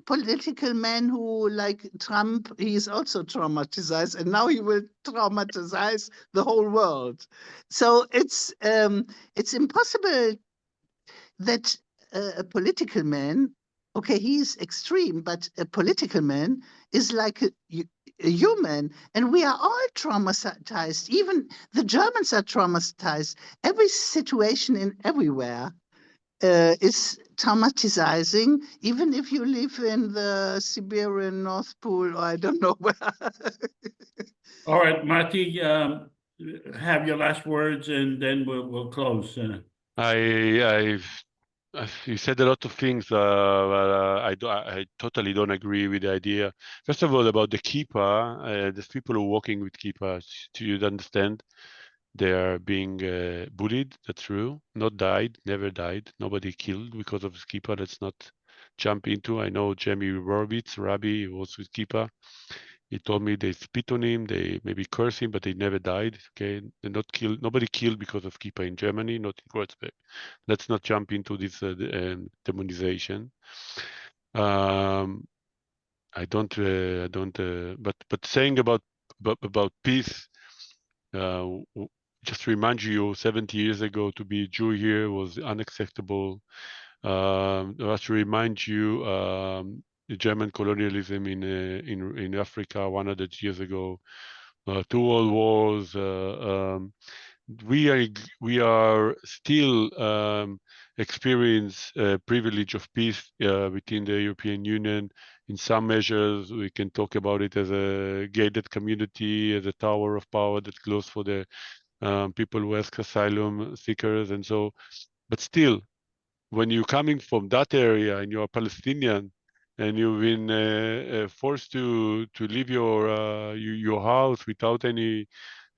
political man who, like Trump, he is also traumatized, and now he will traumatize the whole world. So it's impossible that a political man, okay, he's extreme, but a political man is like a human, and we are all traumatized. Even the Germans are traumatized. Every situation in everywhere is traumatizing, even if you live in the Siberian North Pole, or I don't know where. All right, Mati, have your last words, and then we'll close. You said a lot of things, but I totally don't agree with the idea. First of all, about the kippah, there's people who are walking with kippah. You understand? They are being bullied. That's true. Not died, never died. Nobody killed because of kippah. Let's not jump into. I know Jamie Horowitz, Rabbi, was with kippah. He told me they spit on him, they maybe curse him, but they never died. Okay, they're not killed. Nobody killed because of kippah in Germany, not in Kreuzberg. Let's not jump into this demonization. I don't. But saying about peace, just remind you, 70 years ago, to be a Jew here was unacceptable. Just to remind you, the German colonialism in Africa 100 years ago, 2 world wars. We are still experience privilege of peace within the European Union. In some measures, we can talk about it as a gated community, as a tower of power that closed for the people who ask asylum seekers, and so. But still, when you're coming from that area and you're a Palestinian and you've been forced to leave your house without any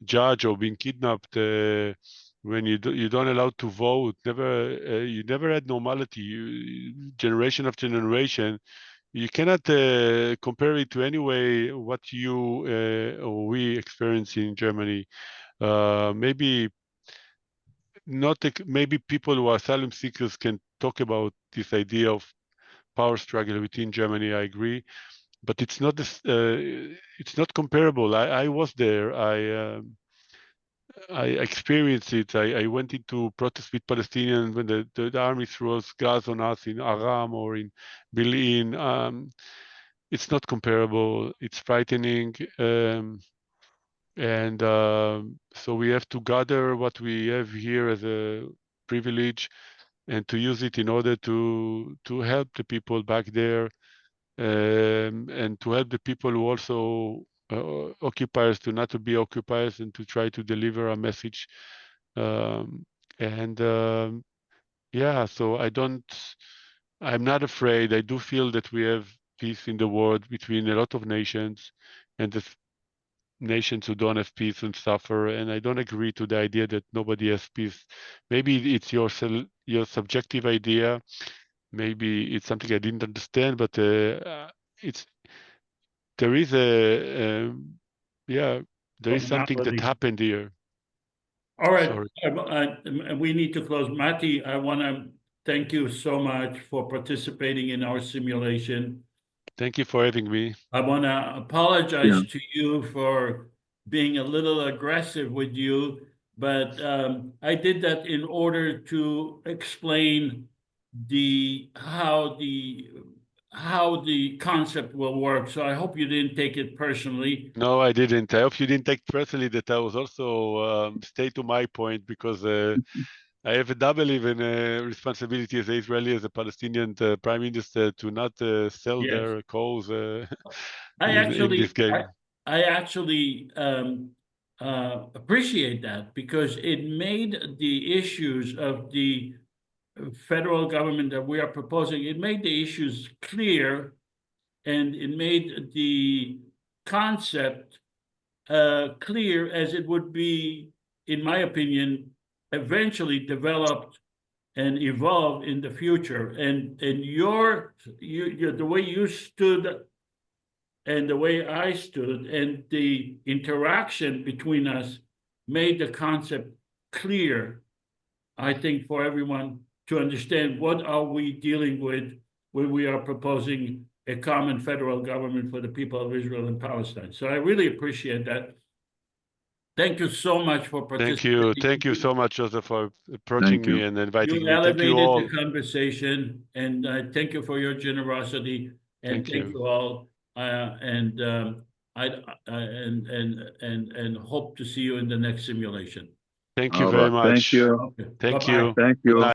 judge or being kidnapped, when you don't allowed to vote, you never had normality. Generation after generation, you cannot compare it to any way what you or we experience in Germany. Maybe people who are asylum seekers can talk about this idea of power struggle within Germany. I agree, but it's not this. It's not comparable. I was there. I experienced it. I went into protest with Palestinians when the army throws gas on us in Aram or in Bil'in. It's not comparable. It's frightening. So we have to gather what we have here as a privilege and to use it in order to help the people back there, and to help the people who also occupiers to not to be occupiers and to try to deliver a message. Yeah, so I'm not afraid. I do feel that we have peace in the world between a lot of nations, and the nations who don't have peace and suffer. And I don't agree to the idea that nobody has peace. Maybe it's your subjective idea. Maybe it's something I didn't understand, but there is something that happened here. All right, Sorry. we need to close. Mati, I want to thank you so much for participating in our simulation. Thank you for having me. I want to apologize to you for being a little aggressive with you, but I did that in order to explain how the concept will work. So I hope you didn't take it personally. No, I didn't. I hope you didn't take personally that I was also stay to my point, because I have a double even responsibility as an Israeli, as a Palestinian prime minister, to not sell their cause in this game. I actually appreciate that, because it made the issues of the federal government that we are proposing, it made the issues clear, and it made the concept clear as it would be, in my opinion, eventually developed and evolve in the future. And the way you stood and the way I stood and the interaction between us made the concept clear, I think, for everyone to understand what are we dealing with when we are proposing a common federal government for the people of Israel and Palestine. So I really appreciate that. Thank you so much for participating. Thank you so much, Joseph, for approaching me and inviting You me. Thank you elevated all. the conversation, and thank you for your generosity, and Thank you. you all. And hope to see you in the next simulation. Thank you very much. Okay. Thank Bye-bye. you. Thank you. Bye.